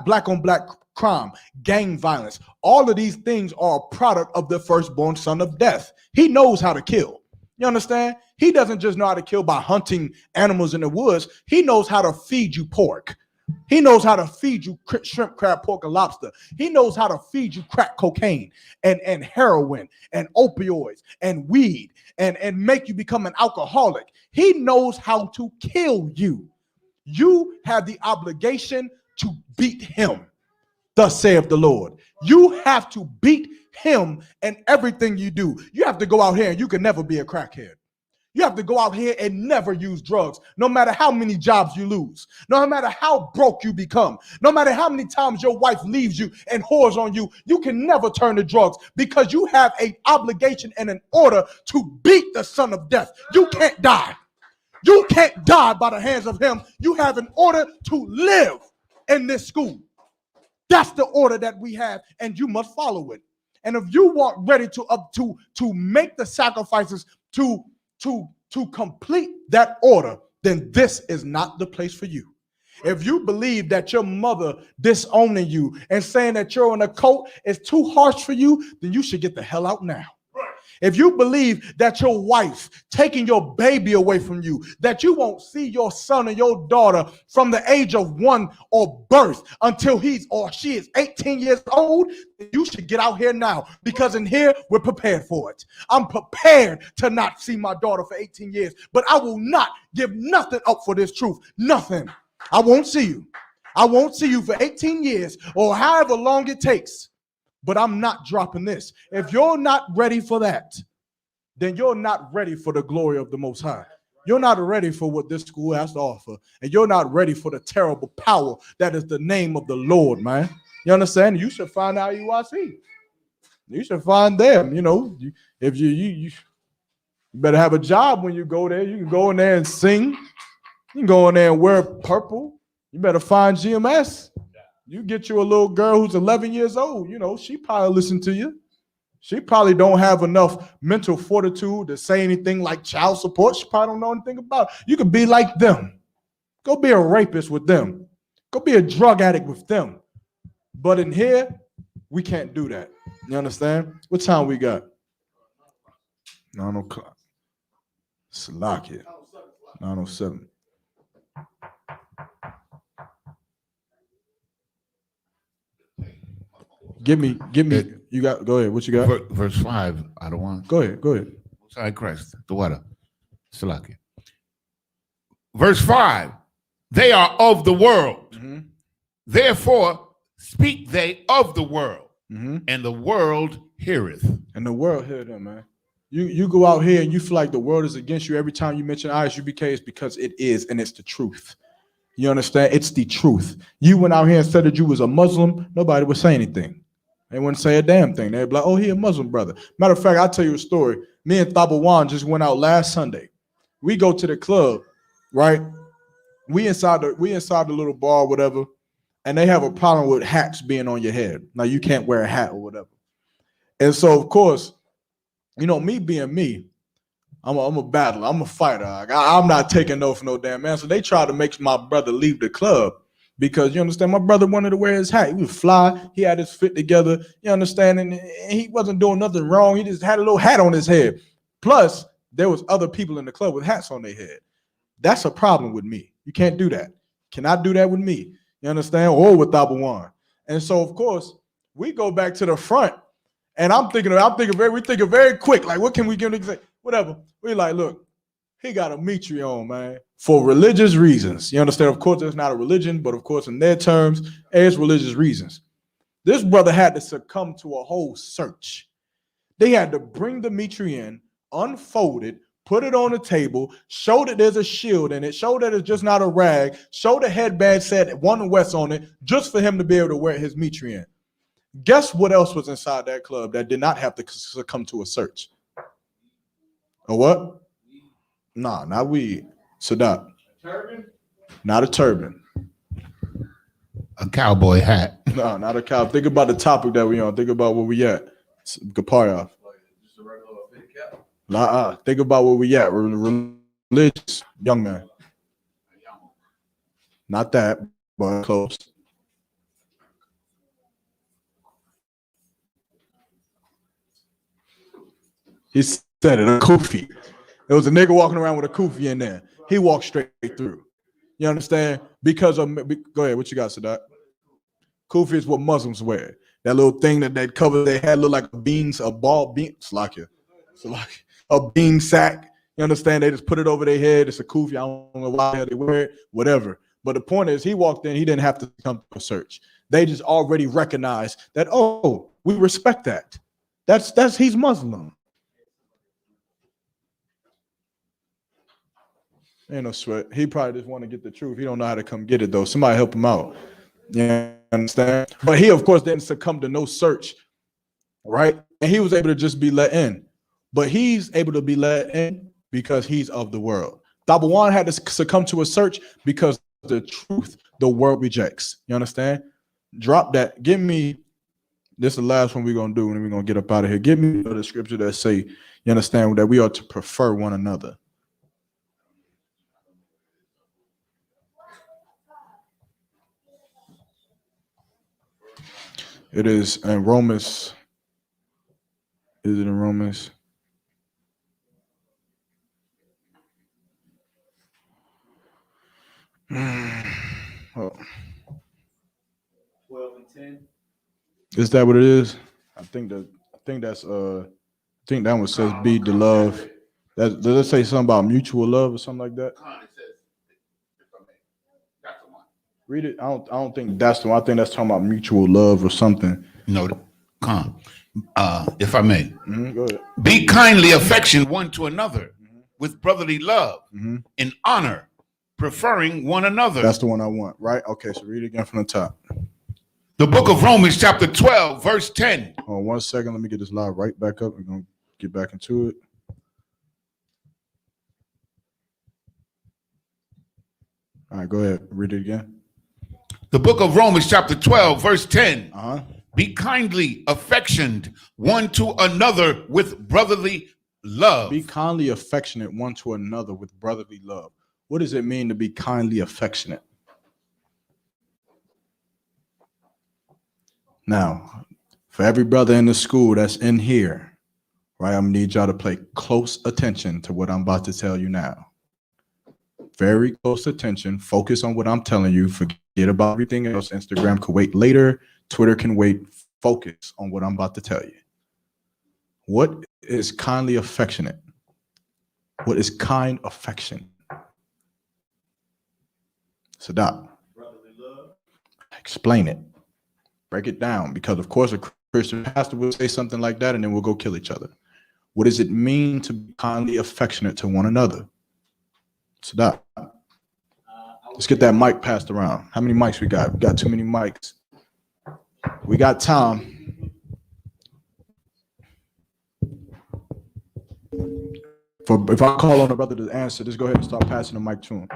black on black crime, gang violence, all of these things are a product of the firstborn son of death. He knows how to kill. You understand? He doesn't just know how to kill by hunting animals in the woods. He knows how to feed you pork. He knows how to feed you shrimp, crab, pork, and lobster. He knows how to feed you crack cocaine and heroin and opioids and weed and make you become an alcoholic. He knows how to kill you. You have the obligation to beat him. Thus saith the Lord. You have to beat him in everything you do. You have to go out here and you can never be a crackhead. You have to go out here and never use drugs, no matter how many jobs you lose, no matter how broke you become, no matter how many times your wife leaves you and whores on you, you can never turn to drugs because you have an obligation and an order to beat the son of death. You can't die. You can't die by the hands of him. You have an order to live in this school. That's the order that we have, and you must follow it. And if you want ready to make the sacrifices to complete that order, then this is not the place for you. If you believe that your mother disowning you and saying that you're in a cult is too harsh for you, then you should get the hell out now. If you believe that your wife taking your baby away from you, that you won't see your son or your daughter from the age of 1 or birth until he or she is 18 years old, you should get out here now, because in here we're prepared for it. I'm prepared to not see my daughter for 18 years, but I will not give nothing up for this truth. Nothing. I won't see you. I won't see you for 18 years or however long it takes. But I'm not dropping this. If you're not ready for that, then you're not ready for the glory of the Most High. You're not ready for what this school has to offer. And you're not ready for the terrible power that is the name of the Lord, man. You understand? You should find IUIC. You should find them. You know, if you better have a job when you go there. You can go in there and sing. You can go in there and wear purple. You better find GMS. You get you a little girl who's 11 years old, you know, she probably listen to you. She probably don't have enough mental fortitude to say anything like child support. She probably don't know anything about it. You could be like them. Go be a rapist with them. Go be a drug addict with them. But in here, we can't do that. You understand? What time we got? 9 o'clock. Salakia. 9:07. Give me. You got. Go ahead. What you got? Verse 5, I don't want. Go ahead. Sorry, Christ. The water. Salakia. Verse 5. They are of the world. Mm-hmm. Therefore, speak they of the world, Mm-hmm. and the world heareth. And the world hear them, man. You go out here and you feel like the world is against you every time you mention ISUBK. It's because it is, and it's the truth. You understand? It's the truth. You went out here and said that you was a Muslim, nobody would say anything. They wouldn't say a damn thing. They'd be like, oh, he a Muslim brother. Matter of fact, I'll tell you a story. Me and Thabawan just went out last Sunday. We go to the club, right? We inside the little bar or whatever, and they have a problem with hats being on your head. Now, you can't wear a hat or whatever. And so, of course, you know, me being me, I'm a battler. I'm a fighter. I'm not taking no for no damn man. So they tried to make my brother leave the club because, you understand, my brother wanted to wear his hat. He was fly. He had his fit together. You understand? And he wasn't doing nothing wrong. He just had a little hat on his head. Plus, there was other people in the club with hats on their head. That's a problem with me. You can't do that. Cannot do that with me. You understand? Or with Tabawan. And so, of course, we go back to the front. And we thinking very quick. Like, what can we give him? Whatever. We like, look, he got a Mitri on, man, for religious reasons. You understand? Of course, it's not a religion, but of course, in their terms, it's religious reasons. This brother had to succumb to a whole search. They had to bring the Mitri in, unfold it, put it on the table, show that there's a shield in it, show that it's just not a rag, show the headband said One West on it, just for him to be able to wear his Mitri in. Guess what else was inside that club that did not have to succumb to a search? A what? Nah, not weed. Sadat. Turban? Not a turban. A cowboy hat. No, not a cow. Think about the topic that we on. Think about where we at. Gaparov. Just a regular fake cap. Think about where we at. We're religious young man. Not that, but close. He said it, a kufi. There was a nigga walking around with a kufi in there. He walked straight through. You understand? Because of, go ahead, what you got, Sadat? Kufi is what Muslims wear. That little thing that covers their head look like a ball bean. It's like a bean sack. You understand? They just put it over their head. It's a kufi. I don't know why they wear it, whatever. But the point is, he walked in. He didn't have to come to a search. They just already recognized that, oh, we respect that. That's he's Muslim. Ain't no sweat. He probably just want to get the truth. He don't know how to come get it, though. Somebody help him out. You understand? But he, of course, didn't succumb to no search, right? And he was able to just be let in. But he's able to be let in because he's of the world. Tabawan had to succumb to a search because the truth the world rejects. You understand? Drop that. Give me, this is the last one we're going to do, and then we're going to get up out of here. Give me the scripture that say, you understand, that we are to prefer one another. It is in Romans. Is it in Romans? Oh. 12 and 10. Is that what it is? I think that one says be the love. Does it say something about mutual love or something like that? Read it. I don't think that's the one. I think that's talking about mutual love or something. No, if I may. Go ahead. Be kindly affectioned one to another with brotherly love and honor, preferring one another. That's the one I want, right? Okay, so read it again from the top. The book of Romans, chapter 12, verse 10. Hold on 1 second. Let me get this live right back up. We're going to get back into it. All right, go ahead. Read it again. The book of Romans, chapter 12, verse 10. Uh-huh. Be kindly affectioned one to another with brotherly love. Be kindly affectionate one to another with brotherly love. What does it mean to be kindly affectionate? Now, for every brother in the school that's in here, right, I'm gonna need y'all to pay close attention to what I'm about to tell you now. Very close attention. Focus on what I'm telling you. Forget about everything else. Instagram can wait later. Twitter can wait. Focus on what I'm about to tell you. What is kindly affectionate? What is kind affection? Sadat. Brotherly love. Explain it. Break it down, because of course a Christian pastor will say something like that and then we'll go kill each other. What does it mean to be kindly affectionate to one another? Sadat. Let's get that mic passed around. How many mics we got? We got too many mics. We got time. If I call on a brother to answer, just go ahead and start passing the mic to him.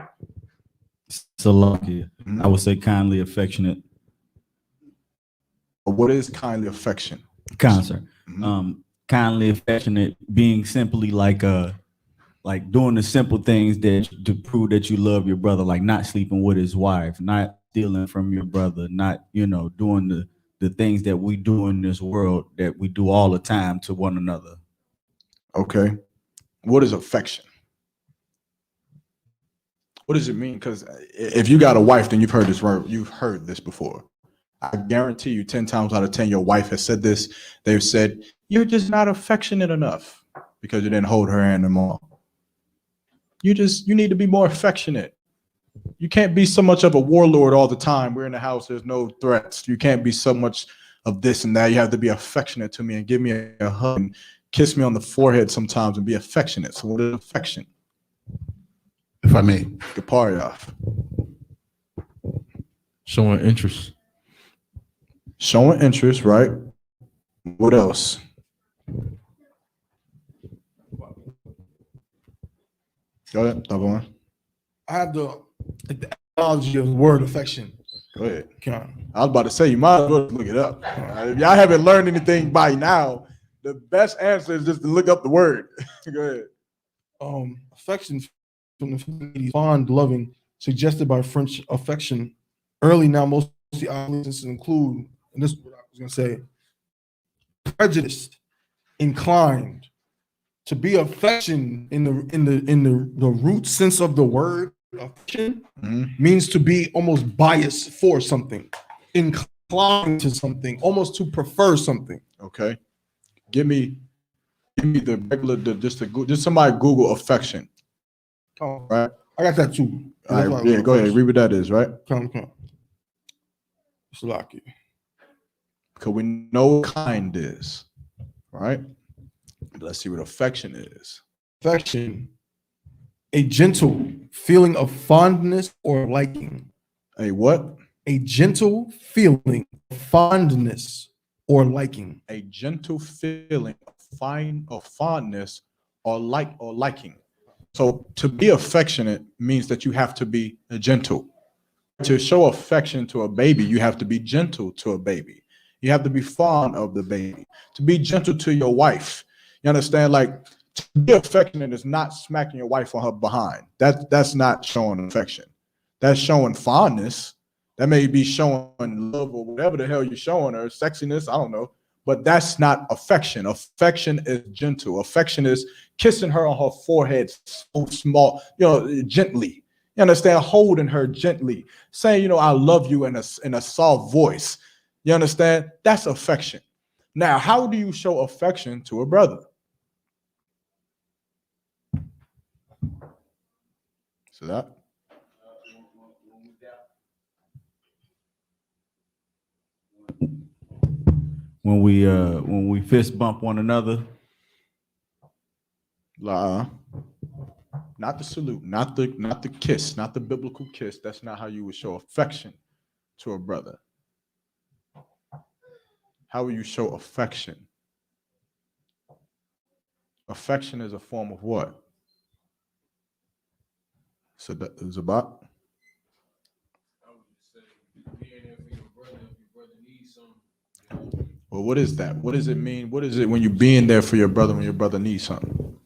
Salaki. I would say kindly affectionate. What is kindly affection? Concert. Kindly affectionate being simply like doing the simple things that to prove that you love your brother, like not sleeping with his wife, not stealing from your brother, not doing the things that we do in this world that we do all the time to one another. Okay. What is affection? What does it mean? Because if you got a wife, then you've heard this word. You've heard this before. I guarantee you 10 times out of 10, your wife has said this. They've said, you're just not affectionate enough because you didn't hold her hand anymore. You need to be more affectionate. You can't be so much of a warlord all the time. We're in the house. There's no threats. You can't be so much of this and that. You have to be affectionate to me and give me a hug and kiss me on the forehead sometimes and be affectionate. So what is affection? If I may. Gaparioff. Showing interest. Showing interest, right? What else? Go ahead, double one. I have the etymology of the word affection. Go ahead. Can I was about to say, you might as well look it up. If y'all haven't learned anything by now, the best answer is just to look up the word. Go ahead. Affection from the fond, loving, suggested by French affection. Early now, most of the instances include, and this is what I was going to say, prejudiced, inclined. To be affection in the root sense of the word affection means to be almost biased for something, inclined to something, almost to prefer something. Okay. Give me the regular, just somebody Google affection. Oh, right. I got that too. All right, yeah, go ahead. Read what that is, right? Come. It's lucky. Because we know what kind is, right? Let's see what affection is. Affection, a gentle feeling of fondness or liking. A what? A gentle feeling of fondness or liking. A gentle feeling of fondness or liking. So to be affectionate means that you have to be gentle. To show affection to a baby, you have to be gentle to a baby. You have to be fond of the baby. To be gentle to your wife. You understand? Like, to be affectionate is not smacking your wife on her behind. That's not showing affection. That's showing fondness. That may be showing love or whatever the hell you're showing her, sexiness, I don't know. But that's not affection. Affection is gentle. Affection is kissing her on her forehead so small, gently. You understand? Holding her gently, saying, I love you in a soft voice. You understand? That's affection. Now, how do you show affection to a brother? So that. When we fist bump one another. Not the salute, not the kiss, not the biblical kiss. That's not how you would show affection to a brother. How will you show affection? Affection is a form of what? So that is about. Well, what is that? What does it mean? What is it when you being there for your brother when your brother needs something?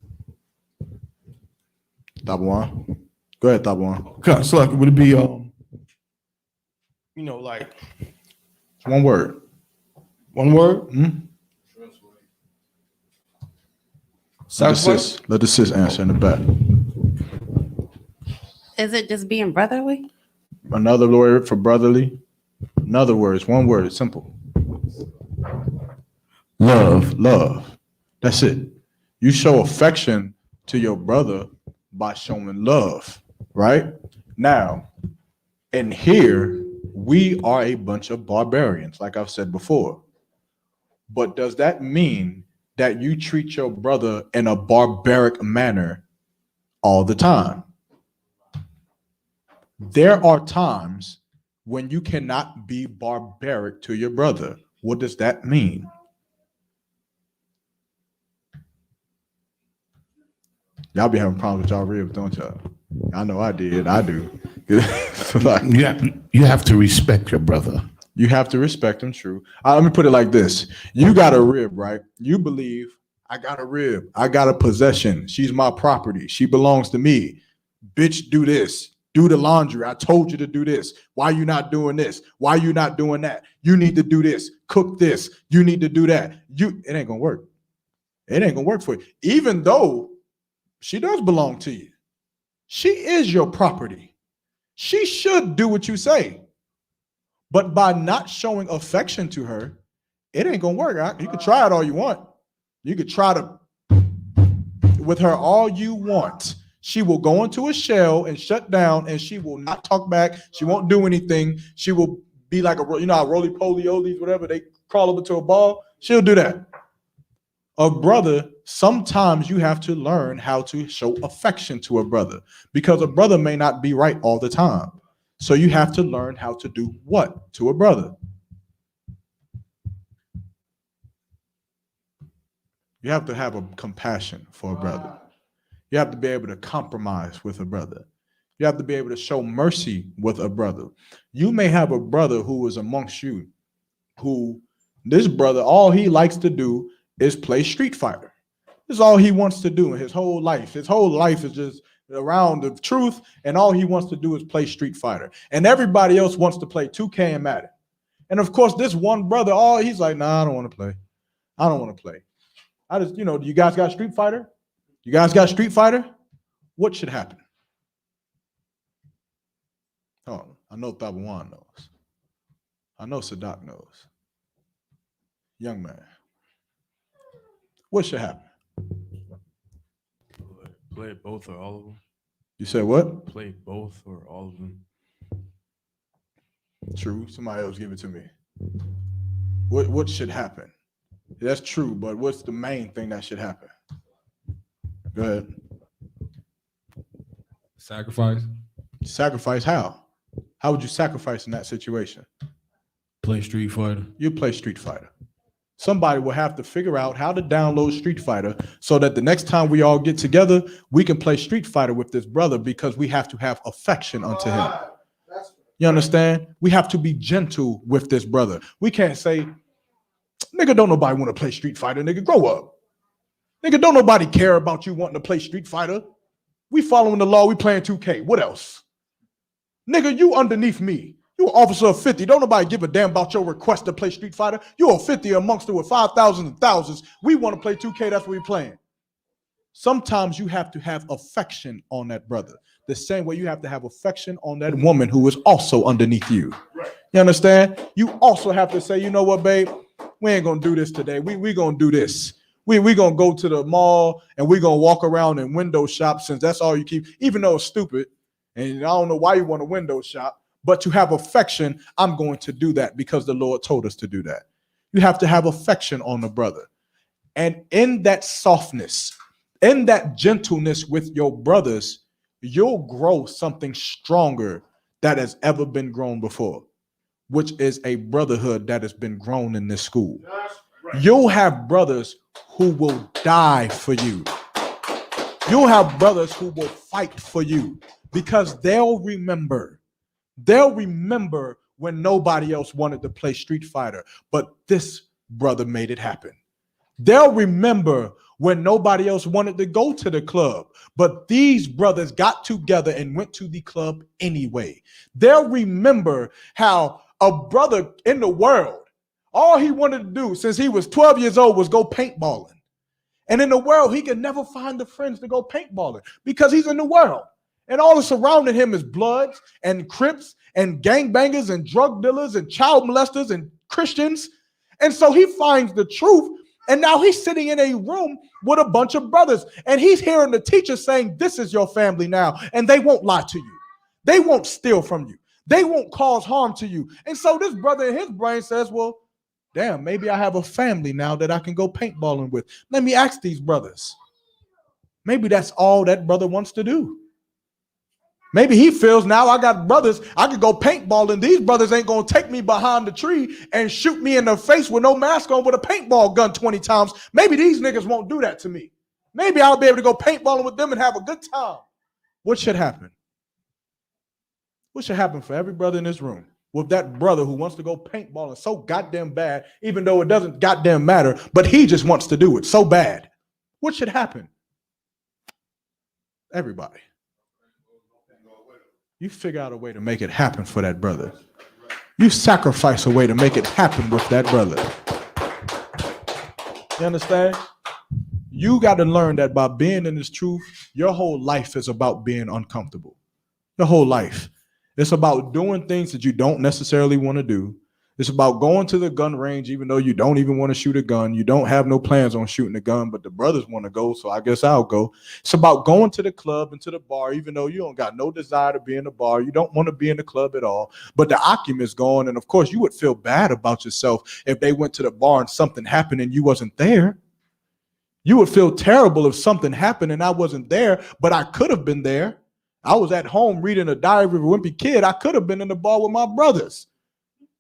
Tabuan. Go ahead, Tabuan. Okay, so like, would it be like One word. one word? Sacrifice. Let the sis answer in the back. Is it just being brotherly? Another word for brotherly. Another word. It's one word. It's simple. Love. Love. That's it. You show affection to your brother by showing love, right? Now, in here, we are a bunch of barbarians, like I've said before. But does that mean that you treat your brother in a barbaric manner all the time? There are times when you cannot be barbaric to your brother. What does that mean? Y'all be having problems with y'all ribs, don't y'all? I know I did. I do. Like, You have to respect your brother. you have to respect him, true. Let me put it like this. You got a rib, right? You believe, I got a rib. I got a possession. She's my property. She belongs to me. Bitch, do this. Do the laundry. I told you to do this. Why you not doing this? Why you not doing that? You need to do this. Cook this. You need to do that. It ain't gonna work. It ain't gonna work for you. Even though she does belong to you. She is your property. She should do what you say. But by not showing affection to her, it ain't gonna work. You can try it all you want. You could try to with her all you want. She will go into a shell and shut down, and she will not talk back. She won't do anything. She will be like how roly-poly-olies, whatever, they crawl over to a ball. She'll do that. A brother, sometimes you have to learn how to show affection to a brother because a brother may not be right all the time. So you have to learn how to do what to a brother? You have to have a compassion for a brother. You have to be able to compromise with a brother. You have to be able to show mercy with a brother. You may have a brother who is amongst you, who this brother, all he likes to do is play Street Fighter. This is all he wants to do in his whole life. His whole life is just around the truth, and all he wants to do is play Street Fighter. And everybody else wants to play 2K and Madden. And of course, this one brother, he's like, nah, I don't want to play. I don't want to play. I just, you guys got Street Fighter? You guys got Street Fighter? What should happen? Oh, I know Tabuan knows. I know Sadak knows. Young man. What should happen? Play both or all of them. You said what? Play both or all of them. True. Somebody else give it to me. What should happen? That's true, but what's the main thing that should happen? Go ahead. Sacrifice. Sacrifice how? How would you sacrifice in that situation? Play Street Fighter. You play Street Fighter. Somebody will have to figure out how to download Street Fighter so that the next time we all get together, we can play Street Fighter with this brother because we have to have affection unto him. You understand? We have to be gentle with this brother. We can't say, nigga, don't nobody want to play Street Fighter. Nigga, grow up. Nigga, don't nobody care about you wanting to play Street Fighter. We following the law. We playing 2K. What else? Nigga, you underneath me. You an officer of 50. Don't nobody give a damn about your request to play Street Fighter. You're a 50 amongst it with 5,000 and thousands. We want to play 2K. That's what we're playing. Sometimes you have to have affection on that brother. The same way you have to have affection on that woman who is also underneath you. You understand? You also have to say, you know what, babe? We ain't going to do this today. We going to do this. We going to go to the mall and we going to walk around and window shop since that's all you keep, even though it's stupid. And I don't know why you want to window shop. But to have affection, I'm going to do that because the Lord told us to do that. You have to have affection on the brother. And in that softness, in that gentleness with your brothers, you'll grow something stronger that has ever been grown before, which is a brotherhood that has been grown in this school. You'll have brothers who will die for you. You'll have brothers who will fight for you because they'll remember. They'll remember when nobody else wanted to play Street Fighter, but this brother made it happen. They'll remember when nobody else wanted to go to the club, but these brothers got together and went to the club anyway. They'll remember how a brother in the world, all he wanted to do since he was 12 years old was go paintballing. And in the world, he could never find the friends to go paintballing because he's in the world. And all that's surrounding him is Bloods and Crips and gangbangers and drug dealers and child molesters and Christians. And so he finds the truth. And now he's sitting in a room with a bunch of brothers. And he's hearing the teacher saying, this is your family now. And they won't lie to you. They won't steal from you. They won't cause harm to you. And so this brother in his brain says, well, damn, maybe I have a family now that I can go paintballing with. Let me ask these brothers. Maybe that's all that brother wants to do. Maybe he feels now I got brothers, I could go paintballing. These brothers ain't going to take me behind the tree and shoot me in the face with no mask on with a paintball gun 20 times. Maybe these niggas won't do that to me. Maybe I'll be able to go paintballing with them and have a good time. What should happen? What should happen for every brother in this room? With that brother who wants to go paintballing so goddamn bad, even though it doesn't goddamn matter, but he just wants to do it so bad. What should happen? Everybody. You figure out a way to make it happen for that brother. You sacrifice a way to make it happen with that brother. You understand? You got to learn that by being in this truth, your whole life is about being uncomfortable. Your whole life. It's about doing things that you don't necessarily want to do. It's about going to the gun range, even though you don't even want to shoot a gun. You don't have no plans on shooting a gun, but the brothers want to go, so I guess I'll go. It's about going to the club and to the bar, even though you don't got no desire to be in the bar. You don't want to be in the club at all, but the argument's going. And of course, you would feel bad about yourself if they went to the bar and something happened and you wasn't there. You would feel terrible if something happened and I wasn't there, but I could have been there. I was at home reading a Diary of a Wimpy Kid. I could have been in the bar with my brothers.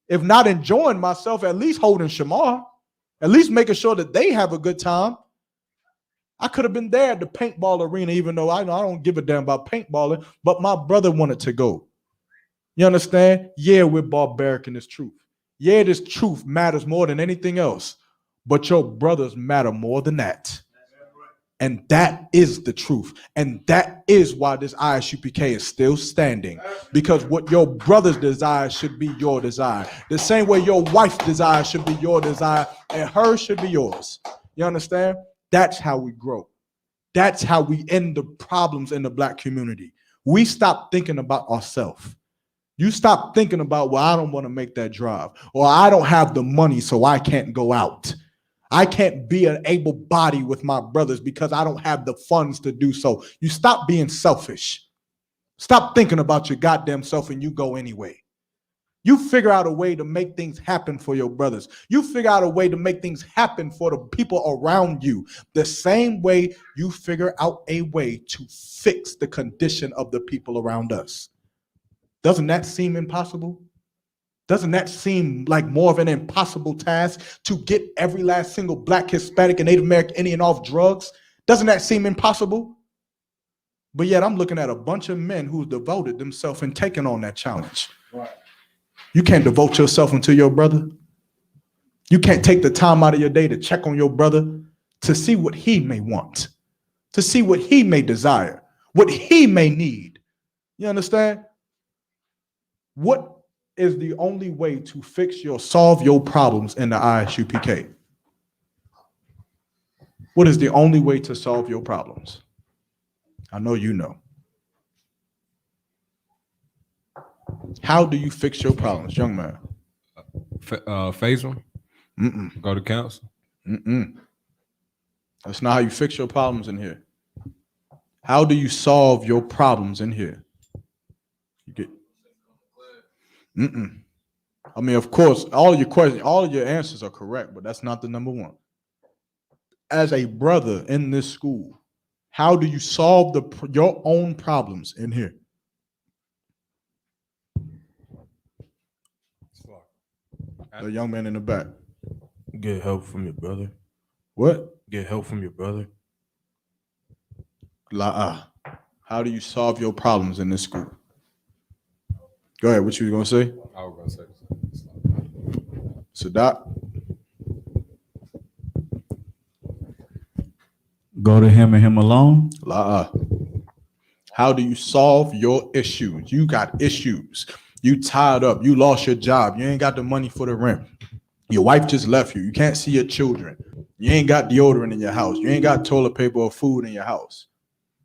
If not enjoying myself, at least holding Shamar, at least making sure that they have a good time. I could have been there at the paintball arena, even though I don't give a damn about paintballing, but my brother wanted to go. You understand? Yeah, we're barbaric in this truth. Yeah, this truth matters more than anything else, but your brothers matter more than that. And that is the truth. And that is why this ISUPK is still standing. Because what your brother's desire should be your desire. The same way your wife's desire should be your desire and hers should be yours. You understand? That's how we grow. That's how we end the problems in the black community. We stop thinking about ourselves. You stop thinking about, well, I don't want to make that drive. Or I don't have the money, so I can't go out. I can't be an able body with my brothers because I don't have the funds to do so. You stop being selfish. Stop thinking about your goddamn self and you go anyway. You figure out a way to make things happen for your brothers. You figure out a way to make things happen for the people around you. The same way you figure out a way to fix the condition of the people around us. Doesn't that seem impossible? Doesn't that seem like more of an impossible task to get every last single black, Hispanic, and Native American Indian off drugs? Doesn't that seem impossible? But yet I'm looking at a bunch of men who devoted themselves and taken on that challenge. Right. You can't devote yourself unto your brother. You can't take the time out of your day to check on your brother, to see what he may want, to see what he may desire, what he may need. You understand? What is the only way to solve your problems in the ISUPK? What is the only way to solve your problems? I know you know. How do you fix your problems, young man? Face them. Go to counsel. That's not how you fix your problems in here. How do you solve your problems in here? You get. I mean, of course, all of your questions, all of your answers are correct, but that's not the number one. As a brother in this school, how do you solve your own problems in here? The young man in the back. Get help from your brother. What? Get help from your brother. How do you solve your problems in this school? Go ahead. What you was gonna say? I was gonna say. Sadat. Go to him and him alone. How do you solve your issues? You got issues. You tied up. You lost your job. You ain't got the money for the rent. Your wife just left you. You can't see your children. You ain't got deodorant in your house. You ain't got toilet paper or food in your house.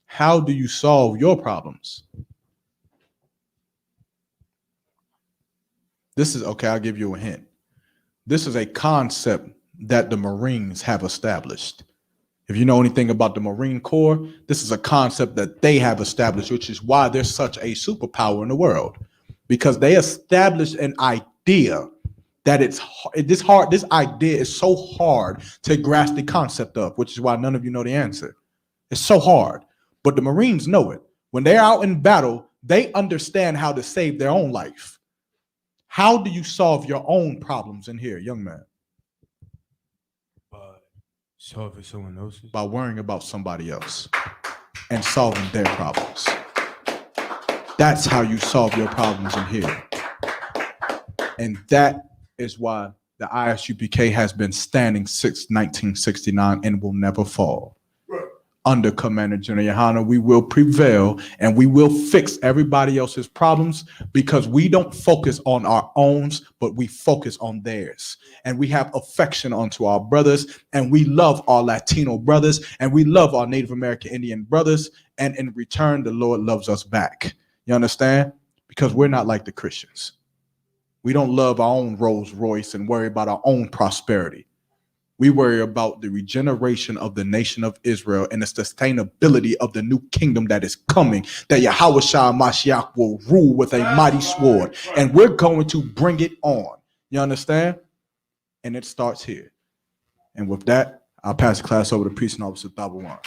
How do you solve your problems? This is, okay, I'll give you a hint. This is a concept that the Marines have established. If you know anything about the Marine Corps, this is a concept that they have established, which is why they're such a superpower in the world, because they established an idea that this idea is so hard to grasp the concept of, which is why none of you know the answer. It's so hard, but the Marines know it. When they're out in battle, they understand how to save their own life. How do you solve your own problems in here, young man? Solving someone else's? By worrying about somebody else and solving their problems. That's how you solve your problems in here. And that is why the ISUPK has been standing since 1969 and will never fall. Under Commander General Yohana, we will prevail and we will fix everybody else's problems, because we don't focus on our own, but we focus on theirs. And we have affection onto our brothers, and we love our Latino brothers, and we love our Native American Indian brothers. And in return, the Lord loves us back. You understand? Because we're not like the Christians. We don't love our own Rolls Royce and worry about our own prosperity. We worry about the regeneration of the nation of Israel and the sustainability of the new kingdom that is coming, that Yahweh Shah Mashiach will rule with a mighty sword. And we're going to bring it on. You understand? And it starts here. And with that, I'll pass the class over to Priest and Officer Thabawan.